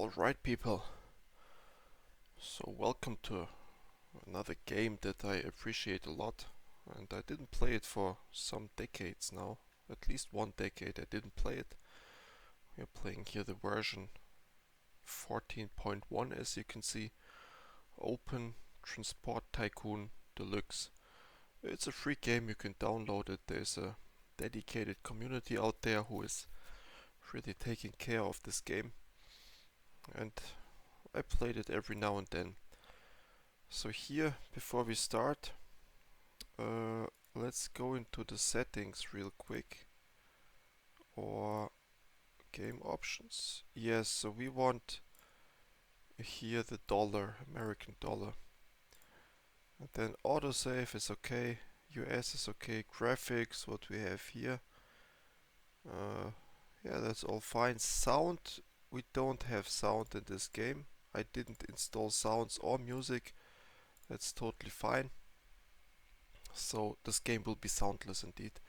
Alright people, so welcome to another game that I appreciate a lot, and I didn't play it for some decades now, at least one decade I didn't play it. We're playing here the version 14.1 as you can see, Open Transport Tycoon Deluxe. It's a free game, you can download it. There's a dedicated community out there who is really taking care of this game, and I played it every now and then. So here, before we start, let's go into the settings real quick, or game options. Yes, so we want here the dollar, American dollar, and then autosave is okay, US is okay, graphics, what we have here, yeah, that's all fine. Sound, we don't have sound in this game. I didn't install sounds or music, that's totally fine. So this game will be soundless indeed.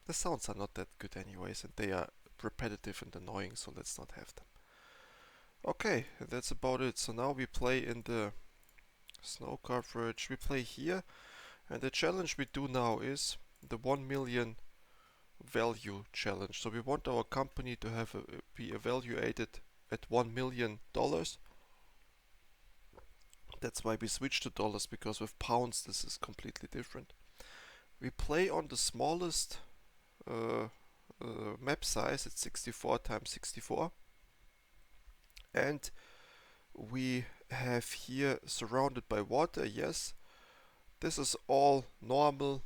The sounds are not that good anyways, and they are repetitive and annoying, so let's not have them. Okay, that's about it. So now we play in the snow coverage. We play here, and the challenge we do now is the 1 million value challenge. So we want our company to have be evaluated at $1 million. That's why we switch to dollars, because with pounds this is completely different. We play on the smallest map size, it's 64 times 64, and we have here surrounded by water. Yes, this is all normal.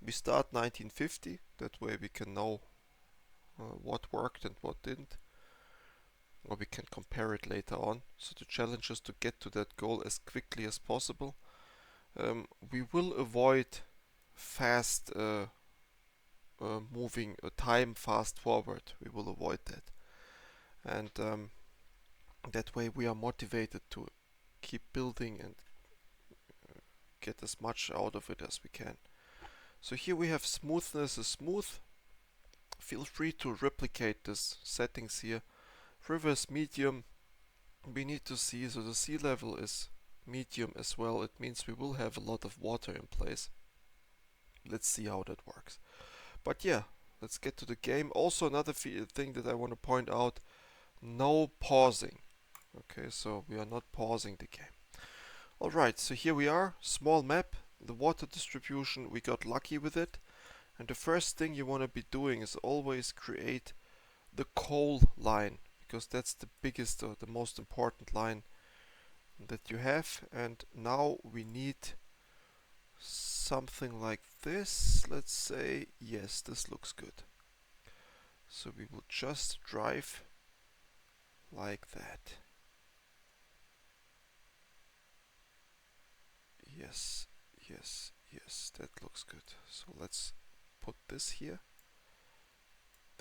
We start 1950, that way we can know what worked and what didn't, or we can compare it later on. So the challenge is to get to that goal as quickly as possible. We will avoid fast moving time fast forward. We will avoid that, and that way we are motivated to keep building and get as much out of it as we can. So here we have smoothness is smooth. Feel free to replicate this settings here. Rivers medium, we need to see, so the sea level is medium as well. It means we will have a lot of water in place. Let's see how that works. But yeah, let's get to the game. Also another thing that I want to point out, no pausing. Okay, so we are not pausing the game. Alright, so here we are, small map, the water distribution, we got lucky with it. And the first thing you want to be doing is always create the coal line, because that's the biggest or the most important line that you have. And now we need something like this. Let's say, yes, this looks good. So we will just drive like that. Yes, that looks good. So let's put this here.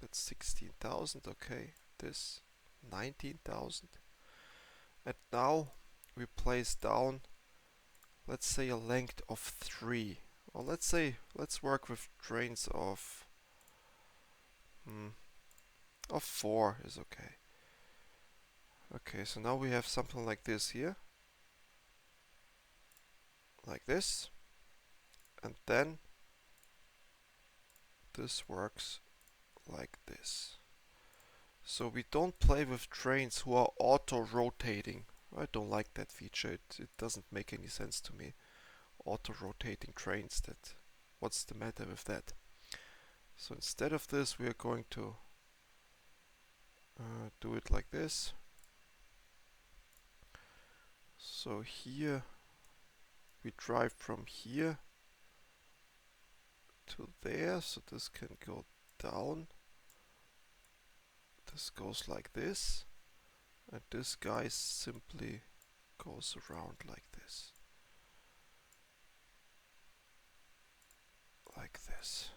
That's 16,000, okay. This 19,000. And now we place down, let's say, a length of 3. Or let's work with trains of 4 is okay. Okay, so now we have something like this here. Like this. And then this works like this. So we don't play with trains who are auto-rotating. I don't like that feature. It doesn't make any sense to me. Auto-rotating trains, what's the matter with that? So instead of this, we are going to do it like this. So here we drive from here to there, so this can go down. This goes like this, and this guy simply goes around like this. Like this.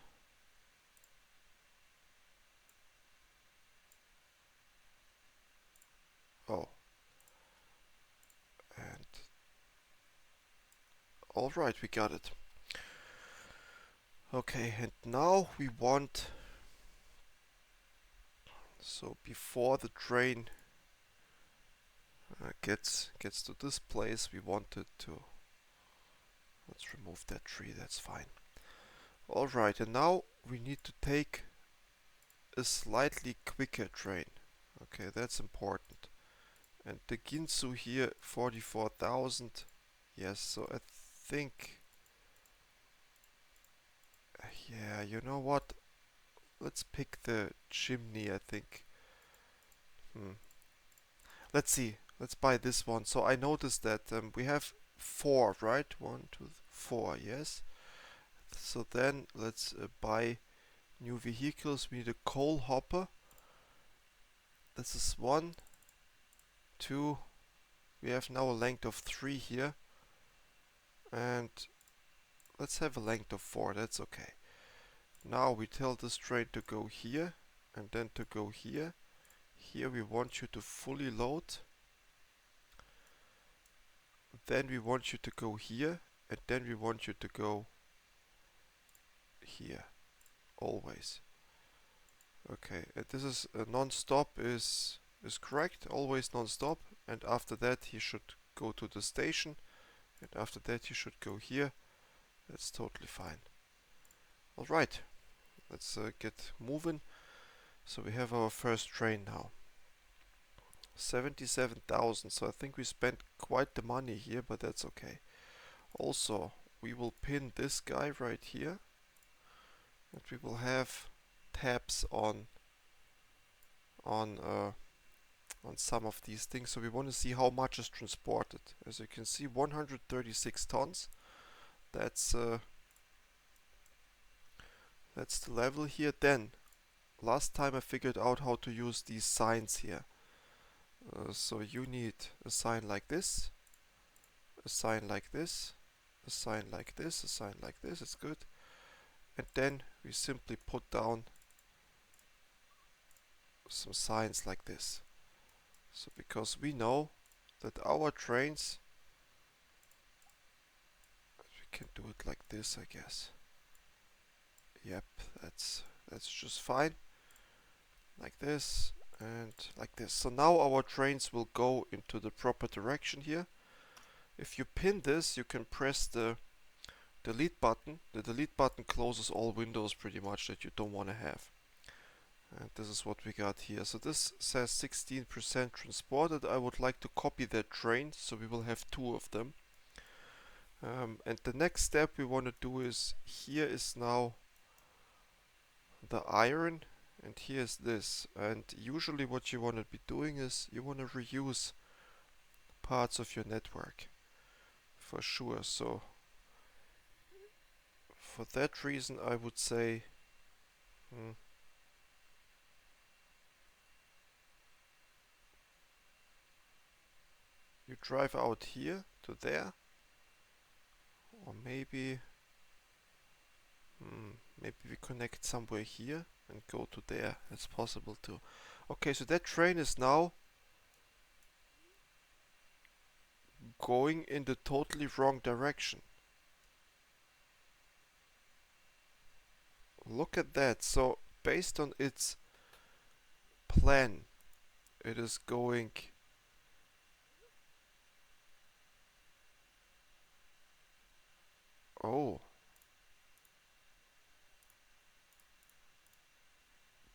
Oh. And alright, we got it. Okay, and now we want So before the train gets to this place, we wanted to, let's remove that tree, that's fine. Alright, and now we need to take a slightly quicker train. Okay, that's important. And the Ginsu here, 44,000. Yes, so I think, yeah, you know what? Let's pick the chimney, I think. Let's see. Let's buy this one. So I noticed that we have 4, right? 1, 2, 4, yes. So then let's buy new vehicles. We need a coal hopper. This is 1, 2. We have now a length of 3 here. And let's have a length of 4. That's okay. Now we tell this train to go here and then to go here. Here we want you to fully load. Then we want you to go here and then we want you to go here. Always. Okay, this is non-stop is correct, always non-stop, and after that he should go to the station, and after that he should go here. That's totally fine. Alright, let's get moving. So we have our first train now. 77,000, so I think we spent quite the money here, but that's okay. Also, we will pin this guy right here, and we will have tabs on some of these things. So we want to see how much is transported. As you can see, 136 tons. That's the level here. Then last time I figured out how to use these signs here. So you need a sign like this, a sign like this, a sign like this, a sign like this. It's good. And then we simply put down some signs like this. So because we know that our trains, we can do it like this, I guess. Yep, that's just fine. Like this and like this. So now our trains will go into the proper direction here. If you pin this, you can press the delete button. The delete button closes all windows pretty much that you don't want to have. And this is what we got here. So this says 16% transported. I would like to copy that train, so we will have 2 of them. And the next step we want to do is, here is now the iron, and here's this. And usually what you want to be doing is you want to reuse parts of your network for sure. So for that reason I would say you drive out here to there, or maybe maybe we connect somewhere here and go to there. It's possible too. Okay, so that train is now going in the totally wrong direction. Look at that. So based on its plan, it is going oh,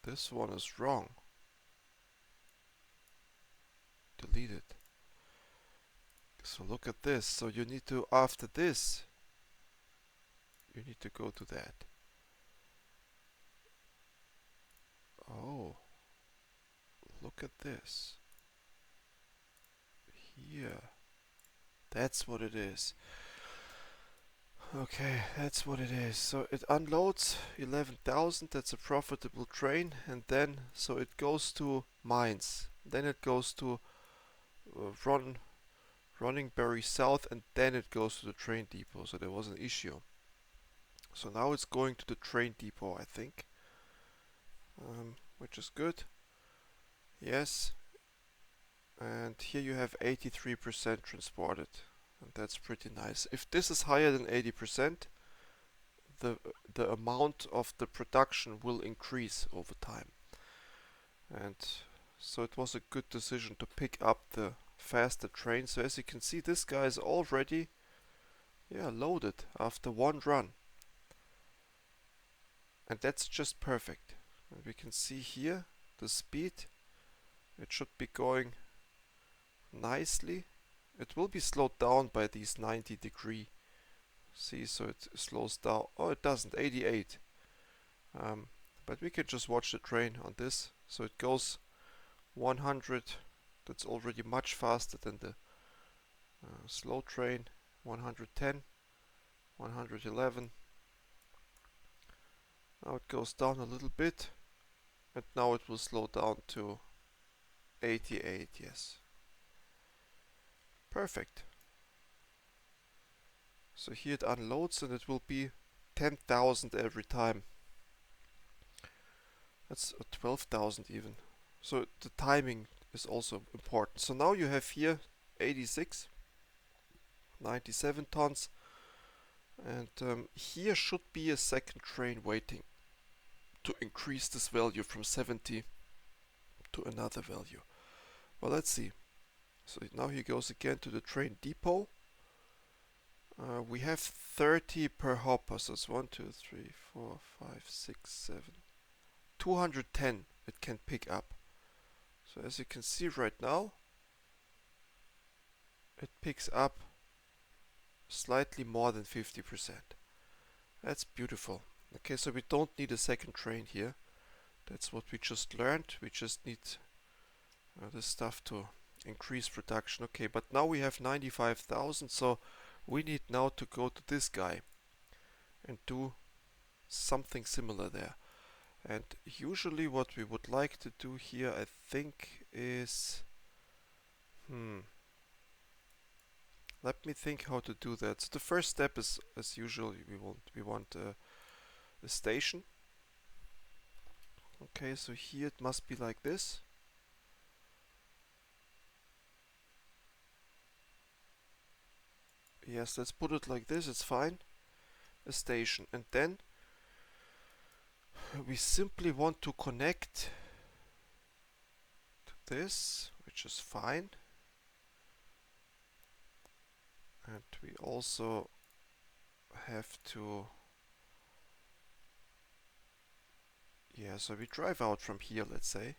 this one is wrong. Delete it. So look at this. So you need to, after this, you need to go to that. Oh, look at this. Here. That's what it is. Okay, that's what it is. So it unloads 11,000. That's a profitable train. And then, so it goes to mines. Then it goes to Runningbury South, and then it goes to the train depot. So there was an issue. So now it's going to the train depot, I think, which is good. Yes. And here you have 83% transported, and that's pretty nice. If this is higher than 80%, the amount of the production will increase over time. And so it was a good decision to pick up the faster train. So as you can see, this guy is already loaded after one run. And that's just perfect. And we can see here the speed. It should be going nicely. It will be slowed down by these 90°. See, so it slows down. Oh, it doesn't, 88. But we can just watch the train on this. So it goes 100. That's already much faster than the slow train. 110, 111. Now it goes down a little bit. And now it will slow down to 88, yes. Perfect. So here it unloads and it will be 10,000 every time. That's 12,000 even. So the timing is also important. So now you have here 86, 97 tons. And here should be a second train waiting to increase this value from 70 to another value. Well, let's see. So now he goes again to the train depot. We have 30 per hopper, so it's 1, 2, 3, 4, 5, 6, 7, 210 it can pick up. So as you can see right now, it picks up slightly more than 50%. That's beautiful. Okay, so we don't need a second train here. That's what we just learned. We just need this stuff to increase production. Okay, but now we have 95,000, so we need now to go to this guy and do something similar there. And usually what we would like to do here, I think, is let me think how to do that. So the first step is, as usual, we want a station. Okay, so here it must be like this. Yes, let's put it like this, it's fine. A station. And then we simply want to connect to this, which is fine. And we also have to, so we drive out from here, let's say.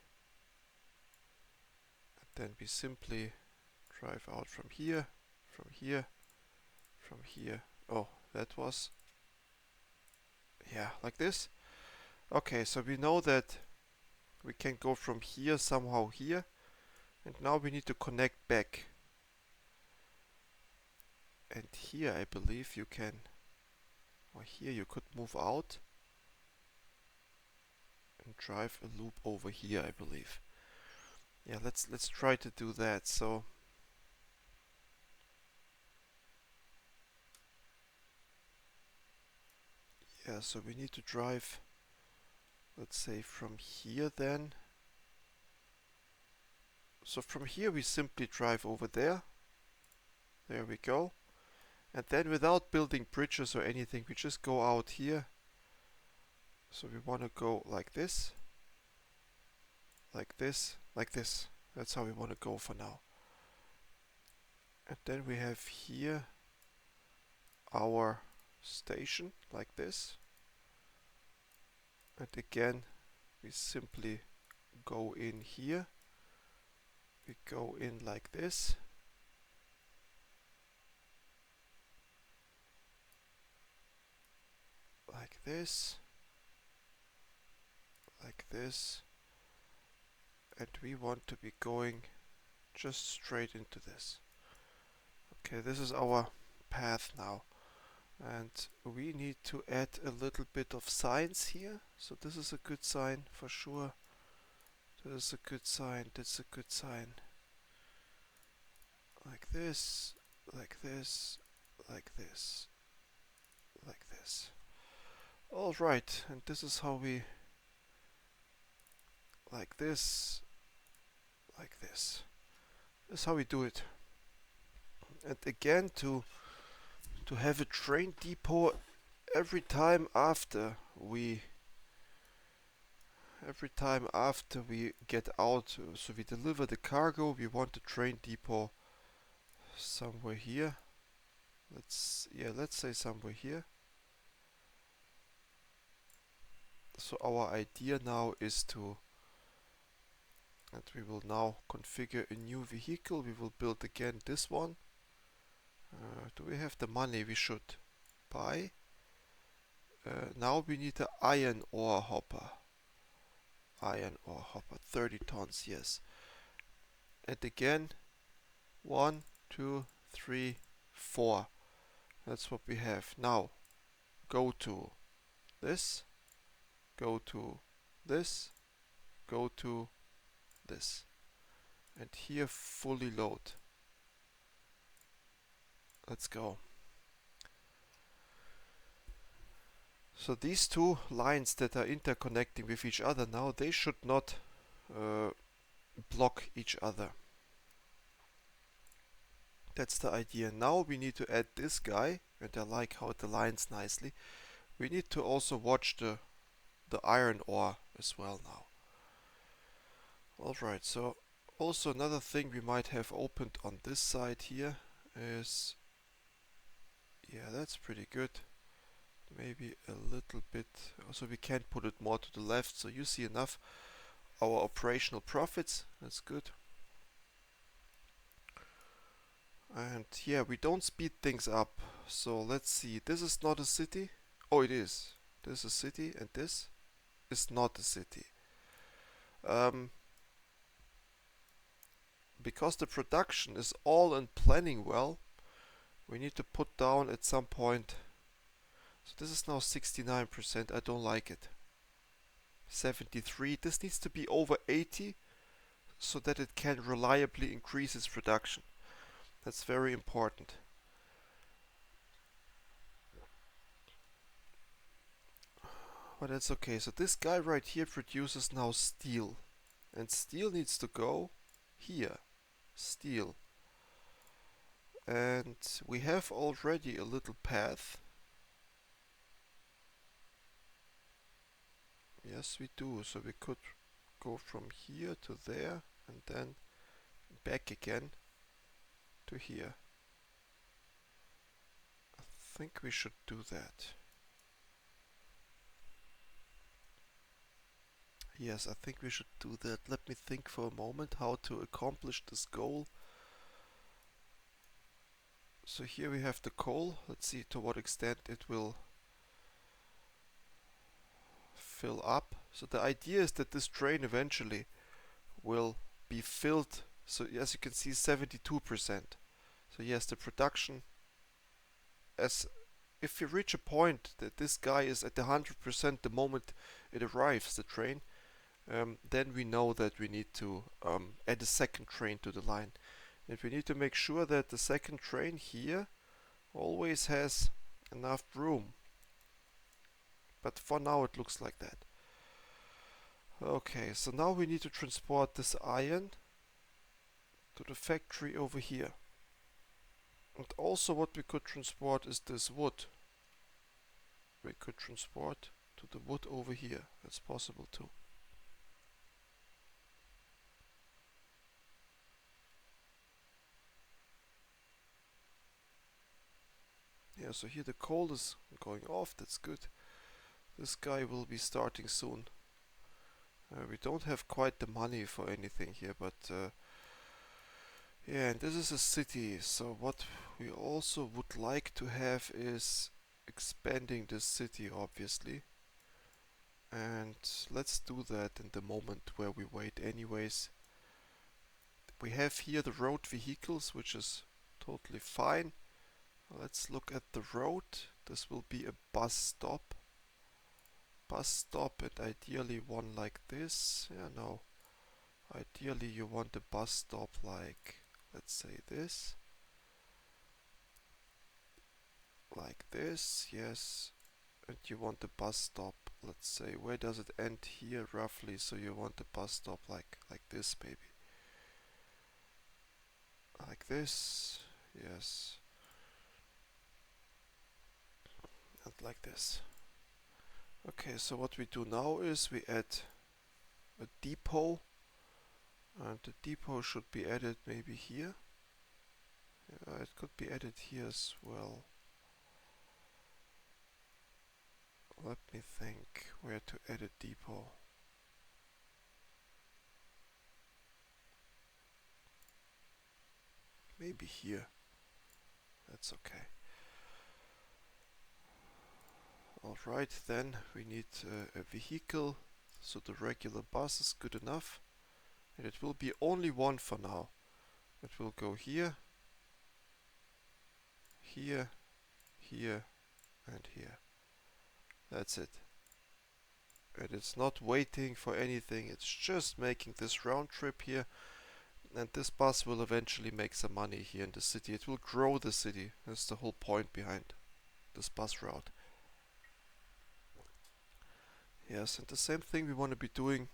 And then we simply drive out from here, from here, from here. Oh, that was, like this. Okay, so we know that we can go from here somehow here, and now we need to connect back. And here I believe you can, or here you could move out and drive a loop over here, I believe. Yeah, let's try to do that. So so we need to drive, let's say, from here then. So from here we simply drive over there. There we go. And then without building bridges or anything, we just go out here. So we want to go like this, like this, like this. That's how we want to go for now. And then we have here our station like this. And again, we simply go in here. We go in like this. Like this. Like this. And we want to be going just straight into this. Okay, this is our path now. And we need to add a little bit of signs here. So this is a good sign for sure. This is a good sign. That's a good sign. Like this, like this, like this, like this. Alright, and this is how we, like this, like this. That's how we do it. And again, to have a train depot every time after we every time after we get out, so we deliver the cargo, we want the train depot somewhere here. Let's say somewhere here. So our idea now is and we will now configure a new vehicle. We will build again this one. Do we have the money? We should buy. Now we need the iron ore hopper. Iron ore hopper, 30 tons, yes. And again, 1, 2, 3, 4. That's what we have. Now, go to this, go to this, go to this. And here fully load. Let's go. So these two lines that are interconnecting with each other now, they should not block each other. That's the idea. Now we need to add this guy, and I like how it aligns nicely. We need to also watch the iron ore as well now. Alright, so also another thing we might have opened on this side here is, yeah, that's pretty good. Maybe a little bit, also we can put it more to the left, so you see enough our operational profits. That's good. And yeah, we don't speed things up. So let's see, this is not a city. Oh, it is. This is a city, and this is not a city. Because the production is all in planning well, we need to put down at some point. So this is now 69%. I don't like it. 73. This needs to be over 80 so that it can reliably increase its production. That's very important. But that's okay. So this guy right here produces now steel. And steel needs to go here. Steel. And we have already a little path. Yes, we do. So we could go from here to there and then back again to here. I think we should do that. Yes, I think we should do that. Let me think for a moment how to accomplish this goal. So here we have the coal. Let's see to what extent it will fill up. So the idea is that this train eventually will be filled. So as you can see, 72%. So yes, the production, as if you reach a point that this guy is at 100% the moment it arrives, the train, then we know that we need to add a second train to the line. And we need to make sure that the second train here always has enough room. But for now it looks like that. Okay, so now we need to transport this iron to the factory over here. And also what we could transport is this wood. We could transport to the wood over here. That's possible too. Yeah, so here the coal is going off. That's good. This guy will be starting soon. We don't have quite the money for anything here, but yeah, and this is a city, so what we also would like to have is expanding this city, obviously. And let's do that in the moment where we wait anyways. We have here the road vehicles, which is totally fine. Let's look at the road. This will be a bus stop. Bus stop, and ideally one like this. Yeah, no. Ideally you want a bus stop like, let's say this. Like this, yes. And you want a bus stop, let's say, where does it end here roughly? So you want a bus stop like this maybe. Like this, yes. And like this. Okay, so what we do now is we add a depot, and the depot should be added maybe here. It could be added here as well. Let me think where to add a depot. Maybe here. That's okay. Alright, then we need a vehicle, so the regular bus is good enough. And it will be only one for now. It will go here, here, here, and here. That's it. And it's not waiting for anything, it's just making this round trip here. And this bus will eventually make some money here in the city. It will grow the city. That's the whole point behind this bus route. Yes, and the same thing we want to be doing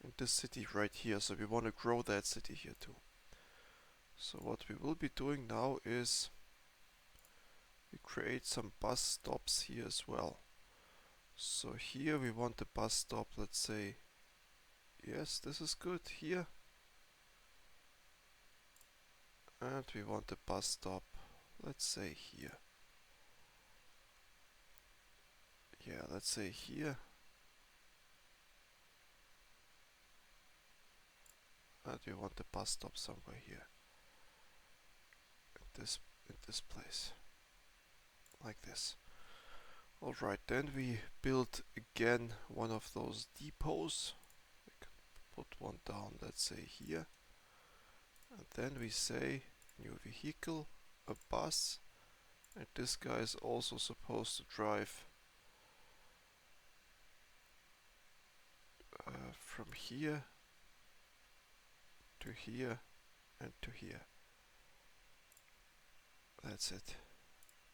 in this city right here. So we want to grow that city here too. So what we will be doing now is we create some bus stops here as well. So here we want the bus stop, let's say, yes, this is good here. And we want the bus stop, let's say here. Yeah, let's say here. And we want the bus stop somewhere here. In this place. Like this. Alright, then we build again one of those depots. We can put one down, let's say here. And then we say new vehicle, a bus, and this guy is also supposed to drive from here to here and to here. That's it.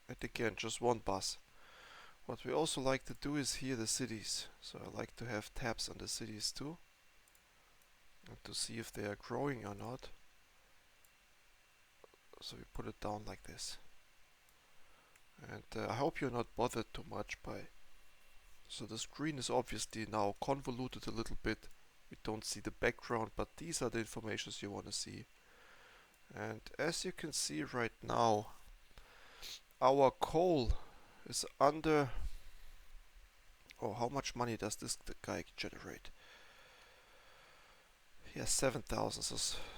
And again, just one bus. What we also like to do is here the cities. So I like to have tabs on the cities too, and to see if they are growing or not. So we put it down like this. And I hope you're not bothered too much by... So the screen is obviously now convoluted a little bit. We don't see the background, but these are the informations you want to see. And as you can see right now, our coal is under... Oh, how much money does this guy generate? He has 7,000.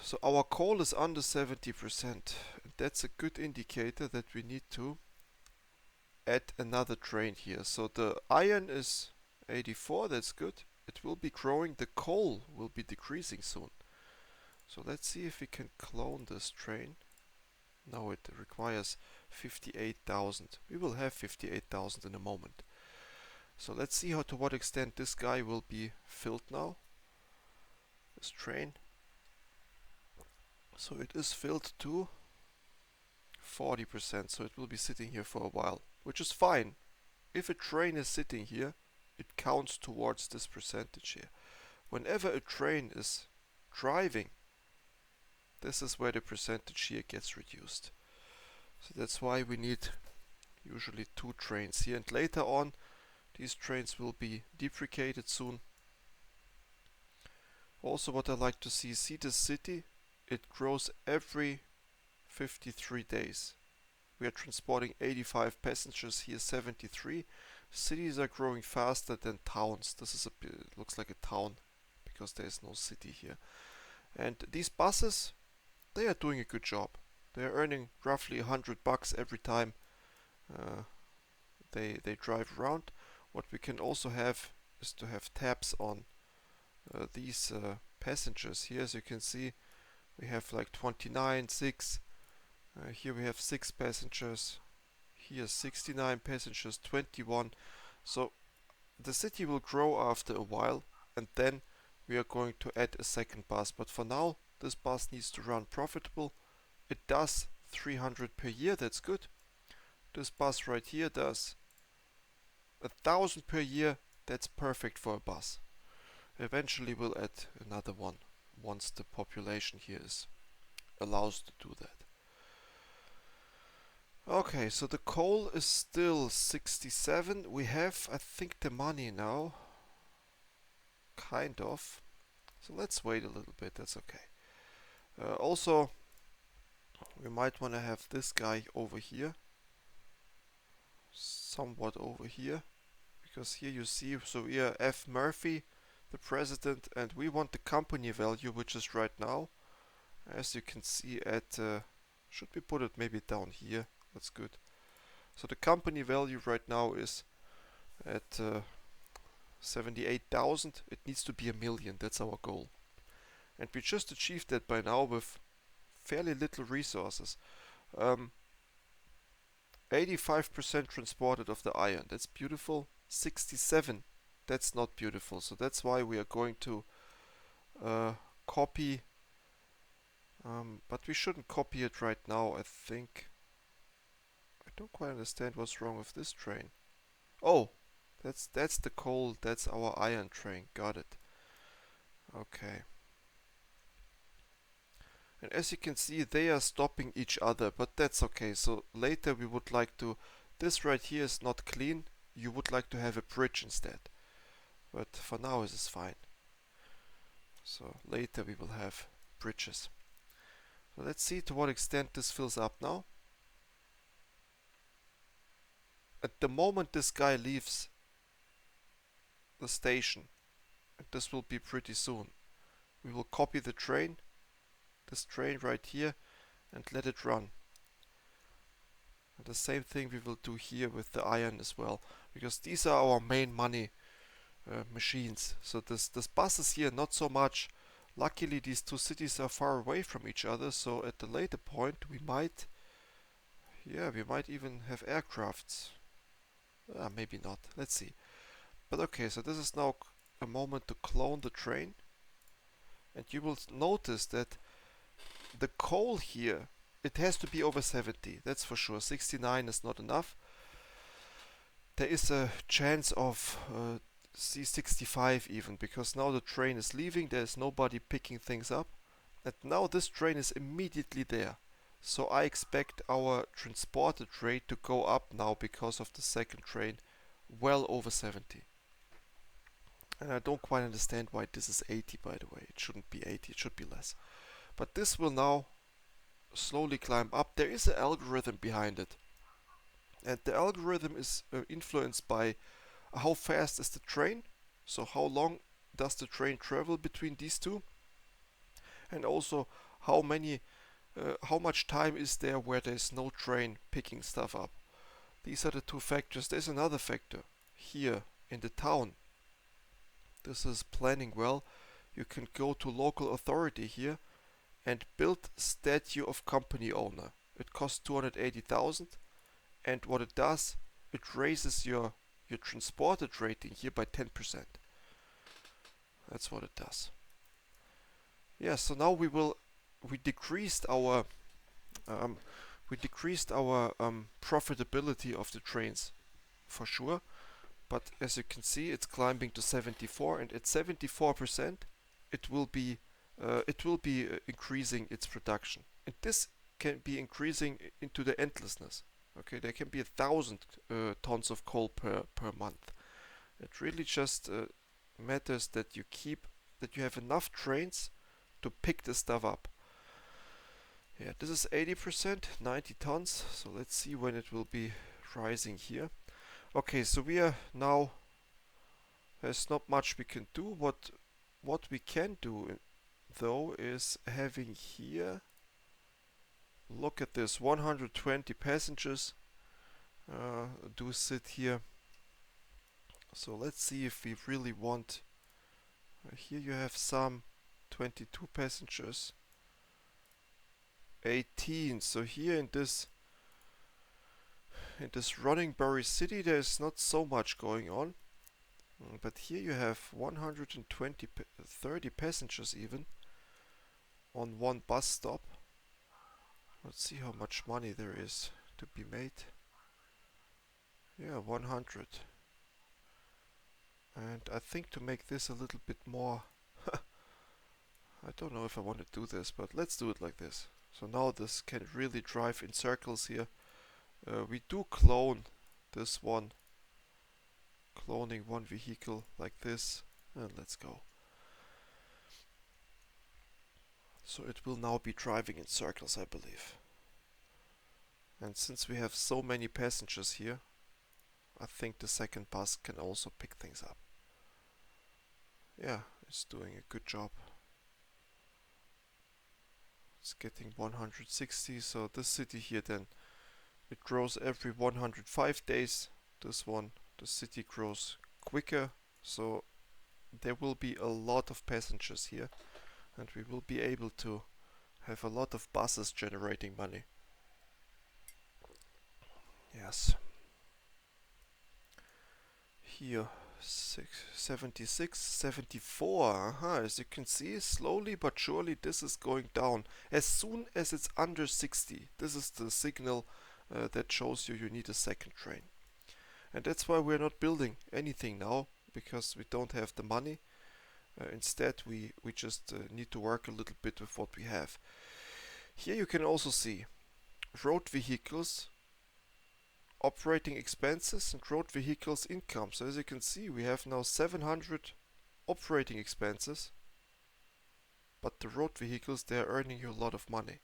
So our coal is under 70%. That's a good indicator that we need to add another train here. So the iron is 84, that's good. It will be growing. The coal will be decreasing soon. So let's see if we can clone this train. No, it requires 58,000. We will have 58,000 in a moment. So let's see how to what extent this guy will be filled now. This train. So it is filled to 40%, so it will be sitting here for a while, which is fine. If a train is sitting here, it counts towards this percentage here. Whenever a train is driving, this is where the percentage here gets reduced. So that's why we need usually 2 trains here, and later on these trains will be deprecated soon. Also, what I like to see the city, it grows every 53 days. We are transporting 85 passengers here, 73. Cities are growing faster than towns. This is looks like a town because there is no city here. And these buses, they are doing a good job. They are earning roughly $100 every time they drive around. What we can also have is to have tabs on these passengers here. As you can see, we have like 29, 6. Here we have 6 passengers. Here 69 passengers, 21. So the city will grow after a while, and then we are going to add a second bus. But for now, this bus needs to run profitable. It does 300 per year, that's good. This bus right here does 1,000 per year. That's perfect for a bus. Eventually we'll add another one once the population here is allows to do that. Okay, so the coal is still 67. We have, I think, the money now. Kind of. So let's wait a little bit, that's okay. Also, we might want to have this guy over here, somewhat over here, because here you see, so we are F. Murphy, the president, and we want the company value, which is right now, as you can see at, should we put it maybe down here? That's good. So the company value right now is at 78,000. It needs to be 1,000,000, that's our goal. And we just achieved that by now with fairly little resources. 85% transported of the iron, that's beautiful. 67, that's not beautiful. So that's why we are going to copy, but we shouldn't copy it right now, I think. I don't quite understand what's wrong with this train. Oh, that's the coal, that's our iron train, got it. Okay. And as you can see, they are stopping each other, but that's okay. So later we would like to, this right here is not clean, you would like to have a bridge instead. But for now this is fine. So later we will have bridges. So let's see to what extent this fills up now. At the moment this guy leaves the station, and this will be pretty soon, we will copy the train, this train right here, and let it run. And the same thing we will do here with the iron as well, because these are our main money machines. So this bus is here not so much. Luckily these two cities are far away from each other, so at the later point we might even have aircrafts. Maybe not, let's see. But okay, so this is now a moment to clone the train, and you will notice that the coal here, it has to be over 70, that's for sure. 69 is not enough. There is a chance of C65 even, because now the train is leaving, there is nobody picking things up, and now this train is immediately there. So I expect our transported rate to go up now because of the second train, well over 70. And I don't quite understand why this is 80, by the way. It shouldn't be 80, it should be less. But this will now slowly climb up. There is an algorithm behind it. And the algorithm is influenced by how fast is the train, so how long does the train travel between these two, and also how much time is there where there's no train picking stuff up. These are the two factors. There's another factor here in the town. This is planning well. You can go to local authority here and build statue of company owner. It costs 280,000, and what it does, it raises your transported rating here by 10%. That's what it does. Yeah, so now we decreased our profitability of the trains for sure. But as you can see, it's climbing to 74, and at 74%, it will be increasing its production. And this can be increasing into the endlessness. Okay, there can be 1,000 tons of coal per month. It really just matters that you have enough trains to pick the stuff up. Yeah, this is 80%, 90 tons. So let's see when it will be rising here. Okay, so we are now, there's not much we can do. What we can do though is having here, look at this, 120 passengers do sit here. So let's see if we really want, here you have some 22 passengers, 18. So here in this Runningbury city there's not so much going on, but here you have 30 passengers even on one bus stop. Let's see how much money there is to be made. Yeah, 100. And I think to make this a little bit more I don't know if I want to do this, but let's do it like this. So now this can really drive in circles here. We do clone this one, cloning one vehicle like this, and let's go. So it will now be driving in circles, I believe. And since we have so many passengers here, I think the second bus can also pick things up. Yeah, it's doing a good job. It's getting 160, so this city here then, it grows every 105 days. This one, the city grows quicker, so there will be a lot of passengers here, and we will be able to have a lot of buses generating money. Yes. Here, 76, 74. As you can see, slowly but surely this is going down. As soon as it's under 60, this is the signal that shows you need a second train. And that's why we're not building anything now, because we don't have the money. Instead, we just need to work a little bit with what we have. Here you can also see road vehicles, operating expenses, and road vehicles income. So as you can see, we have now 700 operating expenses, but the road vehicles, they're earning you a lot of money.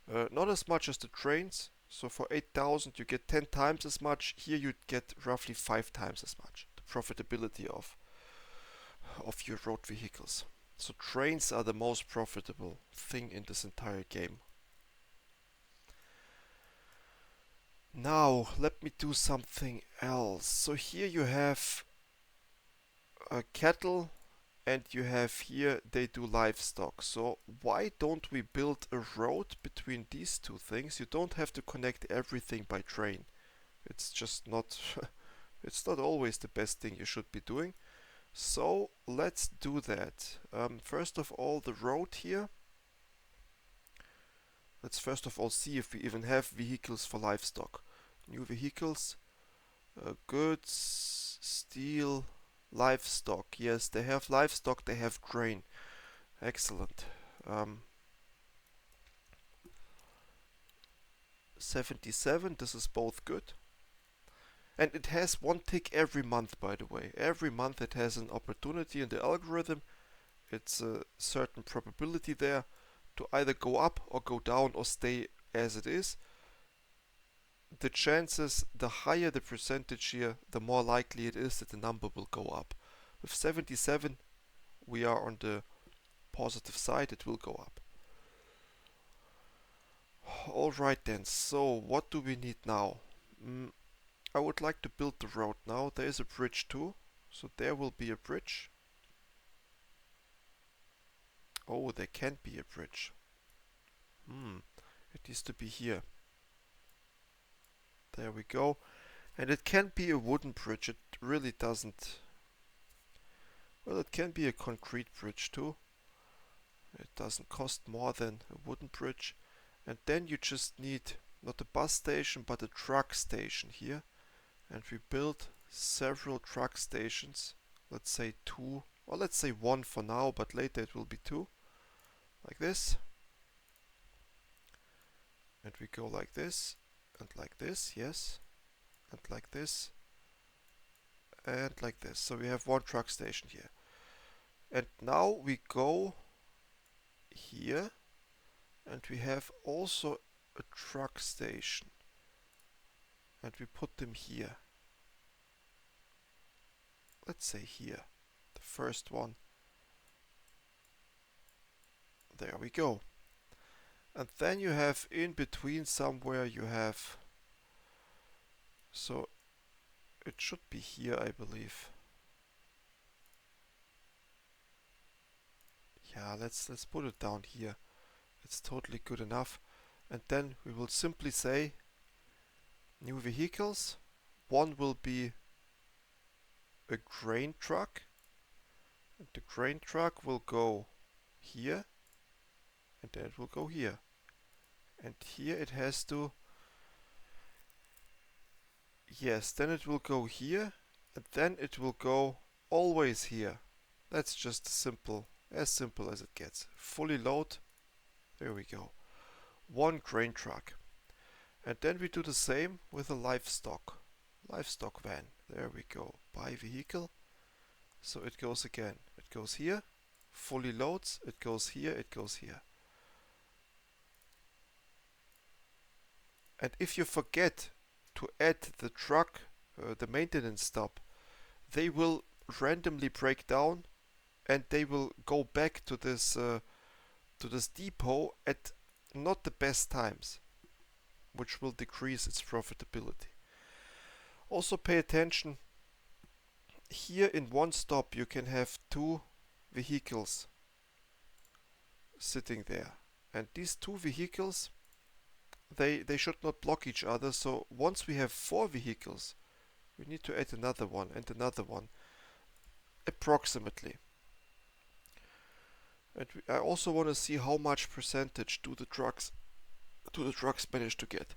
Not as much as the trains. So for 8,000 you get 10 times as much. Here you'd get roughly 5 times as much. The profitability of your road vehicles. So trains are the most profitable thing in this entire game. Now let me do something else. So here you have cattle, and you have here they do livestock. So why don't we build a road between these two things? You don't have to connect everything by train. It's just not it's not always the best thing you should be doing. So let's do that. First of all, the road here. Let's first of all see if we even have vehicles for livestock. New vehicles, goods, steel, livestock. Yes, they have livestock, they have grain. Excellent. 77, this is both good. And it has one tick every month, by the way. Every month it has an opportunity in the algorithm. It's a certain probability there to either go up or go down or stay as it is. The chances, the higher the percentage here, the more likely it is that the number will go up. With 77, we are on the positive side, it will go up. Alright then, so what do we need now? I would like to build the road now. There is a bridge too, so there will be a bridge. Oh, there can't be a bridge. It needs to be here. There we go. And it can be a wooden bridge. It really doesn't. Well, it can be a concrete bridge too. It doesn't cost more than a wooden bridge. And then you just need not a bus station but a truck station here. And we build several truck stations. Let's say 2, or let's say 1 for now, but later it will be 2. Like this. And we go like this, and like this, yes. And like this. And like this. So we have 1 truck station here. And now we go here, and we have also a truck station. And we put them here. Let's say here. The first one. There we go. And then you have in between somewhere you have, so it should be here, I believe. Yeah, let's put it down here. It's totally good enough. And then we will simply say new vehicles. One will be a grain truck. And the grain truck will go here. And then it will go here. And here it has to, yes, then it will go here. And then it will go always here. That's just simple, as simple as it gets. Fully load. There we go. 1 grain truck. And then we do the same with a livestock van. There we go. Buy vehicle. So it goes again. It goes here. Fully loads. It goes here. It goes here. And if you forget to add the truck, the maintenance stop, they will randomly break down and they will go back to this depot at not the best times, which will decrease its profitability. Also pay attention, here in one stop you can have two vehicles sitting there. And these two vehicles, they should not block each other. So once we have four vehicles, we need to add another one and another one, approximately. And I also want to see how much percentage do the trucks manage to get.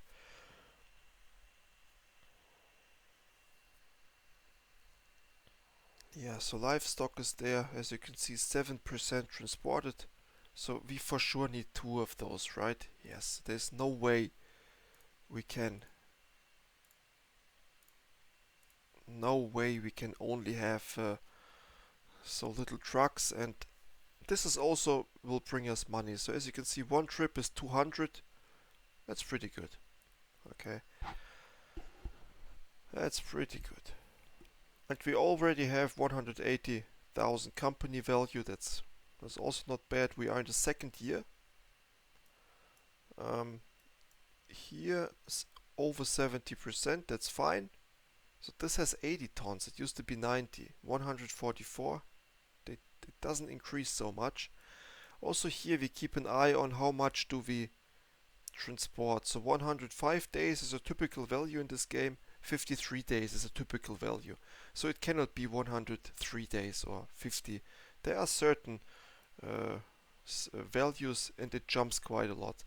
Yeah, so livestock is there, as you can see, 7% transported. So we for sure need two of those, right? Yes, there's no way we can only have so little trucks, and this is also will bring us money. So as you can see, one trip is 200. That's pretty good. Okay, that's pretty good. And we already have 180,000 company value. That's also not bad. We are in the second year. Here over 70%. That's fine. So this has 80 tons. It used to be 90. 144. It doesn't increase so much. Also here we keep an eye on how much do we transport. So 105 days is a typical value in this game. 53 days is a typical value. So it cannot be 103 days or 50. There are certain values and it jumps quite a lot.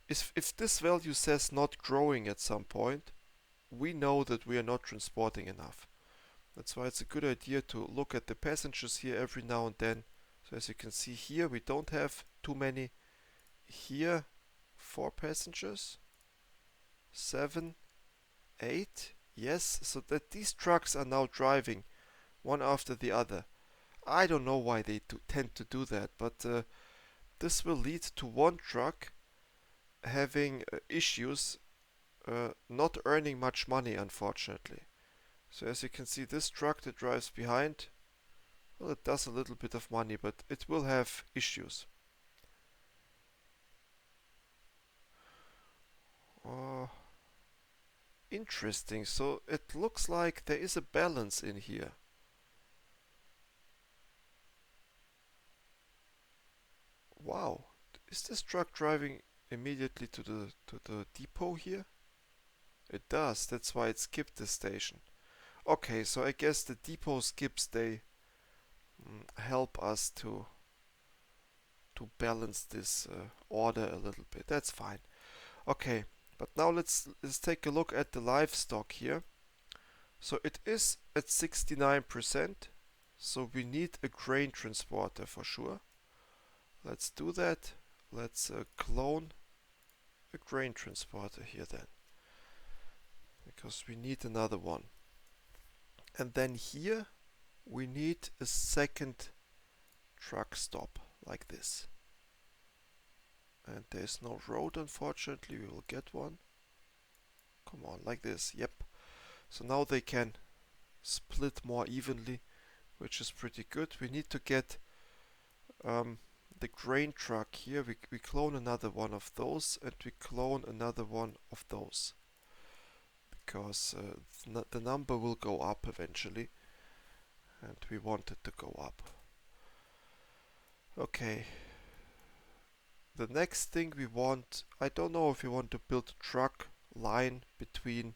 If this value says not growing at some point, we know that we are not transporting enough. That's why it's a good idea to look at the passengers here every now and then. So as you can see here, we don't have too many. Here, 4 passengers, 7, 8. Yes, so that these trucks are now driving one after the other. I don't know why they tend to do that, but this will lead to one truck having issues, not earning much money, unfortunately. So as you can see, this truck that drives behind, well, it does a little bit of money, but it will have issues. Interesting. So it looks like there is a balance in here. Wow. Is this truck driving immediately to the depot here? It does. That's why it skipped this station. Okay, so I guess the depot skips, they help us to balance this order a little bit. That's fine. Okay, but now let's take a look at the livestock here. So it is at 69%. So we need a grain transporter for sure. Let's do that. Let's clone a grain transporter here then, because we need another one. And then here we need a second truck stop like this. And there's no road, unfortunately. We will get one. Come on, like this. Yep. So now they can split more evenly, which is pretty good. We need to get the grain truck here. We clone another one of those, and we clone another one of those, because the number will go up eventually, and we want it to go up. Okay. The next thing we want, I don't know if we want to build a truck line between.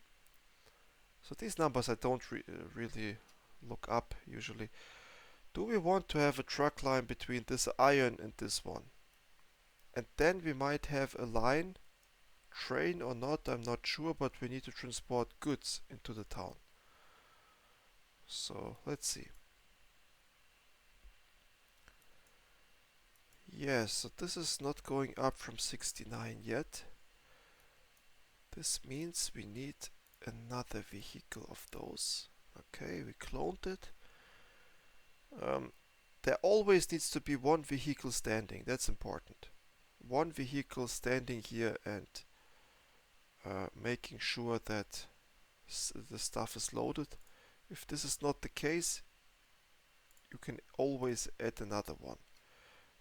So these numbers I don't really look up usually. Do we want to have a truck line between this iron and this one? And then we might have a line, train or not, I'm not sure, but we need to transport goods into the town. So let's see. Yes, so this is not going up from 69 yet. This means we need another vehicle of those. Okay, we cloned it. There always needs to be one vehicle standing. That's important. One vehicle standing here and making sure that the stuff is loaded. If this is not the case, you can always add another one.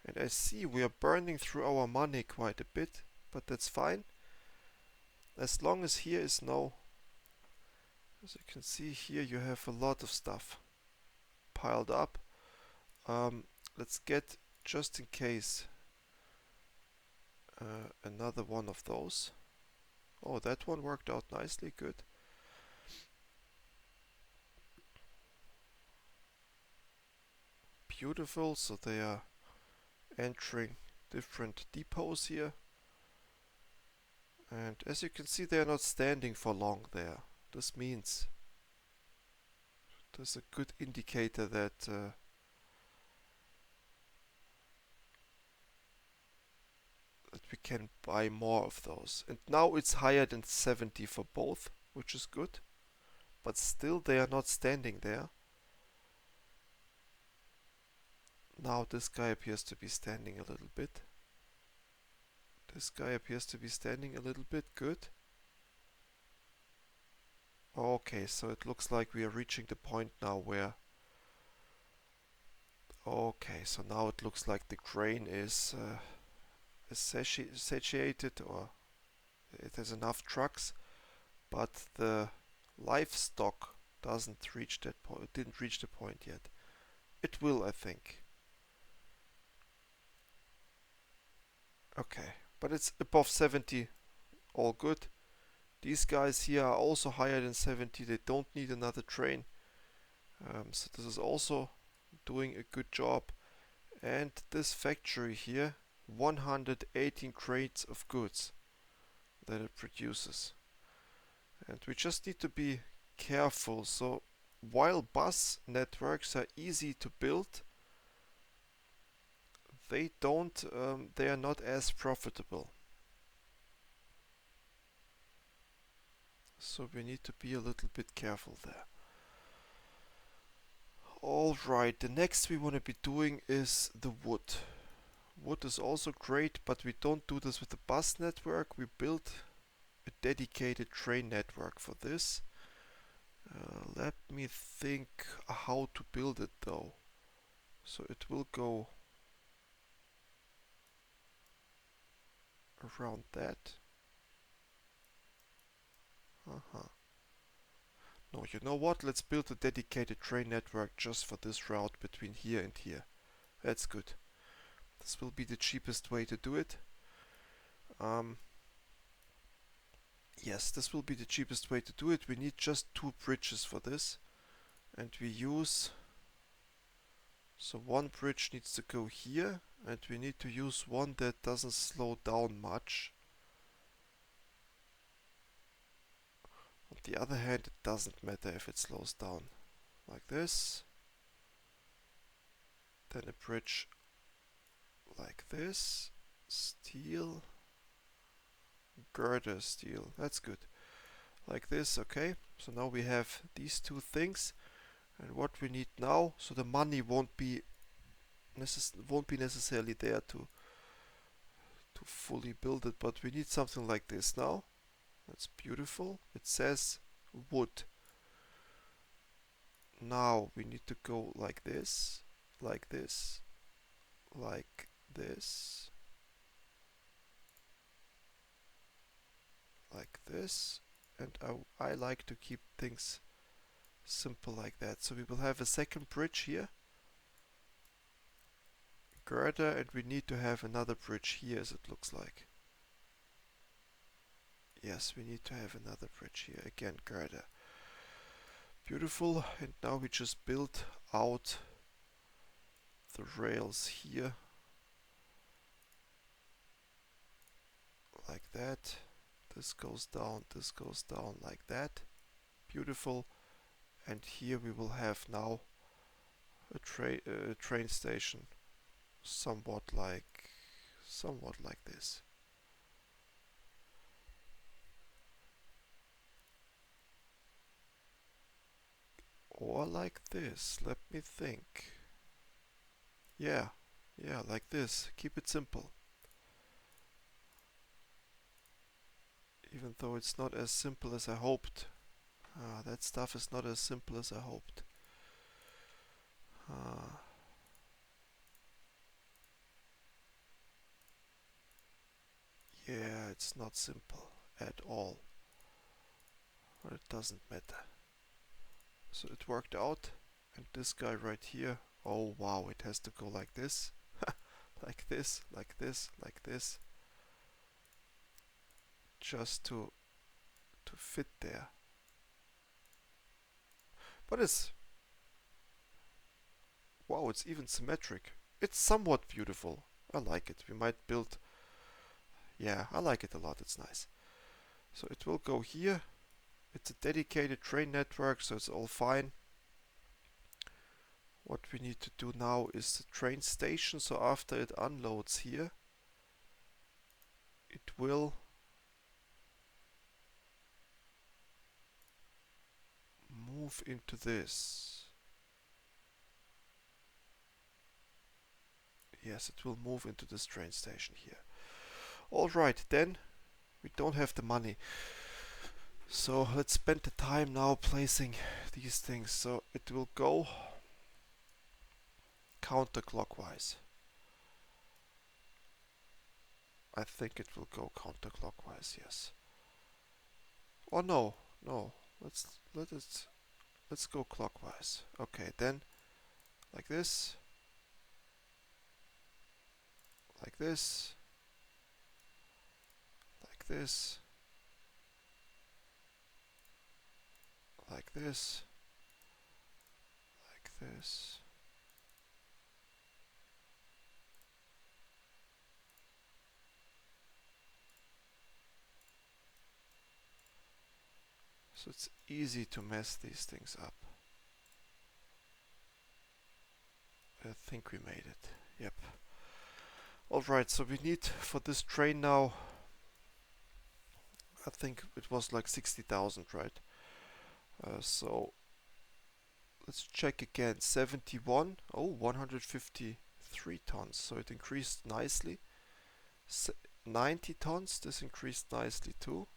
And I see we are burning through our money quite a bit, but that's fine. As long as here is no, as you can see here, you have a lot of stuff piled up. Let's get, just in case, another one of those. Oh, that one worked out nicely, good. Beautiful, so they are entering different depots here. And as you can see, they are not standing for long there. This means there's a good indicator that we can buy more of those. And now it's higher than 70 for both, which is good. But still they are not standing there. Now this guy appears to be standing a little bit. This guy appears to be standing a little bit, good. Okay, so it looks like we are reaching the point now where... Okay, so now it looks like the grain is satiated, or it has enough trucks, but the livestock doesn't reach that point. It didn't reach the point yet. It will, I think. Okay, but it's above 70, all good. These guys here are also higher than 70. They don't need another train. So this is also doing a good job. And this factory here, 118 crates of goods that it produces. And we just need to be careful. So while bus networks are easy to build, they are not as profitable. So we need to be a little bit careful there. Alright, the next we want to be doing is the wood. Wood is also great, but we don't do this with the bus network. We build a dedicated train network for this. Let me think how to build it though. So it will go around that. No, you know what? Let's build a dedicated train network just for this route between here and here. That's good. This will be the cheapest way to do it. Yes, this will be the cheapest way to do it. We need just 2 bridges for this. And we use... So one bridge needs to go here, and we need to use one that doesn't slow down much. On the other hand, it doesn't matter if it slows down. Like this. Then a bridge like this. Steel. Girder steel. That's good. Like this, okay. So now we have these 2 things. And what we need now, so the money won't be necessarily there to fully build it, but we need something like this now. That's beautiful. It says wood. Now we need to go like this, like this, like this, like this, and I like to keep things simple like that. So we will have a second bridge here, girder, and we need to have another bridge here, as it looks like. Yes, we need to have another bridge here, again girder. Beautiful. And now we just build out the rails here like that. This goes down like that. Beautiful. And here we will have now a train station somewhat like this. Or like this. Let me think. Yeah, like this. Keep it simple. even though it's not as simple as I hoped. That stuff is not as simple as I hoped. Yeah, it's not simple at all. But it doesn't matter. So it worked out. And this guy right here, oh wow, it has to go like this. Like this, like this, like this. Just to fit there. But wow, it's even symmetric. It's somewhat beautiful. I like it. We might build, yeah, I like it a lot. It's nice. So it will go here. It's a dedicated train network, so it's all fine. What we need to do now is the train station. So after it unloads here, it will move into this. Yes, it will move into this train station here. Alright, then we don't have the money. So let's spend the time now placing these things. So it will go counterclockwise. I think it will go counterclockwise, yes. Or no, no. Let's go clockwise. Okay, then like this, like this, like this, like this, like this. So it's easy to mess these things up. I think we made it. Yep. Alright, so we need for this train now, I think it was like 60,000, right? So let's check again. 71, oh, 153 tons. So it increased nicely. 90 tons, this increased nicely too.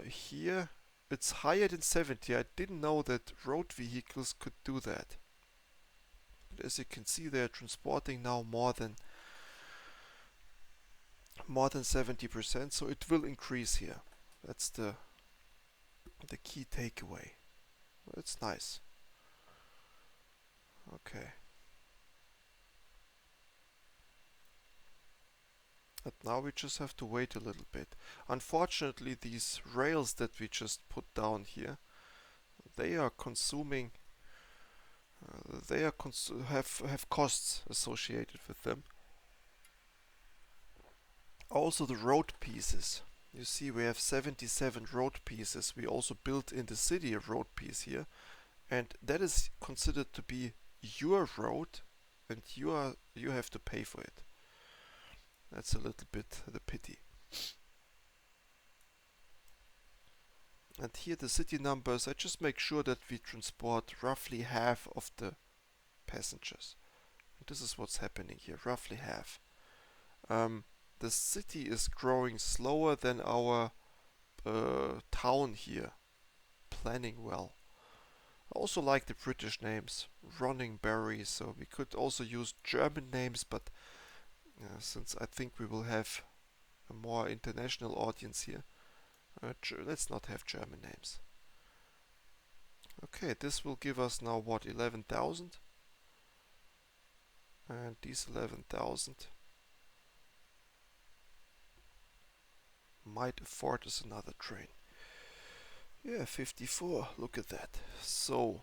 Here it's higher than 70. I didn't know that road vehicles could do that. But as you can see, they're transporting now more than 70%, so it will increase here. That's the key takeaway. It's nice. Okay. But now we just have to wait a little bit. Unfortunately, these rails that we just put down here, they are consuming. Have costs associated with them. Also the road pieces. You see, we have 77 road pieces. We also built in the city a road piece here, and that is considered to be your road, and you have to pay for it. That's a little bit the pity. And here the city numbers, I just make sure that we transport roughly half of the passengers. And this is what's happening here, roughly half. The city is growing slower than our town here, planning well. I also like the British names, Running Berry, so we could also use German names, but since I think we will have a more international audience here, let's not have German names. Okay, this will give us now what, 11,000? And these 11,000 might afford us another train. Yeah, 54, look at that. So,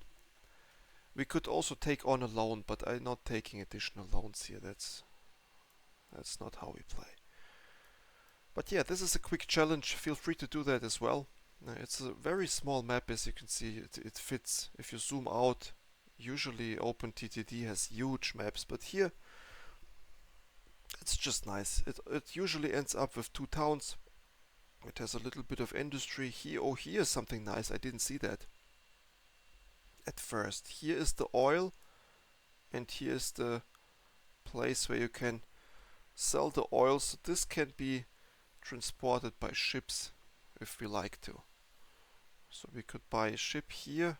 we could also take on a loan, but I'm not taking additional loans here. That's not how we play. But yeah, this is a quick challenge. Feel free to do that as well. It's a very small map, as you can see. It fits. If you zoom out, usually OpenTTD has huge maps, but here it's just nice. It usually ends up with 2 towns. It has a little bit of industry here. Oh, here's something nice. I didn't see that at first. Here is the oil, and here's the place where you can sell the oil. So this can be transported by ships. if we like to. So we could buy a ship here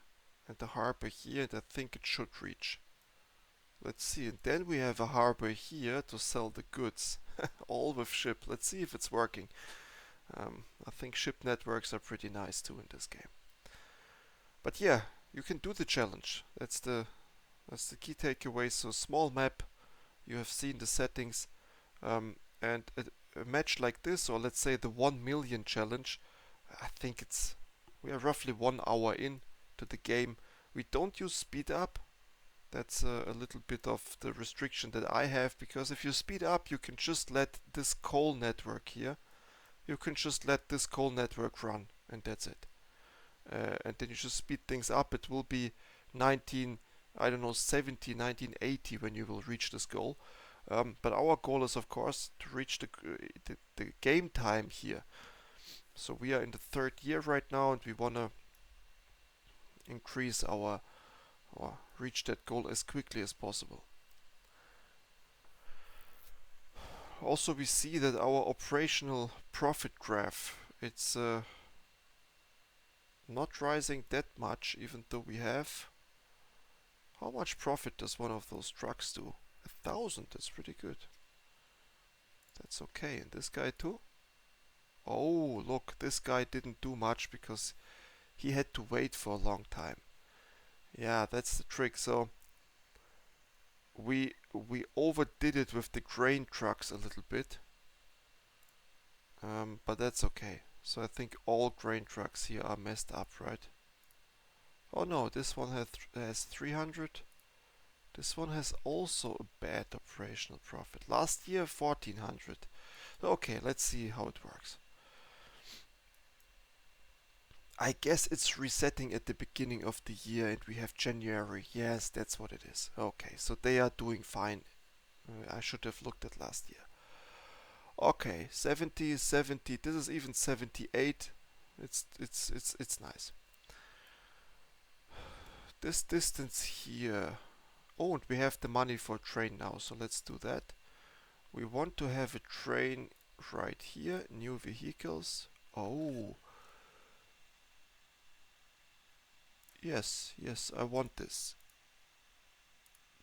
and a harbor here, and I think it should reach. Let's see, and then we have a harbor here to sell the goods, all with ship. Let's see if it's working. I think ship networks are pretty nice too in this game. But yeah, you can do the challenge. That's the key takeaway. So small map, you have seen the settings, and a match like this, or let's say the 1 million challenge, I think we are roughly 1 hour in to the game. We don't use speed up. That's a little bit of the restriction that I have, because if you speed up, you can just let this coal network here, you can just let this coal network run, and that's it. And then you just speed things up. It will be 19, I don't know, 70, 1980 when you will reach this goal. But our goal is, of course, to reach the game time here. So we are in the 3rd year right now, and we want to increase or reach that goal as quickly as possible. Also, we see that our operational profit graph, it's not rising that much, even though we have... How much profit does one of those trucks do? 1,000, that's pretty good. That's okay. And this guy too? Oh, look, this guy didn't do much because he had to wait for a long time. Yeah, that's the trick. So we overdid it with the grain trucks a little bit. But that's okay. So I think all grain trucks here are messed up, right? Oh no, this one has 300. This one has also a bad operational profit. Last year 1400. Okay, let's see how it works. I guess it's resetting at the beginning of the year, and we have January. Yes, that's what it is. Okay, so they are doing fine. I should have looked at last year. Okay, 70, 70. This is even 78. It's nice. This distance here. Oh, and we have the money for a train now, so let's do that. We want to have a train right here. New vehicles. Oh. Yes, I want this.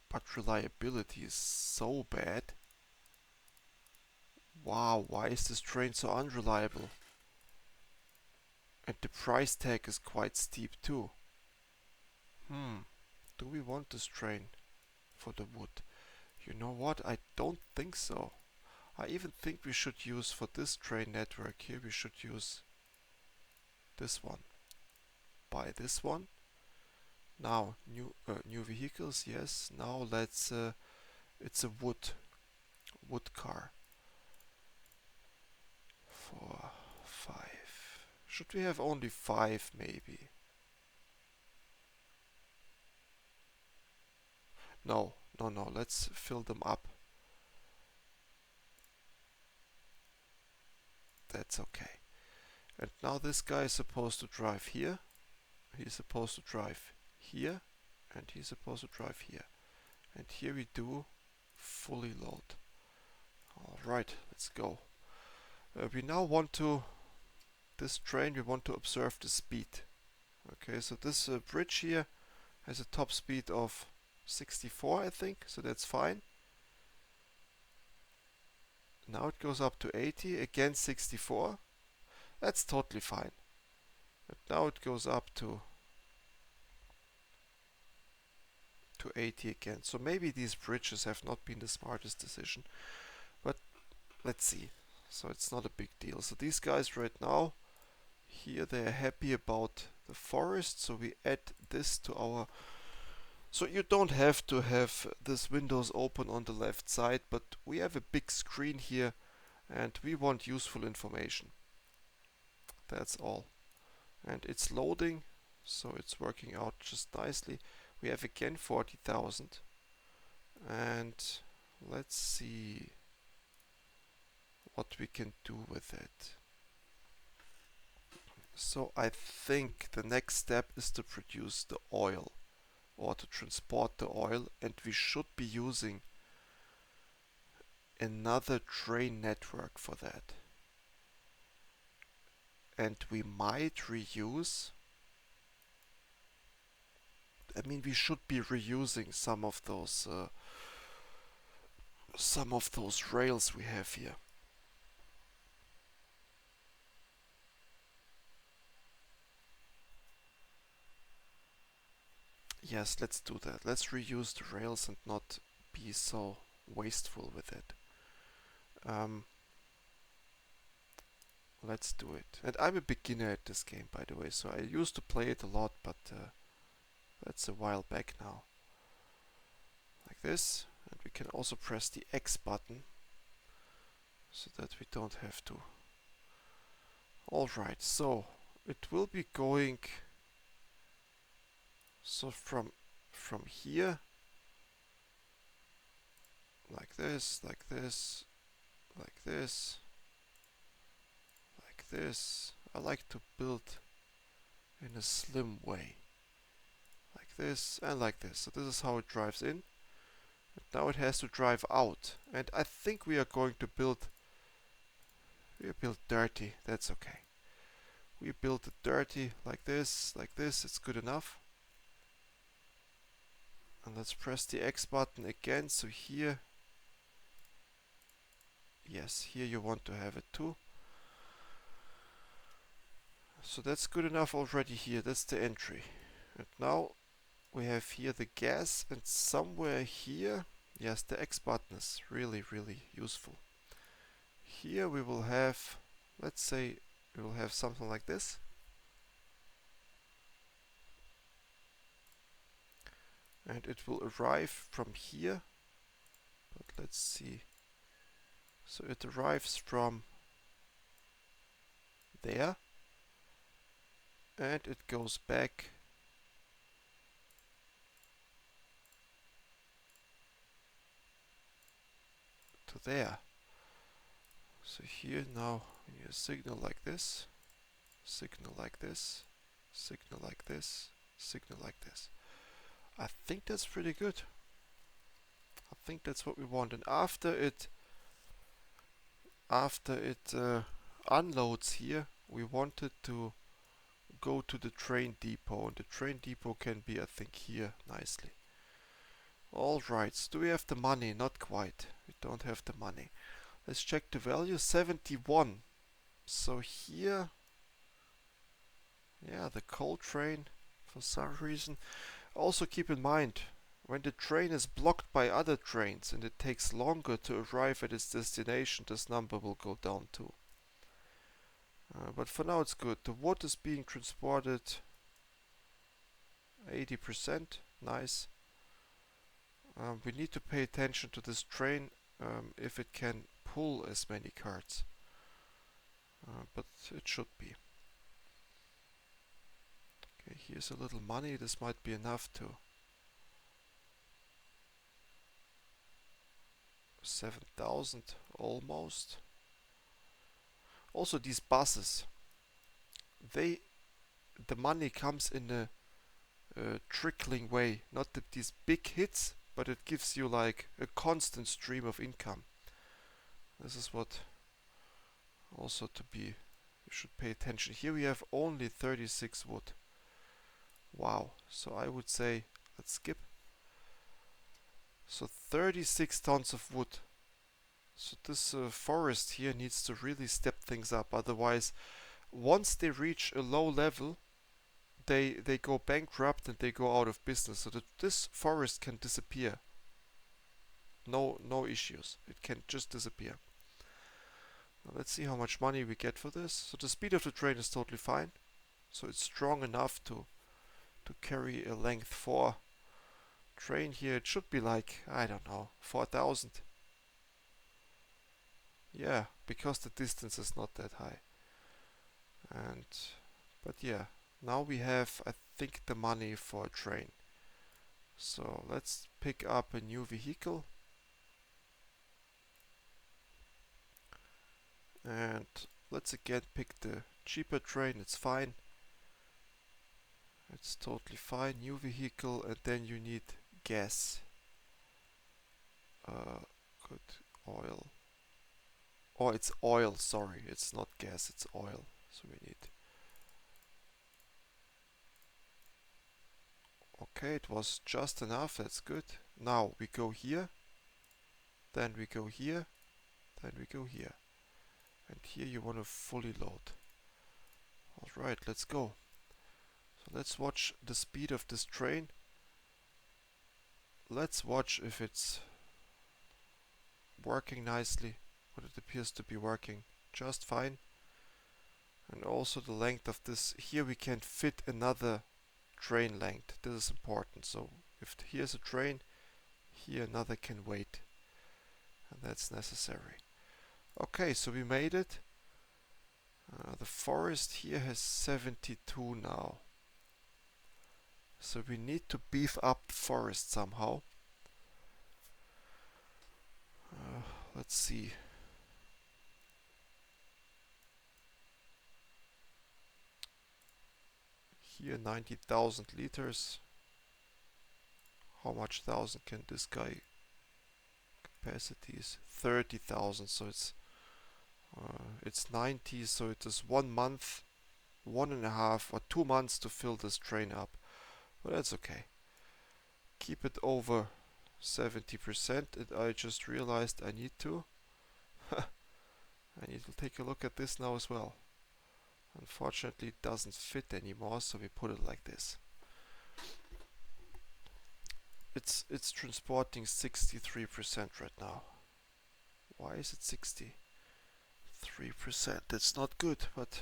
But reliability is so bad. Wow, why is this train so unreliable? And the price tag is quite steep too. Do we want this train for the wood? You know what? I don't think so. I even think we should use, for this train network here, we should use this one. Buy this one. Now, new vehicles, yes. Now let's, it's a wood car. For 5. Should we have only 5 maybe? No, let's fill them up. That's okay. And now this guy is supposed to drive here. He's supposed to drive here. And he's supposed to drive here. And here we do fully load. Alright, let's go. We now want to, this train, we want to observe the speed. Okay, so this bridge here has a top speed of 64, I think, so that's fine. Now it goes up to 80, again 64. That's totally fine. But now it goes up to 80 again. So maybe these bridges have not been the smartest decision. But let's see. So it's not a big deal. So these guys right now, here they're happy about the forest. So we add this to our... So you don't have to have this windows open on the left side, but we have a big screen here and we want useful information. That's all. And it's loading, so it's working out just nicely. We have again 40,000. And let's see what we can do with it. So I think the next step is to produce the oil, or to transport the oil, and we should be using another train network for that. and we might reuse. I mean, we should be reusing some of those rails we have here. Yes, let's do that. Let's reuse the rails and not be so wasteful with it. Let's do it. And I'm a beginner at this game, by the way, so I used to play it a lot, but that's a while back now. Like this. And we can also press the X button so that we don't have to. Alright, so it will be going so from here, like this, like this, like this, like this. I like to build in a slim way. Like this and like this. So this is how it drives in. And now it has to drive out. And I think we are going to build dirty. That's okay. We build it dirty like this, it's good enough. And let's press the X button again. So here, yes, here you want to have it too. So that's good enough already here. That's the entry. And now we have here the gas, and somewhere here, yes, the X button is really, really useful. Here we will have, let's say, we will have something like this. And it will arrive from here. But let's see. So it arrives from there. And it goes back to there. So here now we need a signal like this, signal like this, signal like this, signal like this. I think that's pretty good. I think that's what we want. And after it unloads here, we want it to go to the train depot, and the train depot can be, I think, here nicely. Alright, so do we have the money? Not quite. We don't have the money. Let's check the value. 71. So here, yeah, the coal train for some reason. Also keep in mind, when the train is blocked by other trains and it takes longer to arrive at its destination, this number will go down too. But for now it's good. The wood is being transported 80%. Nice. We need to pay attention to this train if it can pull as many carts. But it should be. Okay, here's a little money. This might be enough to 7,000 almost. Also these buses, the money comes in a trickling way, not these big hits, but it gives you like a constant stream of income. This is what also you should pay attention. Here we have only 36 wood. Wow, so I would say let's skip. So 36 tons of wood. So this forest here needs to really step things up, otherwise once they reach a low level they go bankrupt and they go out of business. So that this forest can disappear. No issues. It can just disappear. Now let's see how much money we get for this. So the speed of the train is totally fine. So it's strong enough to carry a length 4 train here. It should be like, I don't know, 4,000. Yeah, because the distance is not that high. But yeah, now we have, I think, the money for a train. So let's pick up a new vehicle. And let's again pick the cheaper train. It's fine. It's totally fine. New vehicle, and then you need gas. Good. Oil. Oh, it's oil, sorry. It's not gas, it's oil. So we need... Okay, it was just enough, that's good. Now we go here, then we go here, then we go here. And here you want to fully load. Alright, let's go. So let's watch the speed of this train. Let's watch if it's working nicely, but it appears to be working just fine. And also the length of this, here we can fit another train length. This is important. So if here's a train, here another can wait. And that's necessary. Okay, so we made it. The forest here has 72 now. So we need to beef up the forest somehow. Let's see. Here 90,000 liters. How much thousand can this guy? Capacity is 30,000, so it's 90, so it is 1 month, 1.5 or 2 months to fill this train up. But that's okay. Keep it over 70%. And I just realized I need to. I need to take a look at this now as well. Unfortunately, it doesn't fit anymore, so we put it like this. It's transporting 63% right now. Why is it 63%? That's not good, but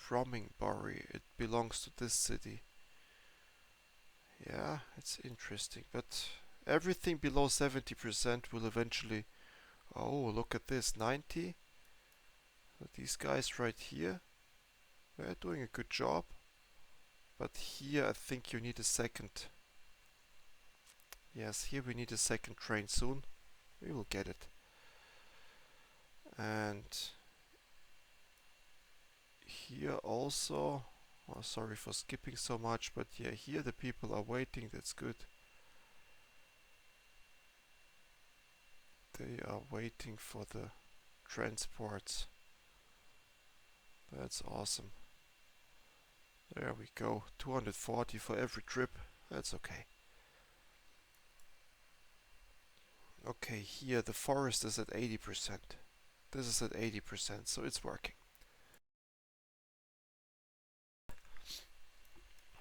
Romingbury, it belongs to this city. Yeah, it's interesting, but everything below 70% will eventually... Oh, look at this, 90. These guys right here, they're doing a good job. But here I think you need a second. Yes, here we need a second train soon. We will get it. And here also, oh, sorry for skipping so much, but yeah, here the people are waiting, that's good. They are waiting for the transports. That's awesome. There we go, 240 for every trip, that's okay. Okay, here the forest is at 80%. This is at 80%, so it's working.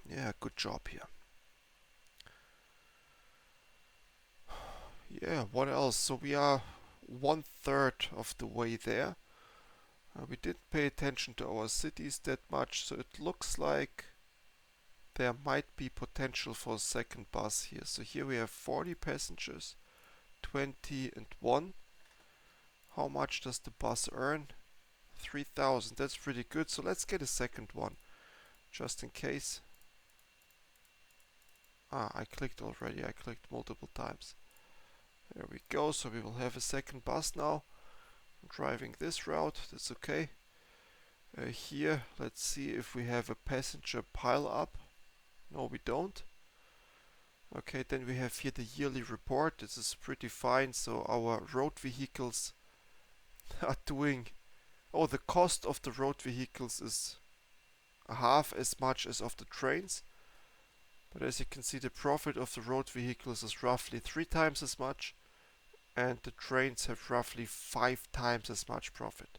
Yeah, good job here. Yeah, what else? So we are 1/3 of the way there. We didn't pay attention to our cities that much, so it looks like there might be potential for a second bus here. So here we have 40 passengers, 20 and 1. How much does the bus earn? 3,000. That's pretty good. So let's get a second one, just in case. I clicked already. I clicked multiple times. There we go. So we will have a second bus now. I'm driving this route. That's okay. Here, let's see if we have a passenger pile up. No, we don't. Okay, then we have here the yearly report. This is pretty fine. So our road vehicles are doing... Oh, the cost of the road vehicles is half as much as of the trains. But as you can see, the profit of the road vehicles is roughly 3 times as much. And the trains have roughly 5 times as much profit.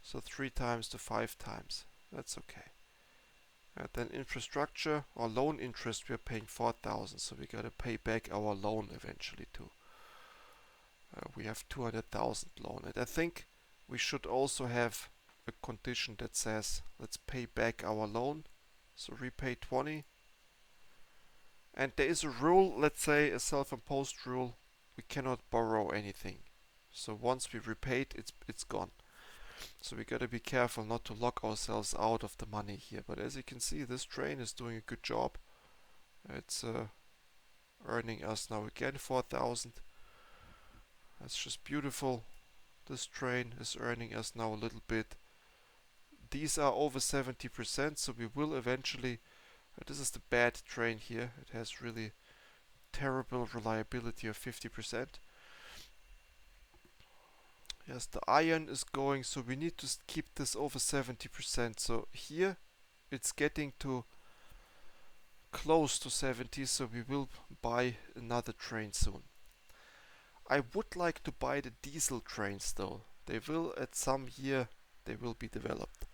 So 3 times to 5 times. That's okay. And then infrastructure or loan interest, we're paying 4,000, so we gotta pay back our loan eventually too. We have 200,000 loan, and I think we should also have a condition that says let's pay back our loan. So repay 20. And there is a rule, let's say a self-imposed rule, we cannot borrow anything. So once we repaid, it's gone. So we gotta be careful not to lock ourselves out of the money here. But as you can see, this train is doing a good job. It's earning us now again 4,000. That's just beautiful. This train is earning us now a little bit. These are over 70%, so we will eventually... this is the bad train here. It has really terrible reliability of 50%. Yes, the iron is going, so we need to keep this over 70%. So here it's getting to close to 70, so we will buy another train soon. I would like to buy the diesel trains though. They will at some year they will be developed.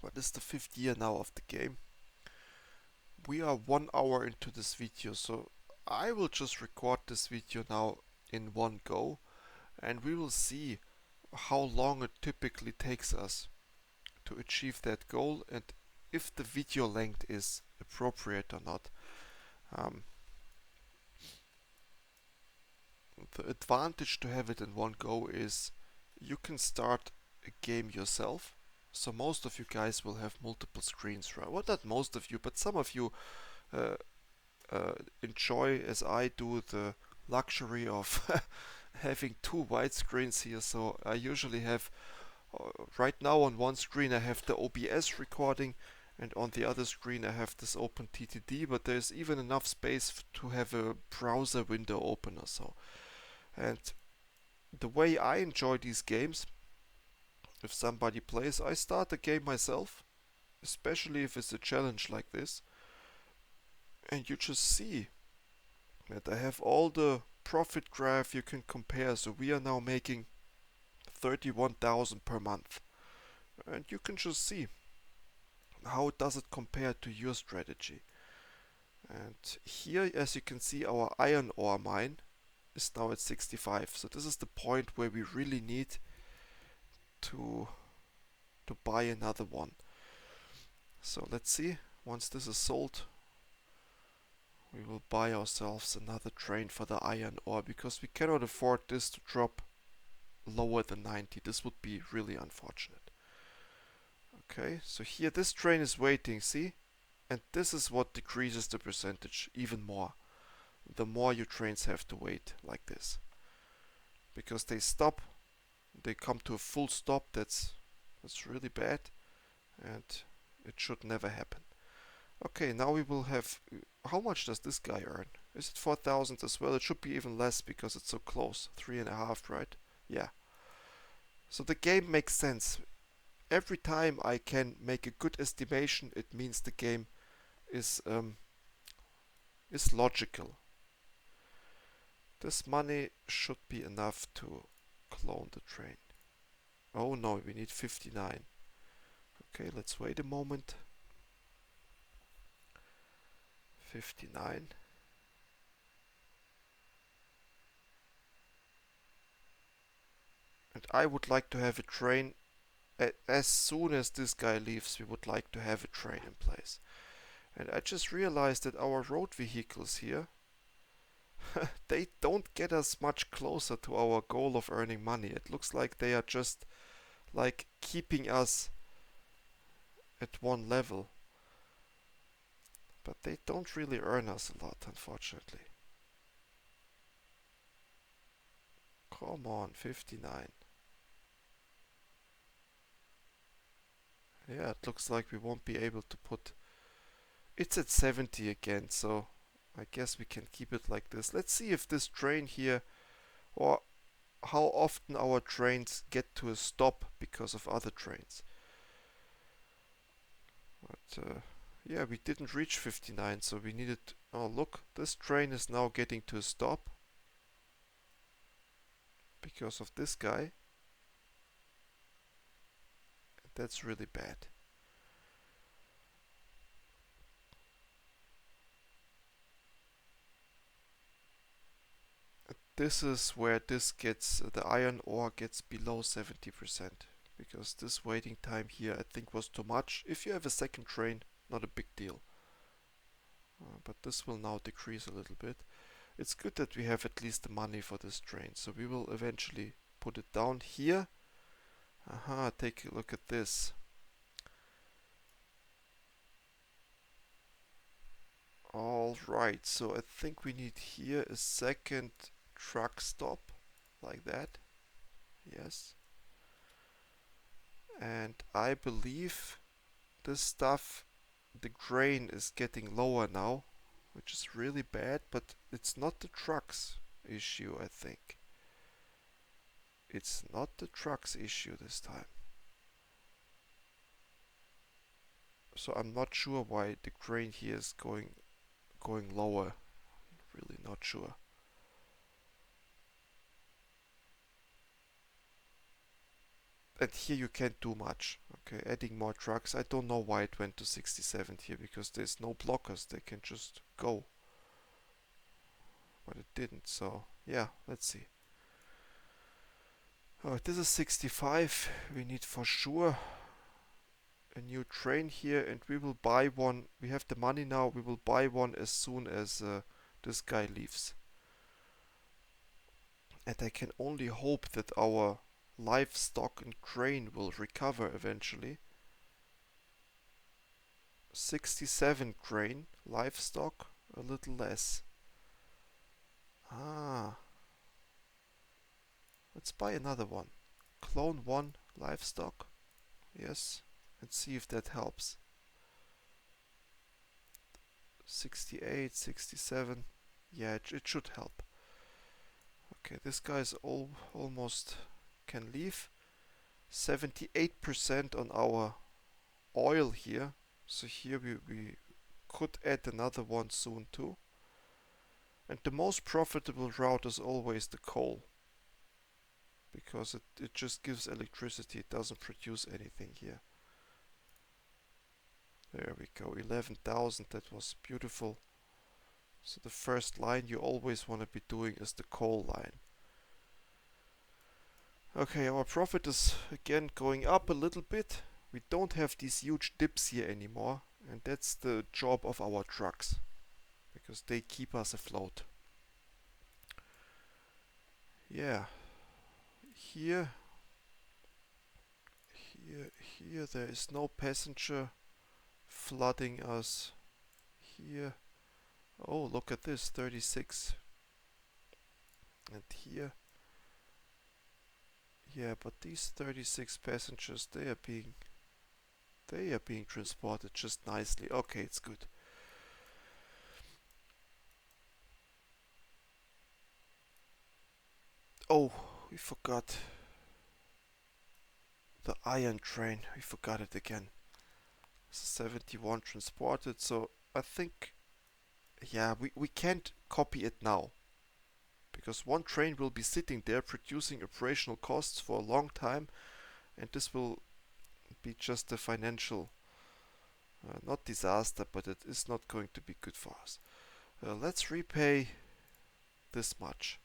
What is the 5th year now of the game? We are 1 hour into this video, so I will just record this video now in one go, and we will see how long it typically takes us to achieve that goal and if the video length is appropriate or not. Um, the advantage to have it in one go is you can start a game yourself. So most of you guys will have multiple screens, right? Well, not most of you, but some of you uh, enjoy, as I do, the luxury of having two white screens here. So I usually have, right now on one screen I have the OBS recording, and on the other screen I have this OpenTTD, but there's even enough space to have a browser window open or so. And the way I enjoy these games, if somebody plays, I start the game myself, especially if it's a challenge like this, and you just see that I have all the profit graph you can compare. So we are now making 31,000 per month, and you can just see how does it compare to your strategy. And here, as you can see, our iron ore mine is now at 65. So this is the point where we really need to buy another one. So let's see, once this is sold, we will buy ourselves another train for the iron ore, because we cannot afford this to drop lower than 90. This would be really unfortunate. Okay, so here this train is waiting, see? And this is what decreases the percentage even more. The more your trains have to wait like this. Because they stop, they come to a full stop, that's really bad, and it should never happen. Okay, now we will have, how much does this guy earn? Is it 4,000 as well? It should be even less because it's so close. 3.5, right? Yeah. So the game makes sense. Every time I can make a good estimation, it means the game is logical. This money should be enough to clone the train. Oh no, we need 59. Okay, let's wait a moment. 59. And I would like to have a train as soon as this guy leaves. We would like to have a train in place. And I just realized that our road vehicles here, they don't get us much closer to our goal of earning money. It looks like they are just like keeping us at one level. But they don't really earn us a lot, unfortunately. Come on, 59. Yeah, it looks like we won't be able to put... It's at 70 again, so I guess we can keep it like this. Let's see if this train here, or how often our trains get to a stop because of other trains. But yeah, we didn't reach 59, so we needed... Oh, look, this train is now getting to a stop because of this guy. That's really bad. This is where this gets, the iron ore gets below 70%, because this waiting time here I think was too much. If you have a second train, not a big deal. But this will now decrease a little bit. It's good that we have at least the money for this train, so we will eventually put it down here. Aha, take a look at this. Alright, so I think we need here a second truck stop, like that. Yes. And I believe this stuff, the grain is getting lower now, which is really bad, but it's not the trucks. issue, I think. It's not the truck's issue this time. So I'm not sure why the grain here is going lower. Really not sure. And here you can't do much. Okay, adding more trucks. I don't know why it went to 67 here, because there's no blockers. They can just go. But it didn't, so yeah, let's see. Oh, this is 65. We need for sure a new train here, and we will buy one. We have the money now. We will buy one as soon as this guy leaves. And I can only hope that our livestock and grain will recover eventually. 67 grain, livestock a little less. Ah, let's buy another one. Clone 1 livestock. Yes, and see if that helps. 68, 67. Yeah, it should help. Okay, this guy's almost can leave. 78% on our oil here. So here we could add another one soon too. And the most profitable route is always the coal. Because it just gives electricity, it doesn't produce anything here. There we go, 11,000, that was beautiful. So the first line you always want to be doing is the coal line. Okay, our profit is again going up a little bit. We don't have these huge dips here anymore, and that's the job of our trucks, because they keep us afloat. Yeah, here there is no passenger flooding us. Here, oh, look at this, 36. And here, yeah, but these 36 passengers, they are being transported just nicely. Okay, it's good. Oh, we forgot the iron train. We forgot it again. 71 transported, so I think, yeah, we can't copy it now, because one train will be sitting there producing operational costs for a long time, and this will be just a financial, not disaster, but it is not going to be good for us. Let's repay this much.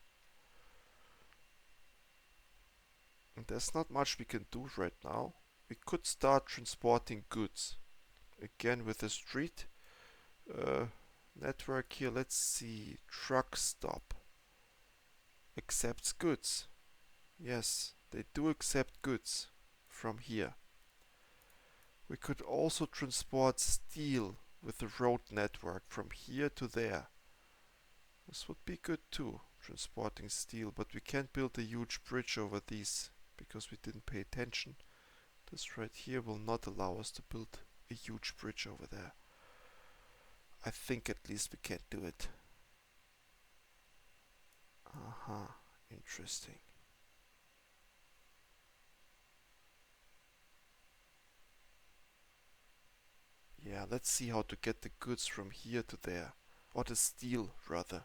And there's not much we can do right now. We could start transporting goods. Again with the street network here. Let's see. Truck stop. Accepts goods. Yes, they do accept goods from here. We could also transport steel with the road network from here to there. This would be good too, transporting steel, but we can't build a huge bridge over these because we didn't pay attention. This right here will not allow us to build a huge bridge over there. I think at least we can't do it. Aha, interesting. Yeah, let's see how to get the goods from here to there. Or the steel, rather.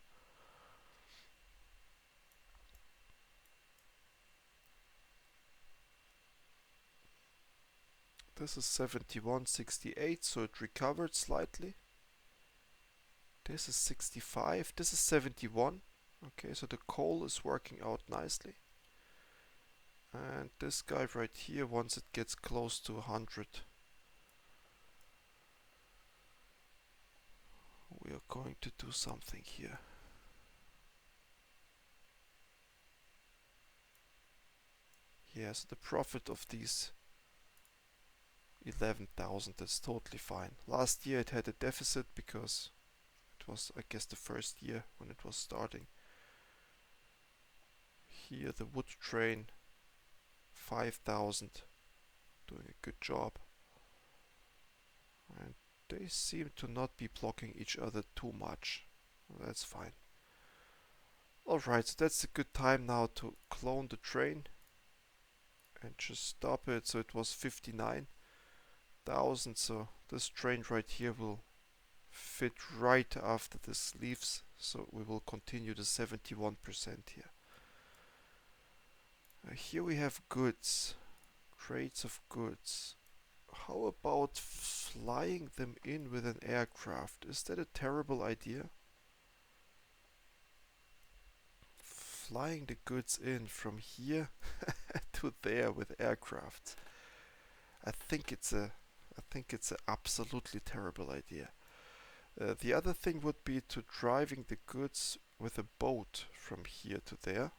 This is 71.68, so it recovered slightly. This is 65. This is 71. Okay, so the coal is working out nicely. And this guy right here, once it gets close to 100, we are going to do something here. Yeah, so the profit of these 11,000, that's totally fine. Last year it had a deficit because it was, I guess, the first year when it was starting. Here the wood train, 5,000, doing a good job. And they seem to not be blocking each other too much. That's fine. Alright, so that's a good time now to clone the train and just stop it. So it was 59,000, so this train right here will fit right after this leaves, so we will continue the 71% here. Here we have goods, crates of goods. How about flying them in with an aircraft? Is that a terrible idea? Flying the goods in from here to there with aircraft. I think it's an absolutely terrible idea. The other thing would be to driving the goods with a boat from here to there.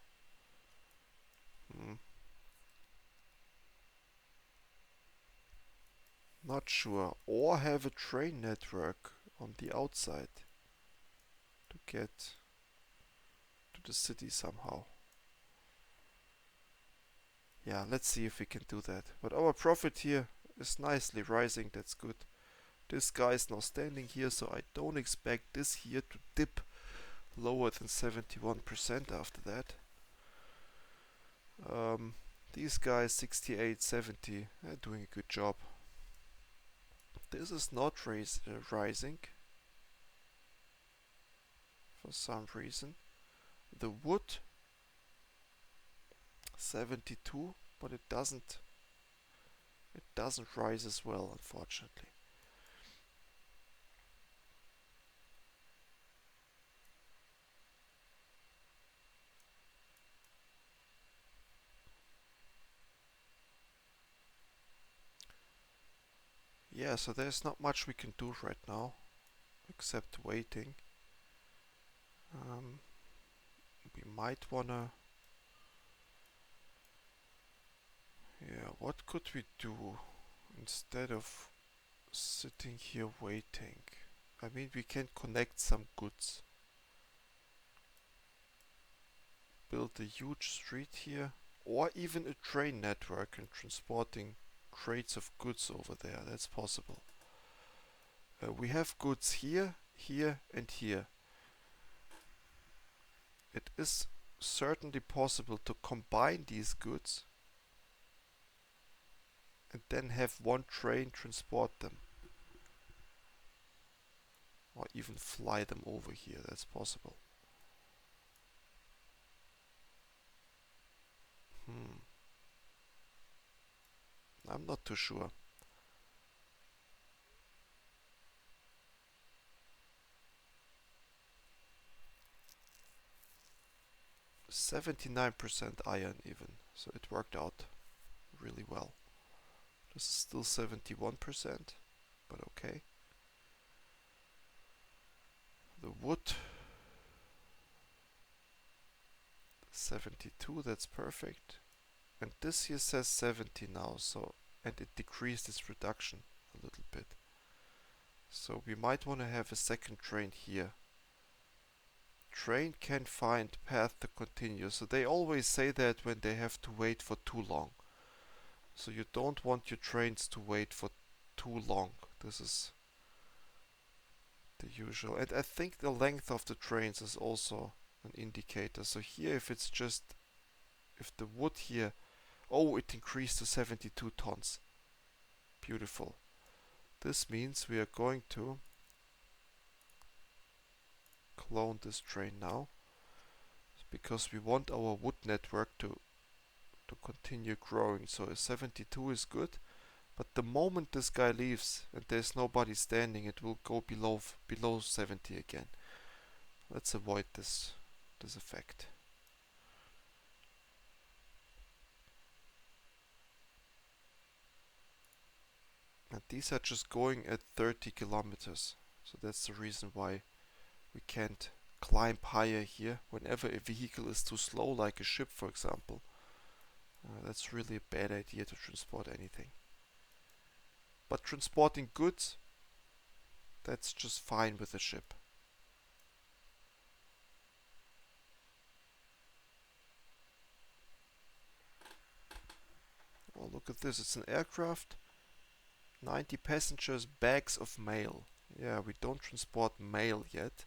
Not sure. Or have a train network on the outside to get to the city somehow. Yeah, let's see if we can do that. But our profit here is nicely rising, that's good. This guy is now standing here, so I don't expect this here to dip lower than 71% after that. These guys 68, 70, they're doing a good job. This is not rising for some reason. The wood 72, but it doesn't rise as well, unfortunately. Yeah, so there's not much we can do right now except waiting. We might wanna... Yeah, what could we do instead of sitting here waiting? I mean, we can connect some goods. Build a huge street here, or even a train network and transporting crates of goods over there. That's possible. We have goods here, here, and here. It is certainly possible to combine these goods and then have one train transport them. Or even fly them over here, that's possible. I'm not too sure. 79% iron even, so it worked out really well. This is still 71%, but okay. The wood 72, that's perfect. And this here says 70 now, so, and it decreased its reduction a little bit. So we might want to have a second train here. Train can find path to continue, so they always say that when they have to wait for too long. So you don't want your trains to wait for too long. This is the usual. And I think the length of the trains is also an indicator. So here if it's just, if the wood here, oh, it increased to 72 tons. Beautiful. This means we are going to clone this train now, because we want our wood network to continue growing. So a 72 is good, but the moment this guy leaves and there's nobody standing, it will go below 70 again. Let's avoid this effect. And these are just going at 30 kilometers. So that's the reason why we can't climb higher here. Whenever a vehicle is too slow, like a ship for example, that's really a bad idea to transport anything. But transporting goods, that's just fine with a ship. Oh, look at this, it's an aircraft. 90 passengers, bags of mail. Yeah, we don't transport mail yet.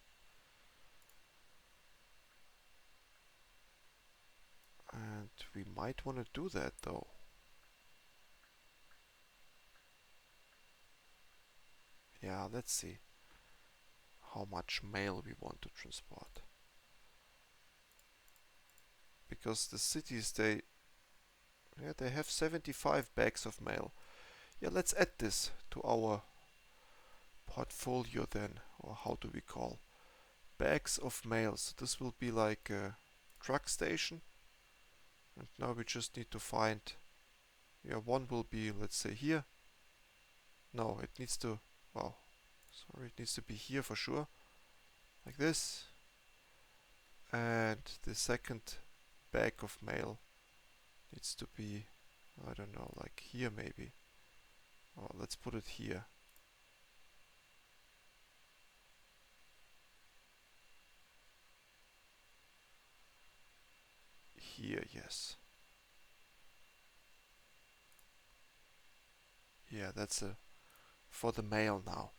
We might want to do that though. Yeah, let's see how much mail we want to transport. Because the cities, they have 75 bags of mail. Yeah, let's add this to our portfolio then, or how do we call? Bags of mail. So this will be like a truck station. And now we just need to find, yeah, one will be, let's say here. No, it needs to, wow, sorry, it needs to be here for sure. Like this. And the second bag of mail needs to be, I don't know, like here maybe. Oh, let's put it here. Here, yes. Yeah, that's a for the mail now.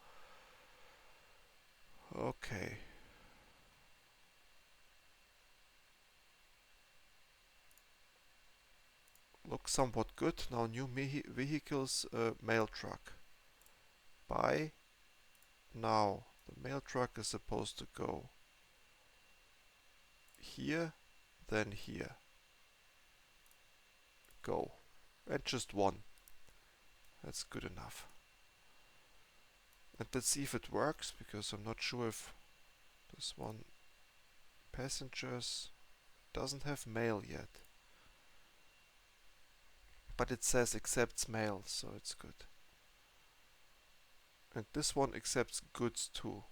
Okay. Looks somewhat good. Now new vehicles, mail truck. Buy. Now the mail truck is supposed to go here, then here. Go. And just one. That's good enough. And let's see if it works, because I'm not sure if this one passengers doesn't have mail yet. But it says accepts mail, so it's good. And this one accepts goods too.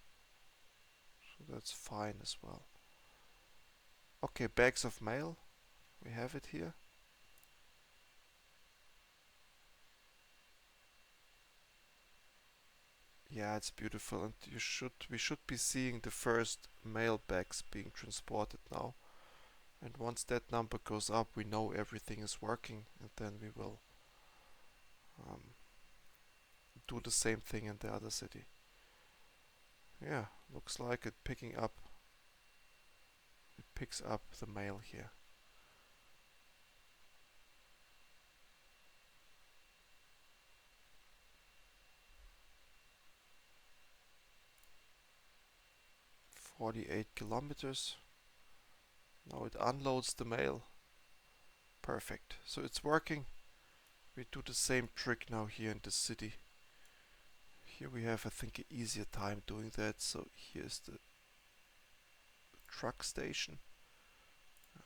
So that's fine as well. Okay, bags of mail. We have it here. Yeah, it's beautiful, and we should be seeing the first mail bags being transported now. And once that number goes up, we know everything is working, and then we will um, do the same thing in the other city. Yeah, looks like it picking up. It picks up the mail here. $48 kilometers. Now it unloads the mail. Perfect. So it's working. We do the same trick now here in the city. Here we have, I think, an easier time doing that. So here's the truck station.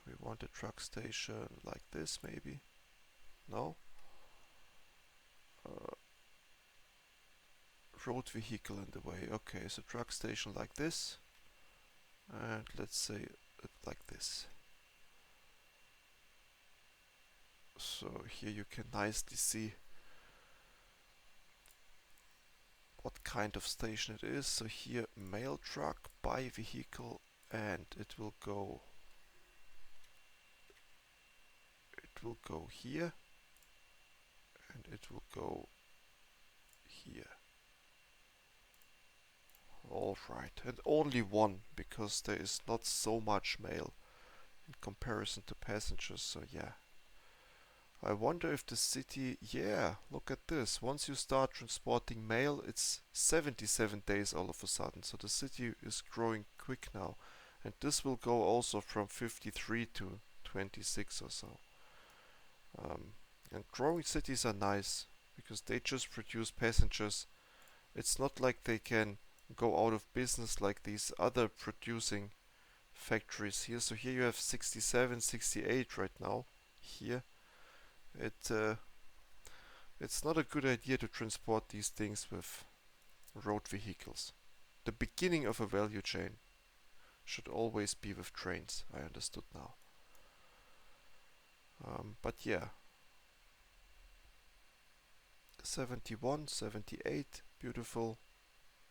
We want a truck station like this, maybe. No? Uh, road vehicle in the way. Okay, so truck station like this. And let's say it like this. So here you can nicely see what kind of station it is. So here mail truck by vehicle, and it will go here, and it will go here. Alright, and only one, because there is not so much mail in comparison to passengers, so yeah. I wonder if the city, yeah, look at this. Once you start transporting mail, it's 77 days all of a sudden. So the city is growing quick now. And this will go also from 53 to 26 or so. And growing cities are nice because they just produce passengers. It's not like they can go out of business like these other producing factories here. So here you have 67, 68 right now. Here it's not a good idea to transport these things with road vehicles. The beginning of a value chain should always be with trains, I understood now. But yeah, 71, 78, beautiful.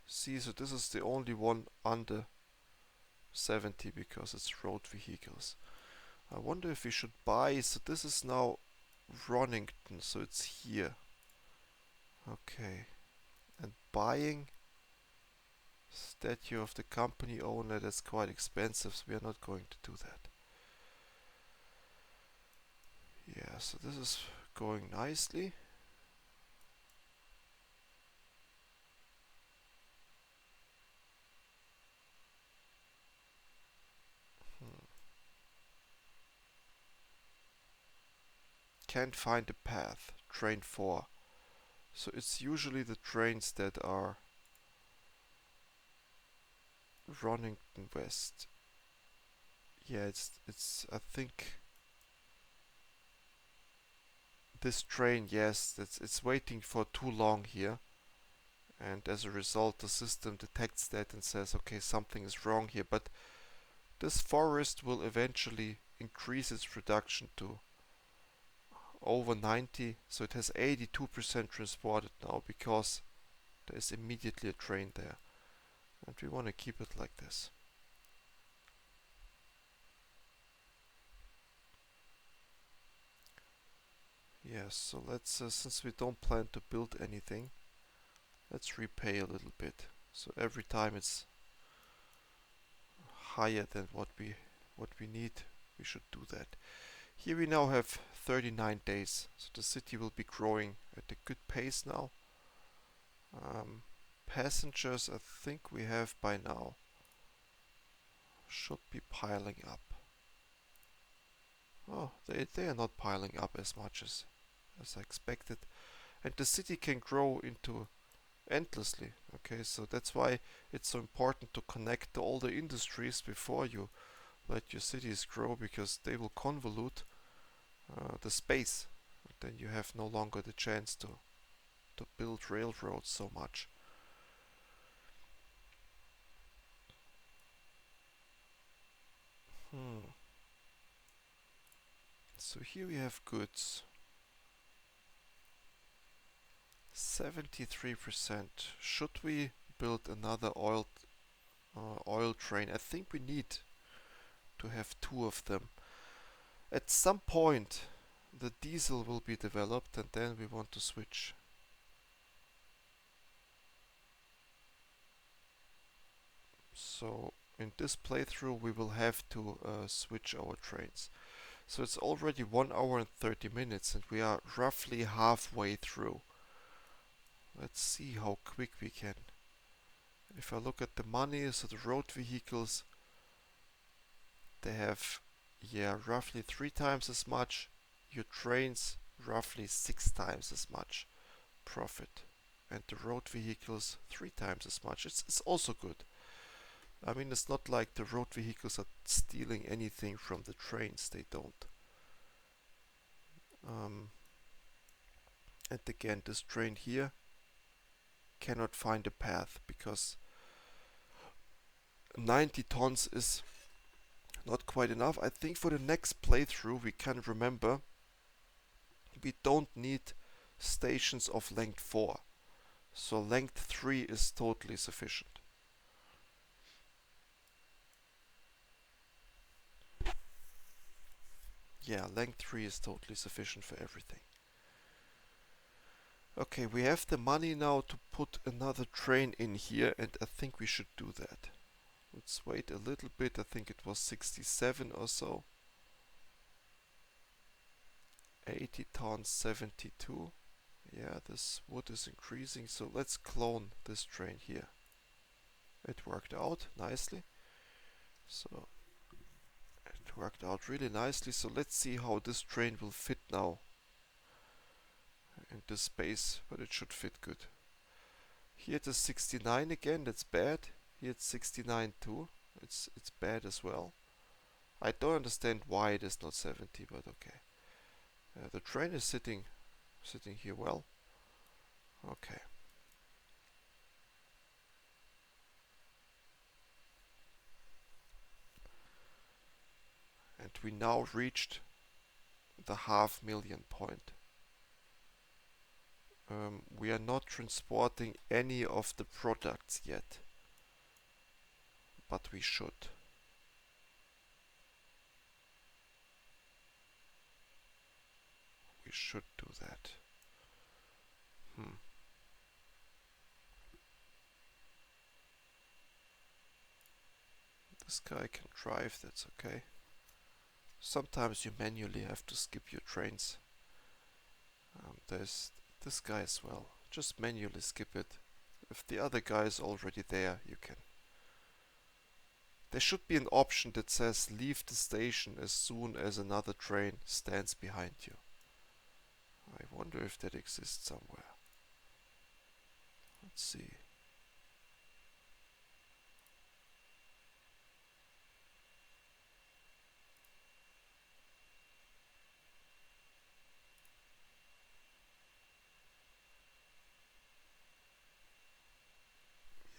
See, so this is the only one under 70 because it's road vehicles. I wonder if we should buy, so this is now Ronington, so it's here. Okay, and buying statue of the company owner, that's quite expensive, so we are not going to do that. Yeah, so this is going nicely. Hmm. Can't find a path. Train 4. So it's usually the trains that are running west. Yeah, it's I think this train, yes, it's waiting for too long here, and as a result the system detects that and says, okay, something is wrong here. But this forest will eventually increase its production to over 90, so it has 82% transported now because there is immediately a train there, and we want to keep it like this. Yes, so let's since we don't plan to build anything, let's repay a little bit. So every time it's higher than what we need, we should do that. Here we now have 39 days, so the city will be growing at a good pace now. Um, Passengers, I think we have by now, should be piling up. Oh, they are not piling up as much as I expected. And the city can grow into endlessly. Okay, so that's why it's so important to connect all the industries before you let your cities grow, because they will convolute the space. Then you have no longer the chance to build railroads so much. Hmm. So here we have goods. 73%. Should we build another oil train? I think we need to have two of them. At some point, the diesel will be developed, and then we want to switch. So in this playthrough, we will have to switch our trains. So it's already 1 hour and 30 minutes, and we are roughly halfway through. Let's see how quick we can. If I look at the money, so the road vehicles, they have, yeah, roughly 3 times as much. Your trains, roughly 6 times as much profit. And the road vehicles, 3 times as much. It's also good. I mean, it's not like the road vehicles are stealing anything from the trains, they don't. Um, and again, this train here cannot find a path because 90 tons is not quite enough. I think for the next playthrough we can remember we don't need stations of length 4. So length 3 is totally sufficient. Yeah, length 3 is totally sufficient for everything. Okay, we have the money now to put another train in here, and I think we should do that. Let's wait a little bit. I think it was 67 or so. 80 tons, 72. Yeah, this wood is increasing, so let's clone this train here. It worked out nicely. So it worked out really nicely. So let's see how this train will fit now in this space, but it should fit good. Here it is 69 again, that's bad. Here it's 69 too. It's bad as well. I don't understand why it is not 70, but okay. The train is sitting here well. Okay. And we now reached the half-million point. We are not transporting any of the products yet, but we should. We should do that. Hmm. This guy can drive, that's okay. Sometimes you manually have to skip your trains. There's this guy as well. Just manually skip it. If the other guy is already there, you can. There should be an option that says leave the station as soon as another train stands behind you. I wonder if that exists somewhere. Let's see.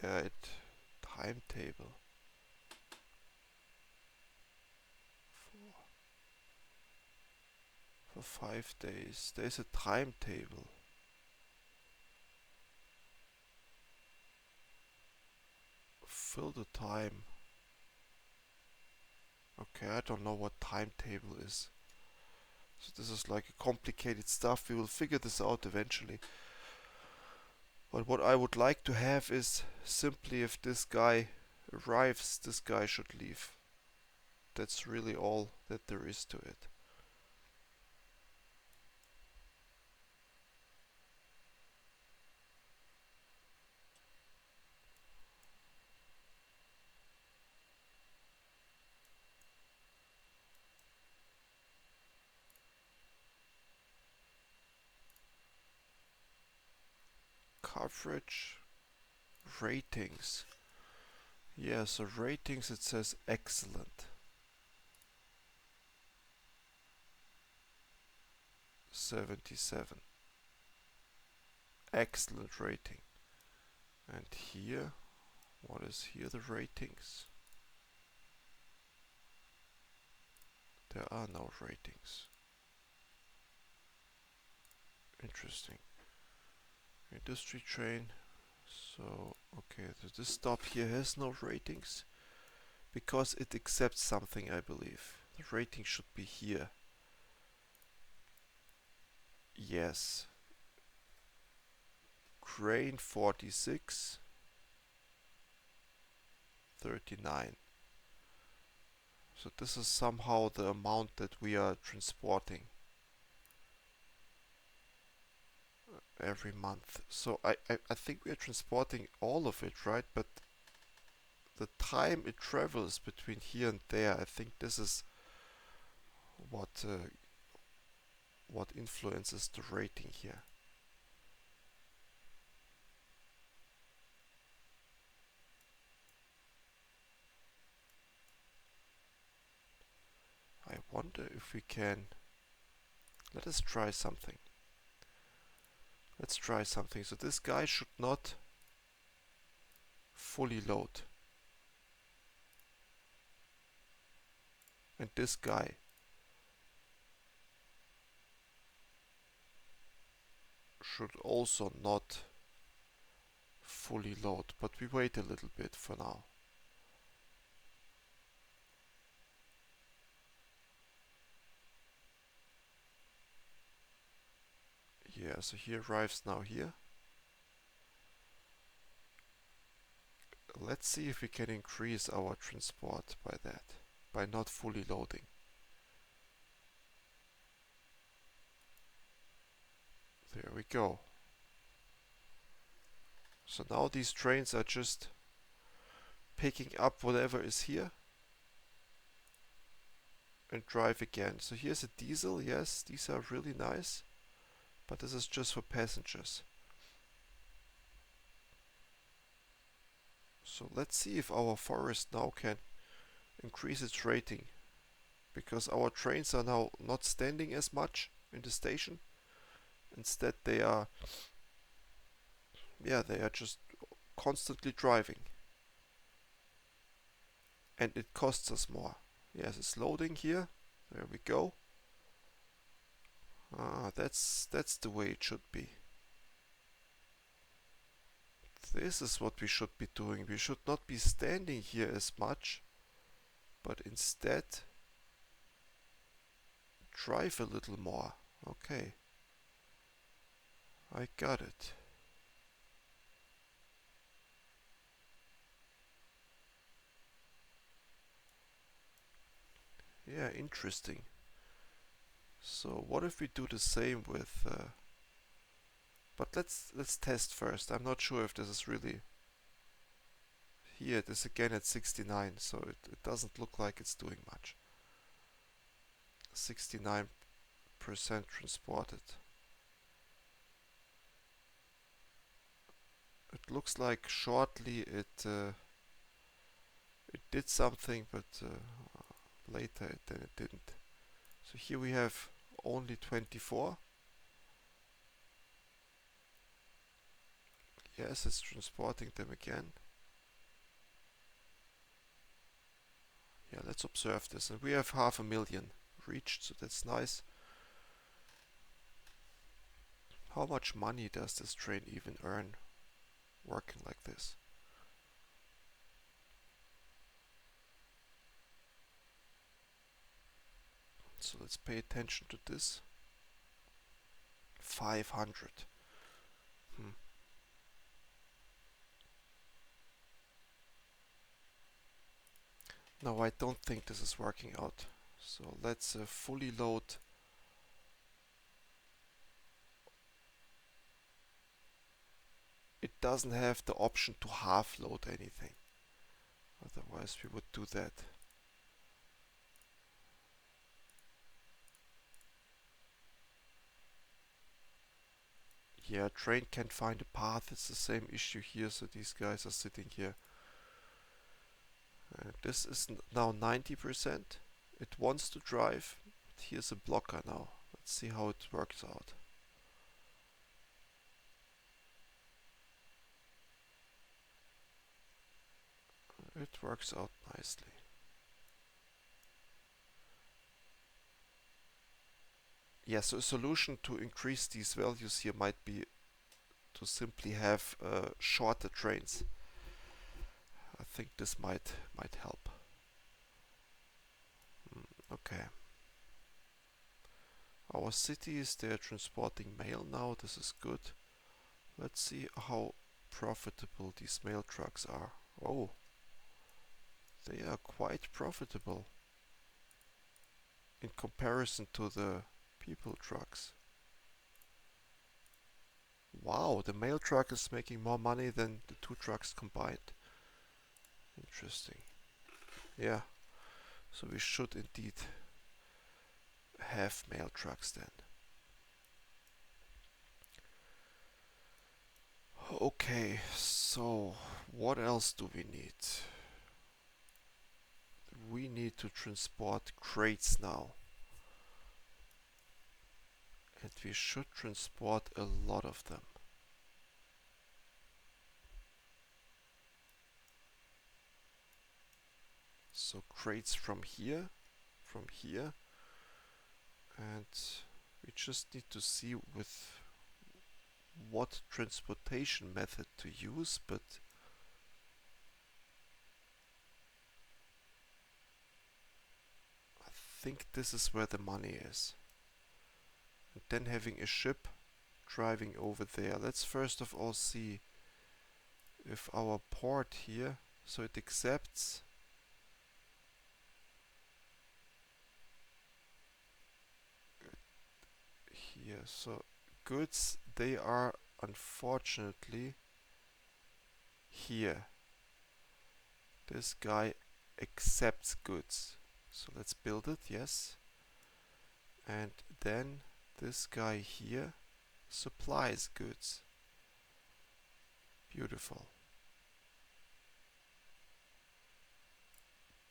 Yeah, timetable for 5 days. There's a timetable. Fill the time. Okay, I don't know what timetable is. So this is like a complicated stuff. We will figure this out eventually. But what I would like to have is simply if this guy arrives, this guy should leave. That's really all that there is to it. Coverage, ratings. Yeah, so ratings it says excellent. 77. Excellent rating. And here, what is here the ratings? There are no ratings. Interesting. Industry train. So, okay, this stop here has no ratings because it accepts something, I believe. The rating should be here. Yes. Crane 46, 39. So this is somehow the amount that we are transporting every month. So I think we are transporting all of it, right? But the time it travels between here and there, I think this is what influences the rating here. I wonder if we can. Let us try something. Let's try something. So this guy should not fully load. And this guy should also not fully load, but we wait a little bit for now. Yeah, so he arrives now here. Let's see if we can increase our transport by that, by not fully loading. There we go. So now these trains are just picking up whatever is here and drive again. So here's a diesel, yes, these are really nice, but this is just for passengers. So let's see if our forest now can increase its rating, because our trains are now not standing as much in the station. Instead they are just constantly driving. And it costs us more. Yes, it's loading here. There we go. That's the way it should be. This is what we should be doing. We should not be standing here as much, but instead drive a little more. Okay. I got it. Yeah, interesting. So what if we do the same with but let's test first. I'm not sure if this is really here. It is again at 69, so it doesn't look like it's doing much. 69% transported. It looks like shortly it did something, but later it didn't. So here we have only 24. Yes, it's transporting them again. Yeah, let's observe this. And we have 500,000 reached, so that's nice. How much money does this train even earn working like this? So let's pay attention to this. 500. Hmm. No, I don't think this is working out. So let's fully load. It doesn't have the option to half load anything. Otherwise we would do that. Yeah, train can't find a path. It's the same issue here. So these guys are sitting here. This is now 90%. It wants to drive. But here's a blocker now. Let's see how it works out. It works out nicely. Yeah, so a solution to increase these values here might be to simply have shorter trains. I think this might help. Okay. Our cities, they're transporting mail now. This is good. Let's see how profitable these mail trucks are. Oh, they are quite profitable in comparison to the people trucks. Wow, the mail truck is making more money than the two trucks combined. Interesting. Yeah, so we should indeed have mail trucks then. Okay, so what else do we need? We need to transport crates now. And we should transport a lot of them. So crates from here, and we just need to see with what transportation method to use, but I think this is where the money is. And then having a ship driving over there. Let's first of all see if our port here, so it accepts here. So goods, they are unfortunately here. This guy accepts goods. So let's build it, yes. And then this guy here supplies goods. Beautiful.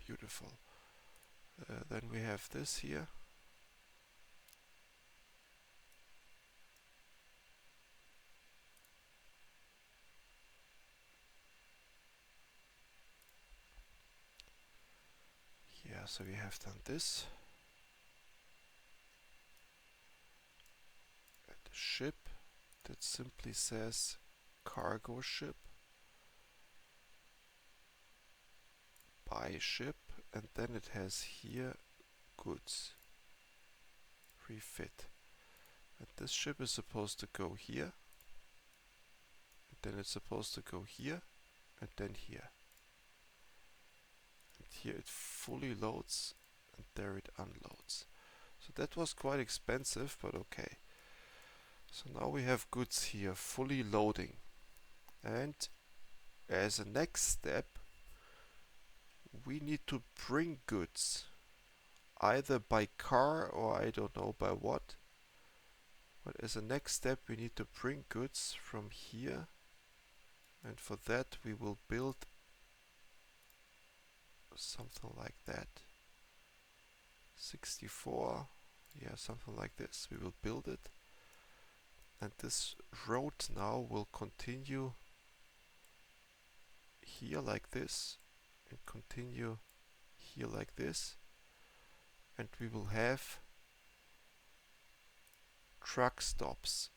Beautiful. Then we have this here. Yeah, so we have done this. And the ship that simply says cargo ship, buy ship, and then it has here goods, refit. And this ship is supposed to go here, and then it's supposed to go here, and then here. And here it fully loads, and there it unloads. So that was quite expensive, but okay. So now we have goods here fully loading, and as a next step we need to bring goods either by car or I don't know by what, but as a next step we need to bring goods from here, and for that we will build something like that. 64, yeah, something like this. We will build it, and this road now will continue here like this and continue here like this, and we will have truck stops.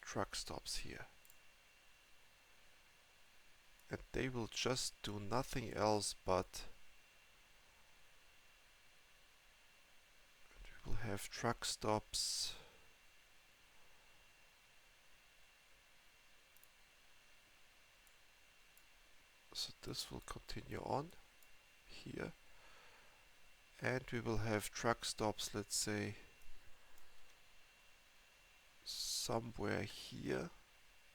Truck stops here, and they will just do nothing else but we will have truck stops so this will continue on here, and we will have truck stops, let's say somewhere here,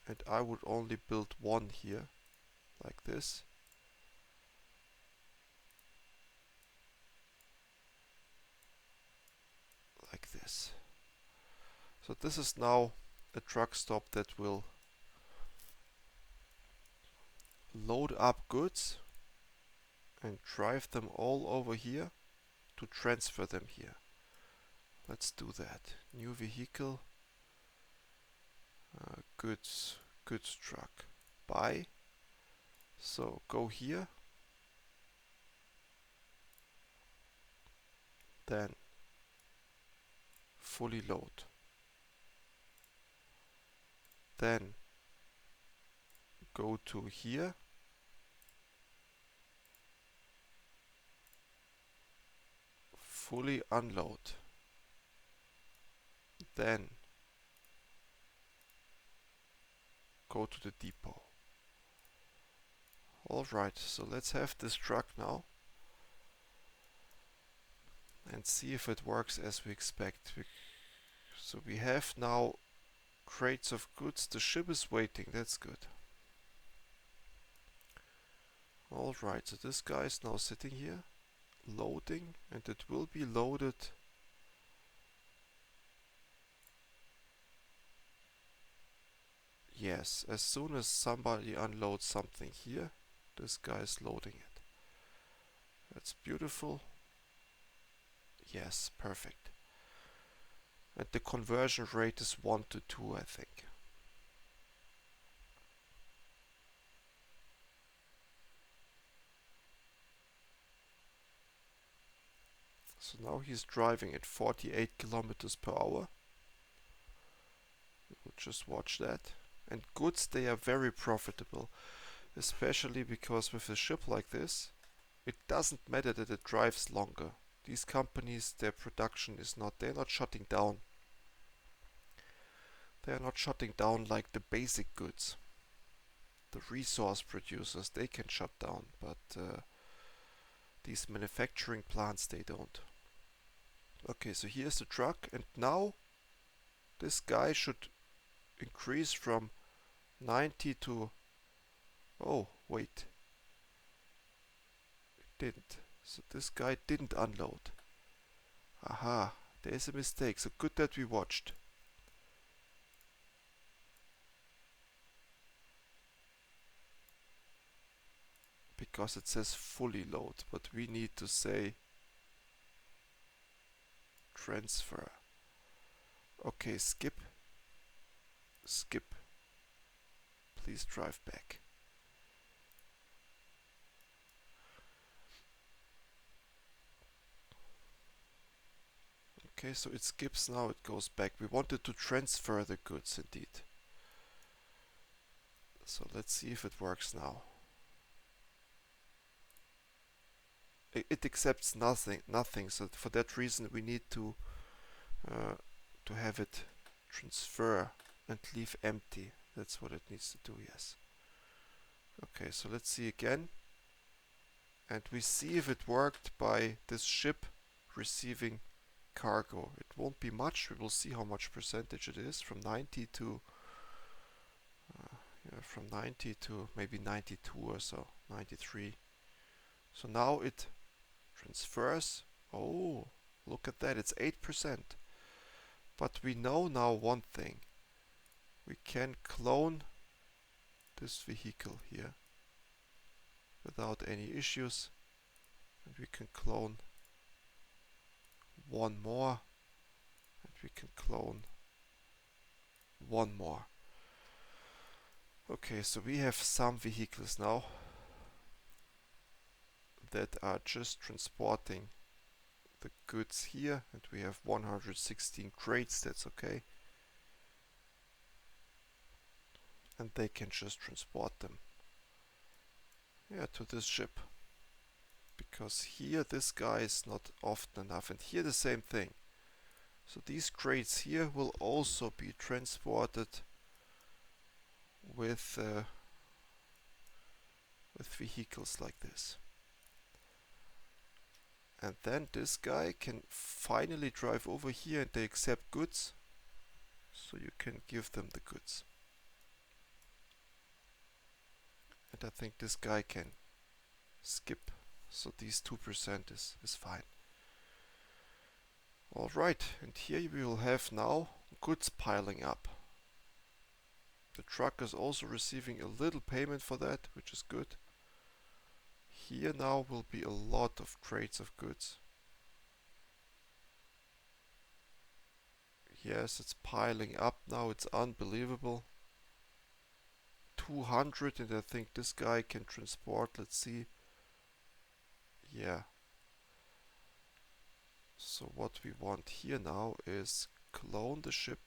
and I would only build one here like this, like this. So this is now a truck stop that will load up goods and drive them all over here to transfer them here. Let's do that. New vehicle, goods truck, buy. So go here, then fully load, then go to here, fully unload, then go to the depot. Alright, so let's have this truck now and see if it works as we expect. So we have now crates of goods. The ship is waiting, that's good. Alright, so this guy is now sitting here, loading, and it will be loaded yes, as soon as somebody unloads something here, this guy is loading it. That's beautiful. Yes, perfect. And the conversion rate is 1 to 2, I think. So now he's driving at 48 kilometers per hour. We'll just watch that. And goods, they are very profitable, especially because with a ship like this, it doesn't matter that it drives longer. These companies, their production is not, they're not shutting down. They are not shutting down like the basic goods. The resource producers, they can shut down, but these manufacturing plants, they don't. Okay, so here's the truck, and now this guy should increase from 90 to... Oh, wait. It didn't. So this guy didn't unload. Aha, there's a mistake, so good that we watched. Because it says fully load, but we need to say transfer. Okay, skip. Skip. Please drive back. Okay, so it skips now, it goes back. We wanted to transfer the goods indeed. So let's see if it works now. It accepts nothing. So for that reason we need to have it transfer and leave empty. That's what it needs to do, yes. Okay, so let's see again. And we see if it worked by this ship receiving cargo. It won't be much. We will see how much percentage it is from 90 to from 90 to maybe 92 or so, 93. So now it transfers. Oh, look at that, it's 8%. But we know now one thing. We can clone this vehicle here without any issues. And we can clone one more. And we can clone one more. Okay, so we have some vehicles now that are just transporting the goods here, and we have 116 crates, that's okay. And they can just transport them to this ship. Because here this guy is not often enough, and here the same thing. So these crates here will also be transported with vehicles like this. And then this guy can finally drive over here and they accept goods. So you can give them the goods. And I think this guy can skip. So these 2% is fine. Alright, and here we will have now goods piling up. The truck is also receiving a little payment for that, which is good. Here now will be a lot of crates of goods. Yes, it's piling up now, it's unbelievable. 200, and I think this guy can transport, let's see. Yeah. So what we want here now is clone the ship.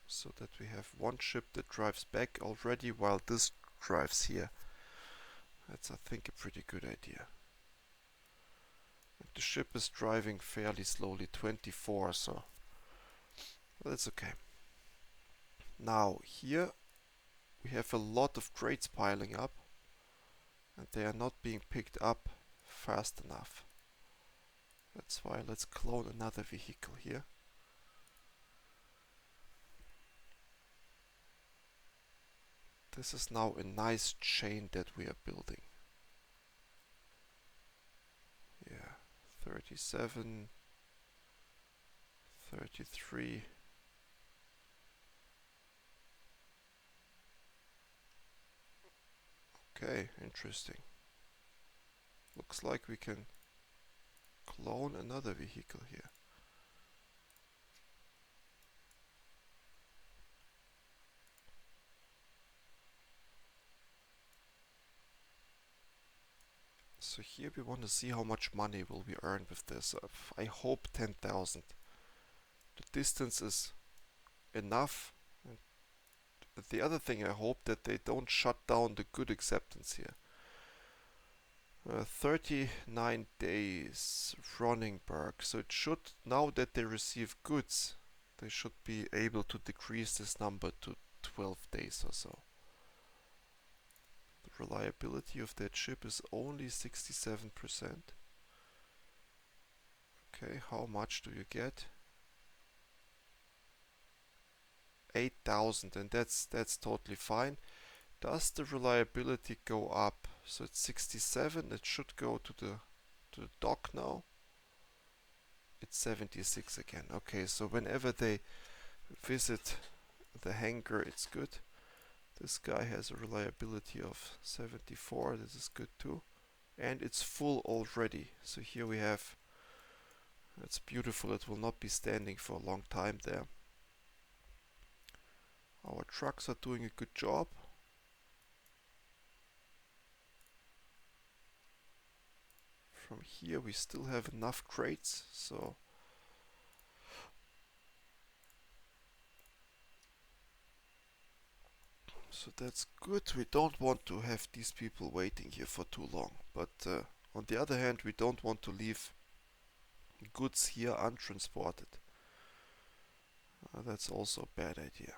So that we have one ship that drives back already while this drives here. That's, I think, a pretty good idea. And the ship is driving fairly slowly, 24, so that's okay. Now here we have a lot of crates piling up and they are not being picked up fast enough. That's why let's clone another vehicle here. This is now a nice chain that we are building. Yeah, 37, 33. Okay, interesting. Looks like we can clone another vehicle here. So here we want to see how much money will we earn with this. I hope 10,000. The distance is enough. And the other thing, I hope that they don't shut down the good acceptance here. 39 days running Berg. So it should, now that they receive goods, they should be able to decrease this number to 12 days or so. The reliability of that ship is only 67%. Okay, how much do you get? 8,000, and that's totally fine. Does the reliability go up? So it's 67. It should go to the dock now. It's 76 again. Okay, so whenever they visit the hangar, it's good. This guy has a reliability of 74. This is good too. And it's full already. So here we have, it's beautiful. It will not be standing for a long time there. Our trucks are doing a good job. From here we still have enough crates, so that's good. We don't want to have these people waiting here for too long, but on the other hand we don't want to leave goods here untransported. That's also a bad idea.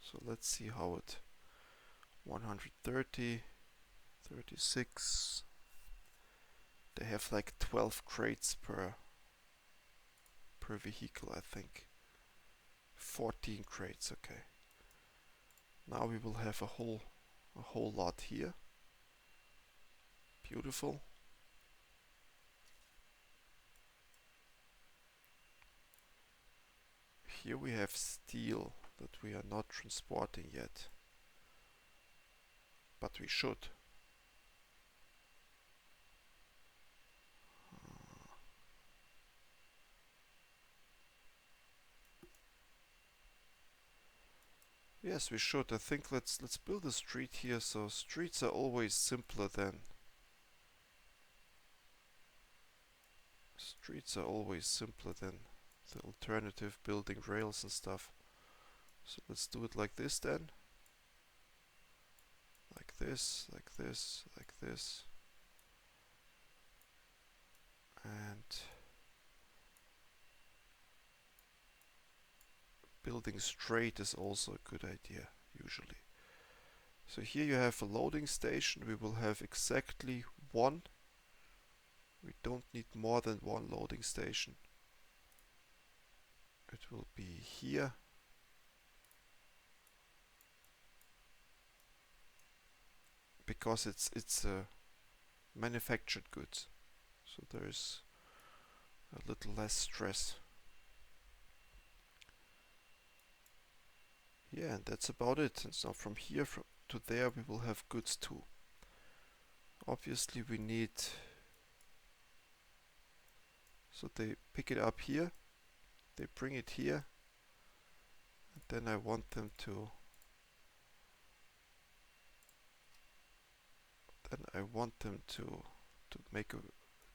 So let's see how it 130, 36. They have like 12 crates per vehicle, I think. 14 crates, okay. Now we will have a whole lot here. Beautiful. Here we have steel that we are not transporting yet. But we should. Yes, we should. I think let's build a street here. So streets are always simpler than the alternative building rails and stuff. So let's do it like this then. Like this, like this, like this. And building straight is also a good idea, usually. So here you have a loading station. We will have exactly one. We don't need more than one loading station. It will be here. Because it's manufactured goods. So there's a little less stress. Yeah, and that's about it. And so from here to there we will have goods too. Obviously we need, so they pick it up here, they bring it here, and then I want them to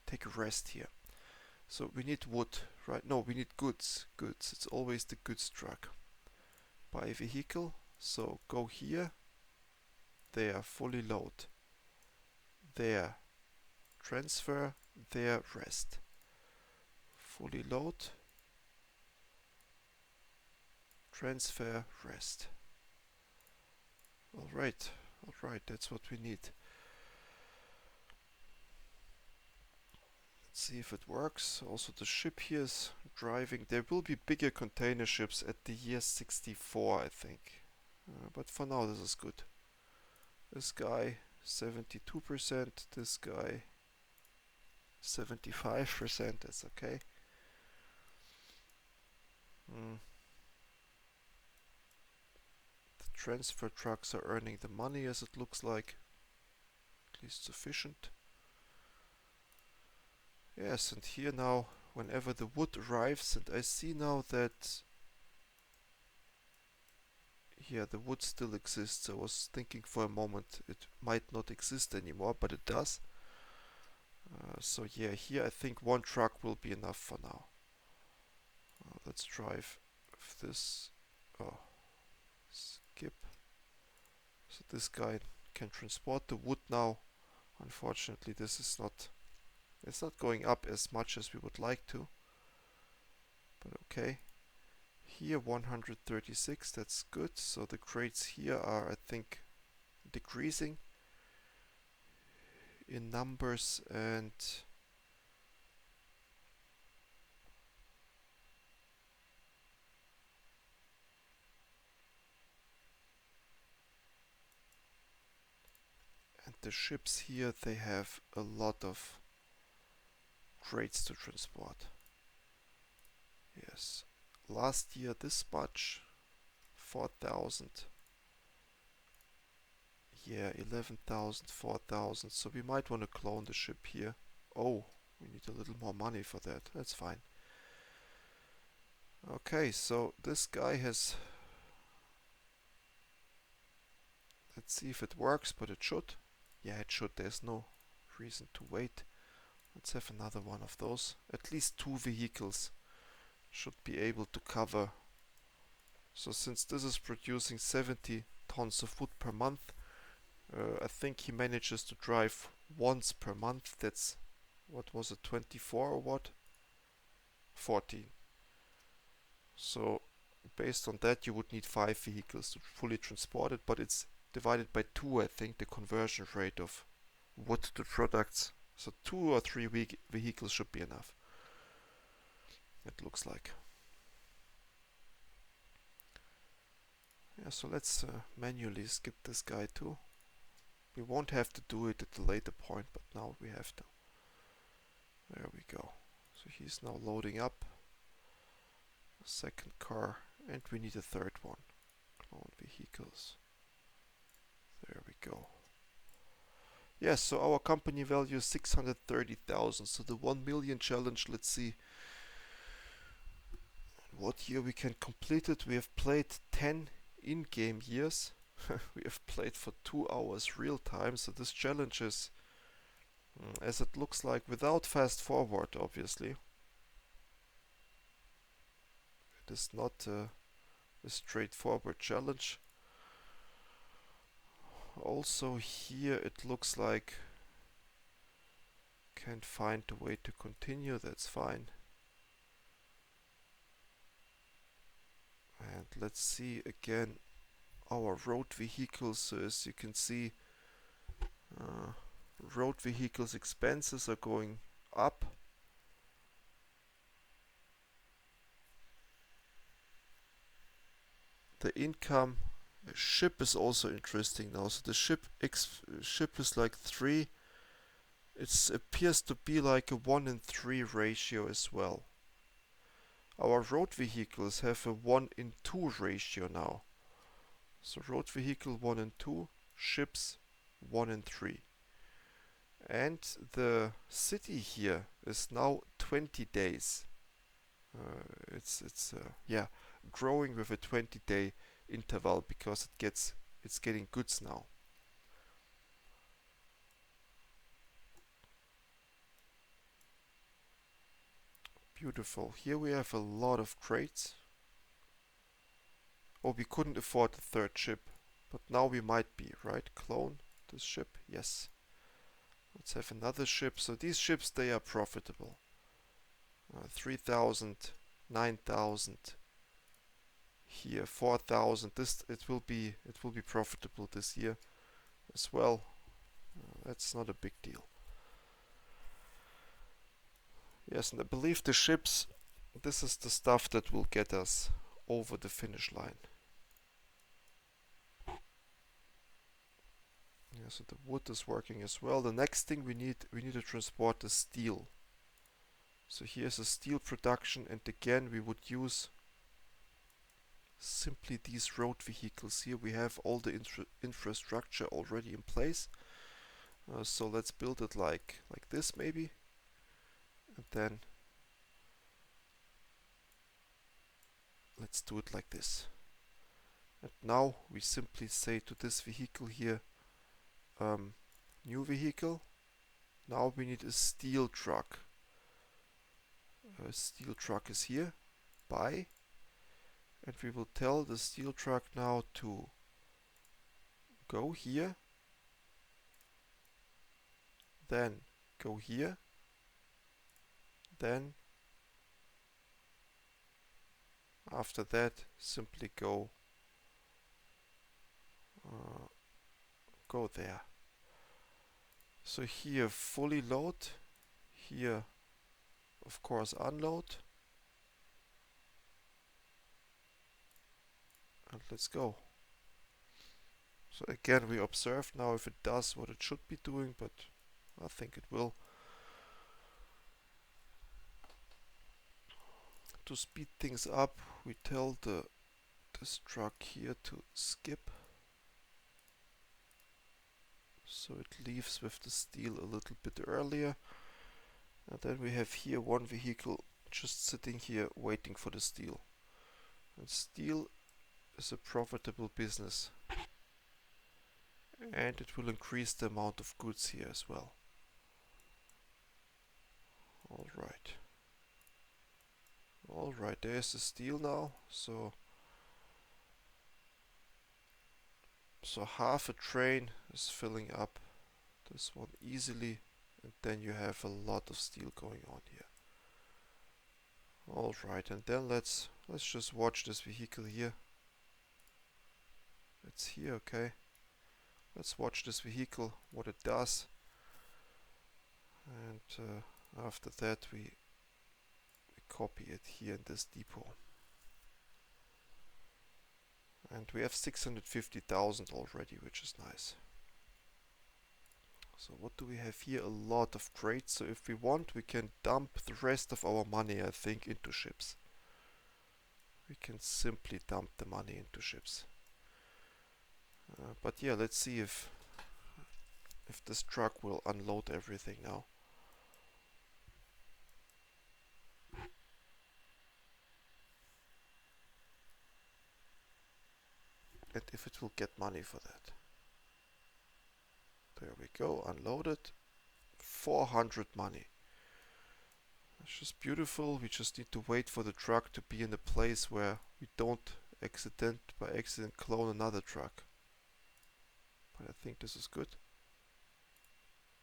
take a rest here. So we need wood, right? No, we need goods. It's always the goods truck. Buy a vehicle. So go here. There, fully load. There, transfer. There, rest. Fully load. Transfer, rest. Alright, that's what we need. Let's see if it works. Also the ship here is driving. There will be bigger container ships at the year 64, I think. But for now this is good. This guy 72%, this guy 75%, that's okay. The transfer trucks are earning the money as it looks like. At least sufficient. Yes, and here now, whenever the wood arrives, and I see now that yeah, the wood still exists. I was thinking for a moment it might not exist anymore, but it does. So yeah, here I think one truck will be enough for now. Let's drive this. Oh, skip. So this guy can transport the wood now. Unfortunately, this is not. It's not going up as much as we would like to. But okay. Here 136, that's good. So the crates here are, I think, decreasing in numbers, and the ships here, they have a lot of crates to transport. Yes. Last year this much, 4,000. Yeah, 11,000, 4,000. So we might want to clone the ship here. Oh, we need a little more money for that. That's fine. Okay, so this guy has... Let's see if it works, but it should. Yeah, it should. There's no reason to wait. Let's have another one of those. At least 2 vehicles should be able to cover. So since this is producing 70 tons of wood per month, I think he manages to drive once per month. That's, what was it, 24 or what? 14. So based on that, you would need 5 vehicles to fully transport it, but it's divided by 2, I think, the conversion rate of wood to products. So 2 or 3 vehicles should be enough, it looks like. Yeah, so let's manually skip this guy too. We won't have to do it at a later point, but now we have to. There we go. So he's now loading up a second car, and we need a third one. Clone vehicles. There we go. Yes, so our company value is 630,000. So the 1 million challenge, let's see what year we can complete it. We have played 10 in-game years. We have played for 2 hours real time, so this challenge is, as it looks like, without fast forward, obviously. It is not a straightforward challenge. Also here it looks like can't find a way to continue, that's fine. And let's see again our road vehicles. So as you can see, road vehicles expenses are going up. The income ship is also interesting now. So the ship is like 3. It appears to be like a 1 in 3 ratio as well. Our road vehicles have a 1 in 2 ratio now. So road vehicle 1 in 2, ships 1 in 3. And the city here is now 20 days. It's growing with a 20-day interval because it's getting goods now. Beautiful. Here we have a lot of crates. Oh, we couldn't afford the third ship, but now we might be, right? Clone this ship, yes. Let's have another ship. So these ships, they are profitable. 3,000, 9,000. Here 4,000. It will be profitable this year as well. That's not a big deal. Yes, and I believe the ships, this is the stuff that will get us over the finish line. Yeah, so the wood is working as well. The next thing we need to transport the steel. So here's a steel production, and again we would use simply these road vehicles here. We have all the infrastructure already in place. So let's build it like this maybe. And then let's do it like this. And now we simply say to this vehicle here, new vehicle. Now we need a steel truck. A steel truck is here. Buy. And we will tell the steel truck now to go here. Then go here. Then after that simply go there. So here fully load, here of course unload, and let's go. So again we observe now if it does what it should be doing, but I think it will. To speed things up, we tell this truck here to skip, so it leaves with the steel a little bit earlier. And then we have here one vehicle just sitting here waiting for the steel. And steel is a profitable business. And it will increase the amount of goods here as well. Alright, there's the steel now. So half a train is filling up this one easily, and then you have a lot of steel going on here. Alright, and then let's just watch this vehicle here. It's here, okay. Let's watch this vehicle, what it does. And after that we copy it here in this depot. And we have 650,000 already, which is nice. So what do we have here? A lot of crates. So if we want, we can dump the rest of our money, I think, into ships. We can simply dump the money into ships. But yeah, let's see if this truck will unload everything now. And if it will get money for that. There we go, unloaded. 400 money. It's just beautiful. We just need to wait for the truck to be in a place where we don't by accident clone another truck. But I think this is good.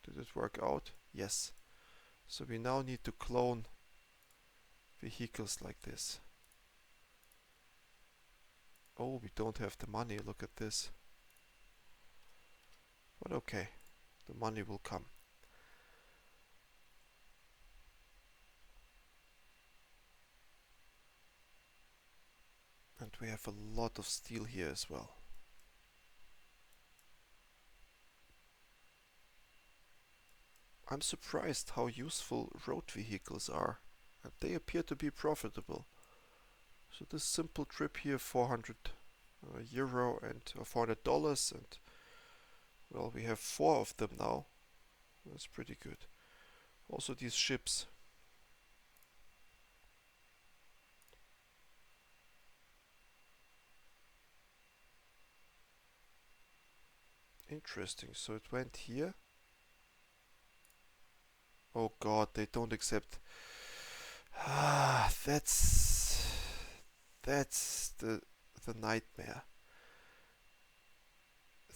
Did it work out? Yes. So we now need to clone vehicles like this. Oh, we don't have the money, look at this. But okay, the money will come. And we have a lot of steel here as well. I'm surprised how useful road vehicles are, and they appear to be profitable. So this simple trip here, 400 euro and $400, and well, we have 4 of them now. That's pretty good. Also these ships. Interesting. So it went here. Oh god, they don't accept. Ah, that's the nightmare.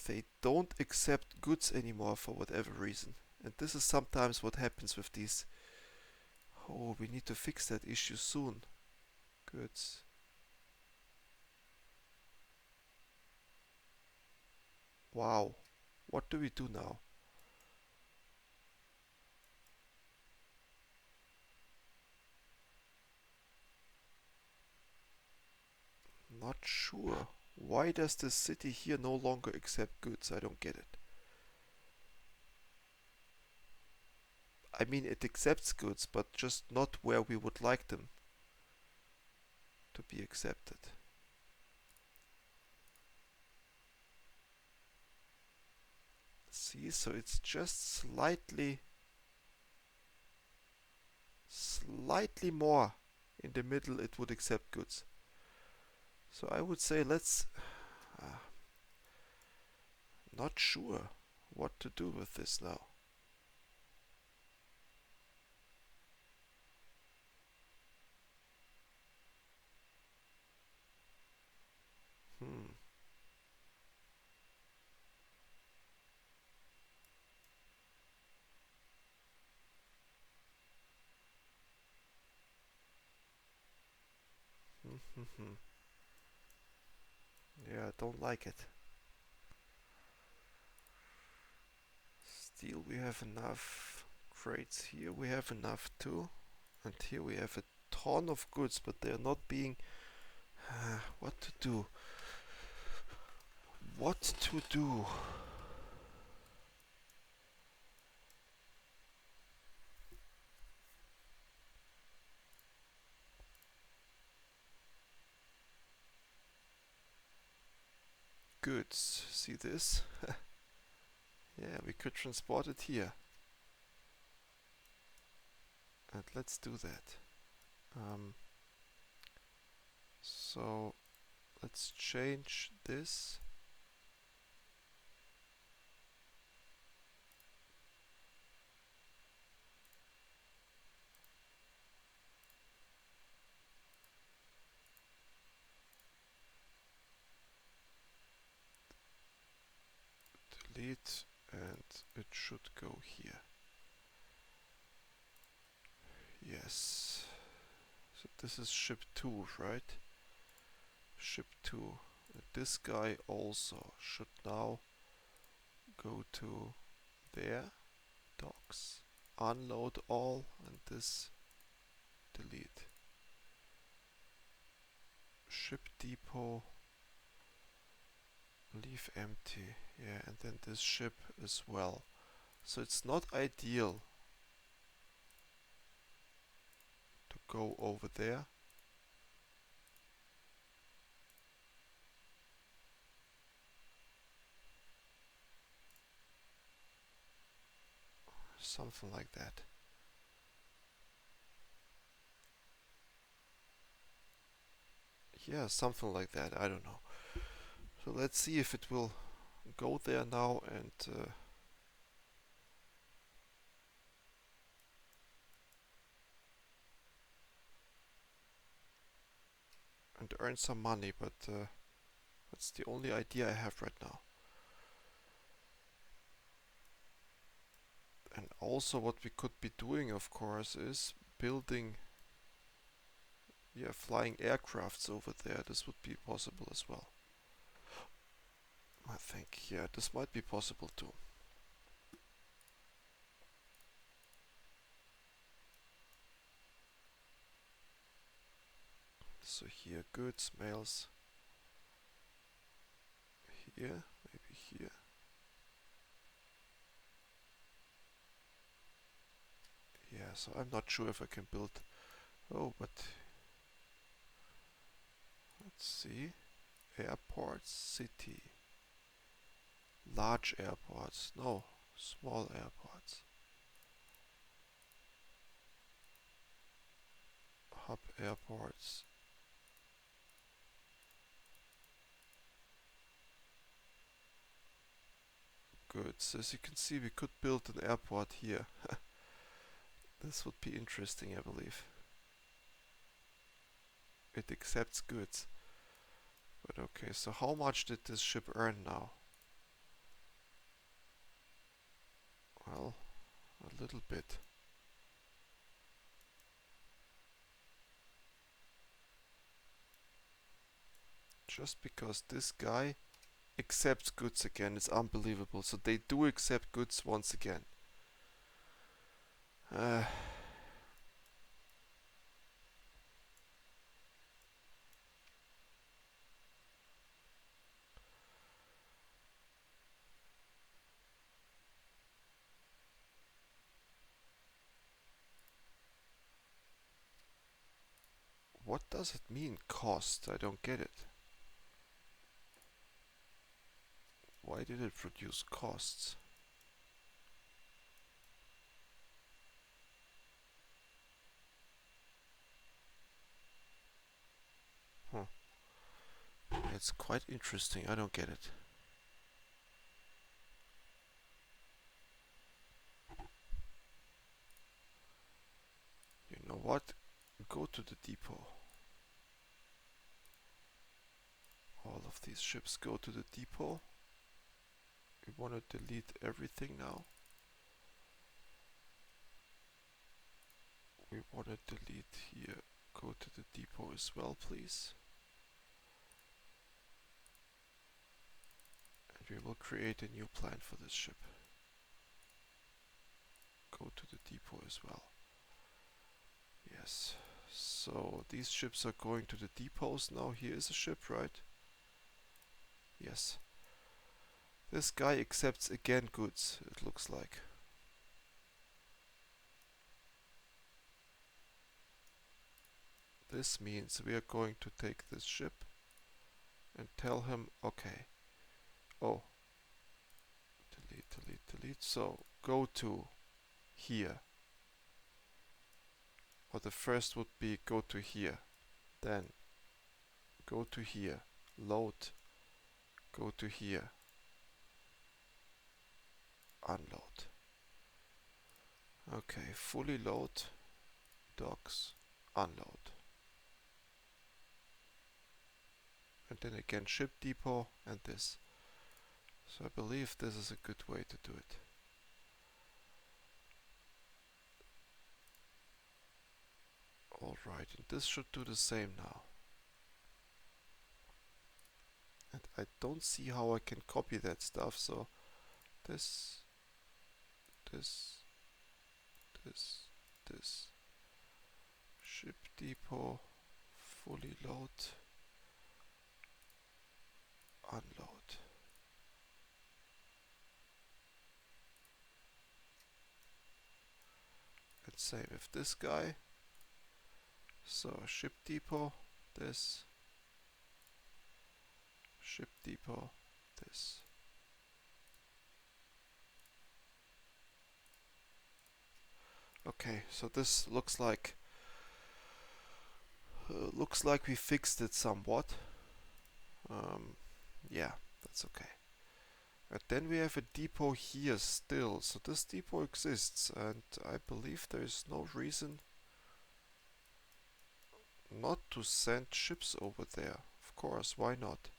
They don't accept goods anymore for whatever reason. And this is sometimes what happens with these. Oh, we need to fix that issue soon. Goods. Wow. What do we do now? Not sure. Why does this city here no longer accept goods? I don't get it. I mean, it accepts goods, but just not where we would like them to be accepted. See, so it's just slightly more in the middle it would accept goods. So I would say let's not sure what to do with this now. Hmm. Yeah, I don't like it. Steel we have enough. Crates here we have enough too. And here we have a ton of goods, but they're not being... what to do? What to do? Goods. See this? Yeah, we could transport it here. And let's do that. So let's change this. Delete, and it should go here. Yes. So this is ship 2, right? Ship 2. And this guy also should now go to there, docks, unload all, and this delete. Ship depot, leave empty. Yeah, and then this ship as well. So it's not ideal to go over there. Something like that. Yeah, something like that. I don't know. So let's see if it will go there now and earn some money, but that's the only idea I have right now. And also what we could be doing, of course, is building flying aircrafts over there. This would be possible as well. I think, yeah, this might be possible too. So here, goods, mails. Here, maybe here. Yeah, so I'm not sure if I can build. Oh, but let's see. Airports, city. Large airports. No, small airports. Hub airports. Good. So as you can see, we could build an airport here. This would be interesting, I believe. It accepts goods. But okay, so how much did this ship earn now? Well, a little bit. Just because this guy accepts goods again, it's unbelievable. So they do accept goods once again. What does it mean, cost? I don't get it. Why did it produce costs? Huh. It's quite interesting. I don't get it. You know what? Go to the depot. All of these ships go to the depot. We want to delete everything now. We want to delete here. Go to the depot as well, please. And we will create a new plan for this ship. Go to the depot as well. Yes. So these ships are going to the depots now. Here is a ship, right? Yes. This guy accepts again goods, it looks like. This means we are going to take this ship and tell him, okay. Oh. Delete, delete, delete. So go to here. Or the first would be go to here. Then go to here. Load. Go to here. Unload. Okay, fully load. Docks. Unload. And then again ship depot and this. So I believe this is a good way to do it. Alright, and this should do the same now. And I don't see how I can copy that stuff, so this, this, this. Ship depot, fully load, unload. And same with this guy. So ship depot, this, ship depot, this. Okay, so this looks like we fixed it somewhat. Yeah, that's okay. And then we have a depot here still. So this depot exists, and I believe there is no reason not to send ships over there. Of course, why not?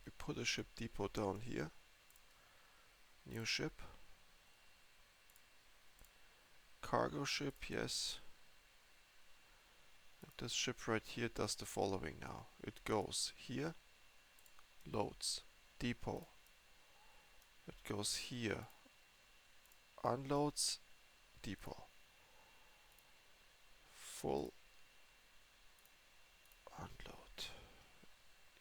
We put a ship depot down here. New ship. Cargo ship, yes. And this ship right here does the following now. It goes here, loads, depot. It goes here, unloads, depot. Full unload.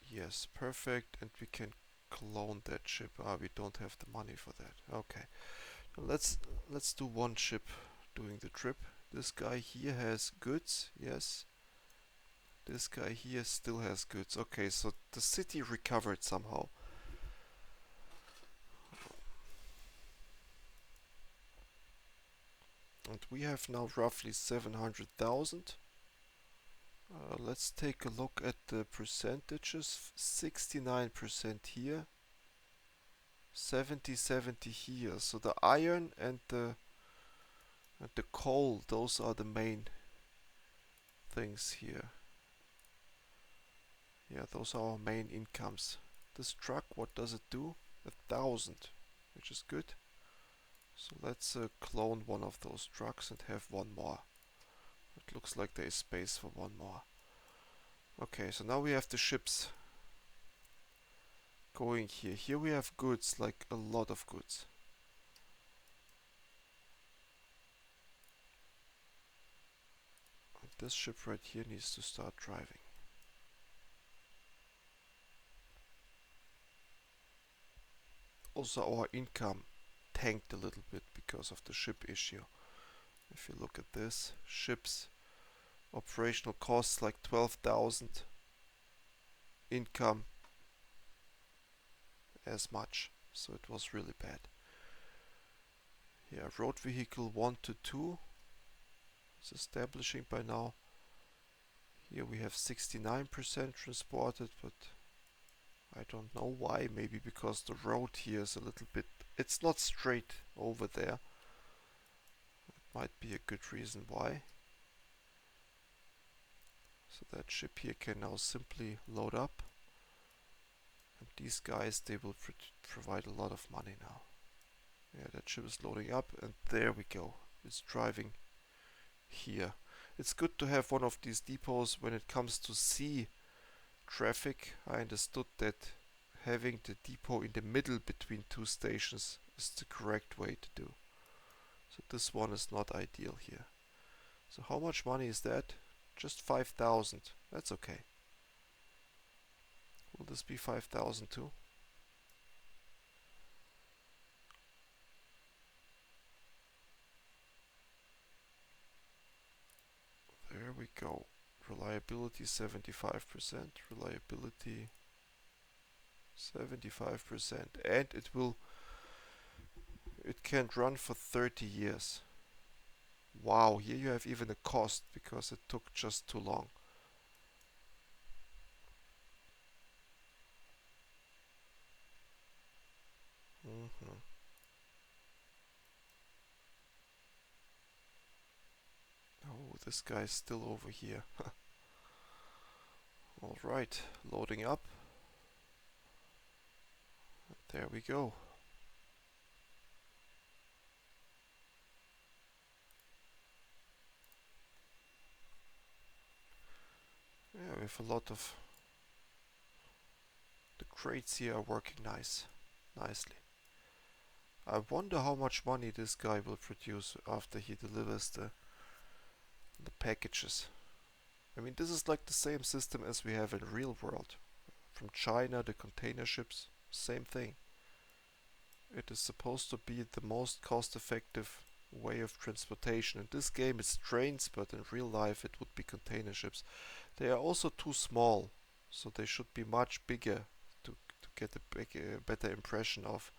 Yes, perfect. And we can clone that ship. We don't have the money for that. Okay. Let's do one ship doing the trip. This guy here has goods, yes. This guy here still has goods. Okay, so the city recovered somehow. And we have now roughly 700,000. Let's take a look at the percentages. 69% here. 70 here. So the iron and the coal, those are the main things here. Yeah, those are our main incomes. This truck, what does it do? 1,000, which is good. So let's clone one of those trucks and have one more. It looks like there is space for one more. Okay, so now we have the ships going here. Here we have goods, like a lot of goods. And this ship right here needs to start driving. Also our income tanked a little bit because of the ship issue. If you look at this, ships, operational costs like 12,000, income as much, so it was really bad. Yeah, road vehicle 1 to 2 is establishing by now. Here we have 69% transported, but I don't know why. Maybe because the road here is a little bit, it's not straight over there. It might be a good reason why. So that ship here can now simply load up. And these guys, they will provide a lot of money now. Yeah, that ship is loading up, and there we go. It's driving here. It's good to have one of these depots when it comes to sea traffic. I understood that having the depot in the middle between two stations is the correct way to do. So this one is not ideal here. So how much money is that? Just 5,000. That's okay. Will this be 5,000 too? There we go. Reliability 75%, reliability 75%, and it can run for 30 years. Wow, here you have even a cost because it took just too long. Oh, this guy's still over here. Alright, loading up. There we go. Yeah, we have a lot of the crates here are working nicely. I wonder how much money this guy will produce after he delivers the packages. I mean, this is like the same system as we have in real world. From China, the container ships, same thing. It is supposed to be the most cost-effective way of transportation. In this game it's trains, but in real life it would be container ships. They are also too small, so they should be much bigger to get a better impression of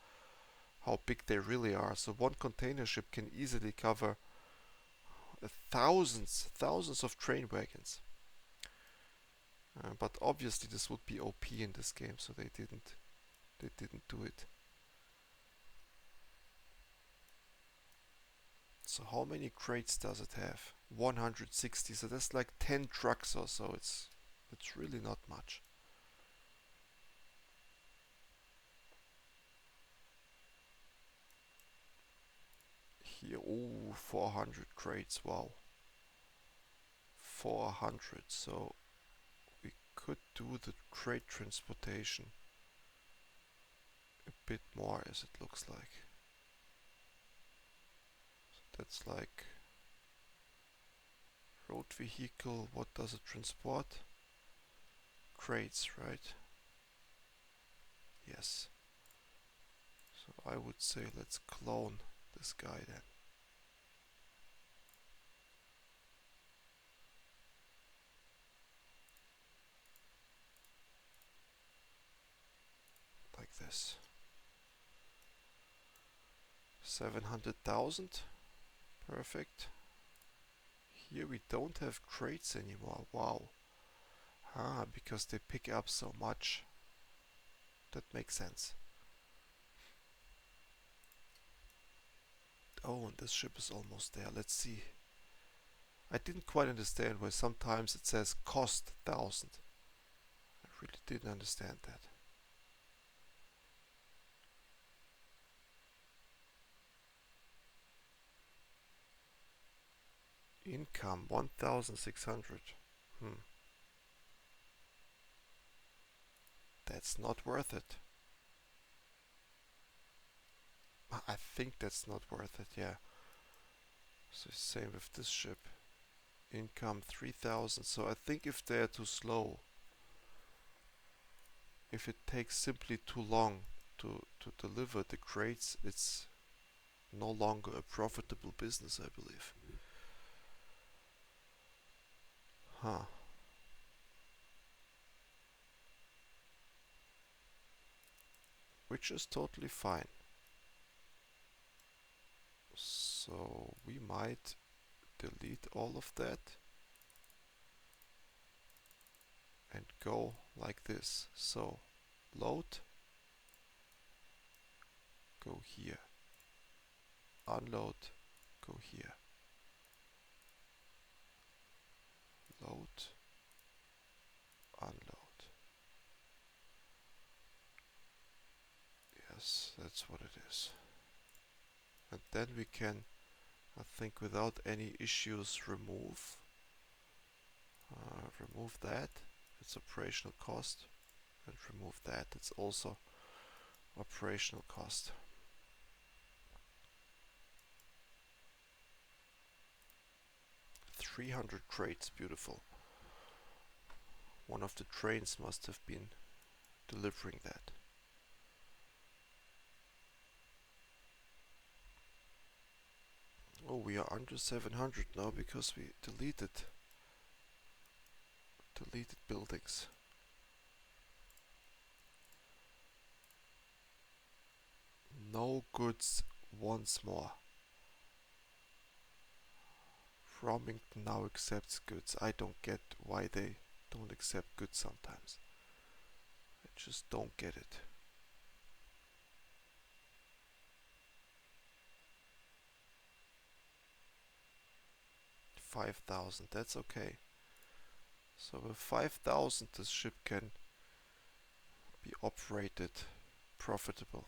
how big they really are. So one container ship can easily cover thousands of train wagons. But obviously this would be OP in this game, so they didn't do it. So how many crates does it have? 160, so that's like 10 trucks or so. It's really not much. Here, oh, 400 crates, wow. 400, so we could do the crate transportation a bit more, as it looks like. So that's like road vehicle. What does it transport? Crates, right? Yes. So I would say let's clone this guy then. Like this. 700,000. Perfect. Here we don't have crates anymore. Wow. Ah, because they pick up so much. That makes sense. Oh, and this ship is almost there. Let's see. I didn't quite understand why sometimes it says cost 1,000. I really didn't understand that. Income 1,600. That's not worth it. I think that's not worth it, yeah. So same with this ship. Income 3,000. So I think if they're too slow, if it takes simply too long to deliver the crates, it's no longer a profitable business, I believe. Huh. Which is totally fine. So we might delete all of that and go like this. So load, go here, unload, go here, load, unload. Yes, that's what it is. And then we can, I think, without any issues remove that. It's operational cost. And remove that. It's also operational cost. 300 crates, beautiful. One of the trains must have been delivering that. Oh, we are under 700 now because we deleted buildings. No goods once more. Romington now accepts goods. I don't get why they don't accept goods sometimes. I just don't get it. 5,000. That's okay. So with 5,000 this ship can be operated profitable.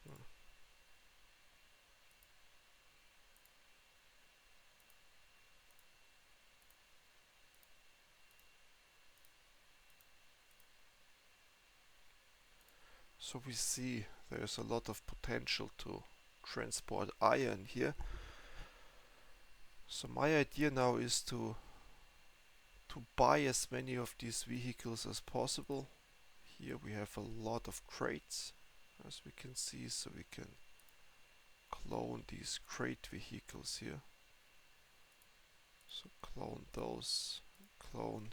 Hmm. So we see there's a lot of potential to transport iron here. So my idea now is to buy as many of these vehicles as possible. Here we have a lot of crates, as we can see, so we can clone these crate vehicles here. So clone those, clone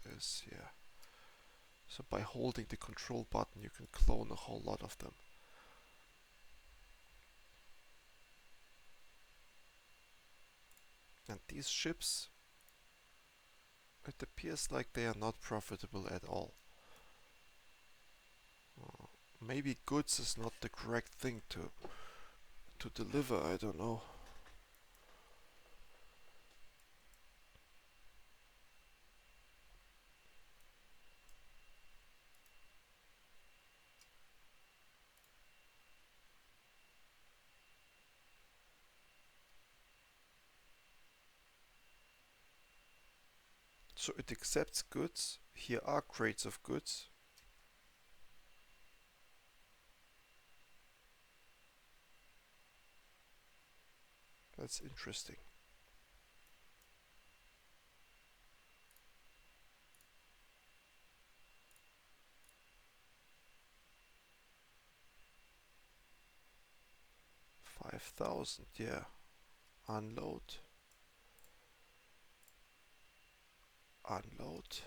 this, yeah. So by holding the control button you can clone a whole lot of them. And these ships, it appears like they are not profitable at all. Maybe goods is not the correct thing to deliver, I don't know. So it accepts goods. Here are crates of goods. That's interesting. $5,000, yeah. Unload. Unload.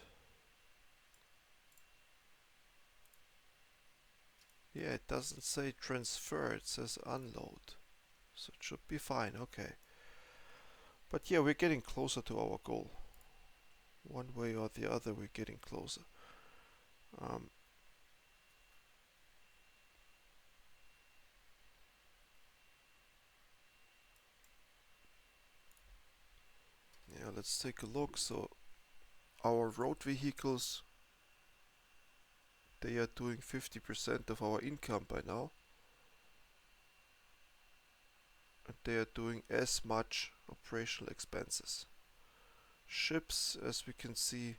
Yeah, it doesn't say transfer, it says unload. So it should be fine, okay. But yeah, we're getting closer to our goal. One way or the other, we're getting closer. Yeah, let's take a look. So our road vehicles, they are doing 50% of our income by now. And they are doing as much operational expenses. Ships, as we can see,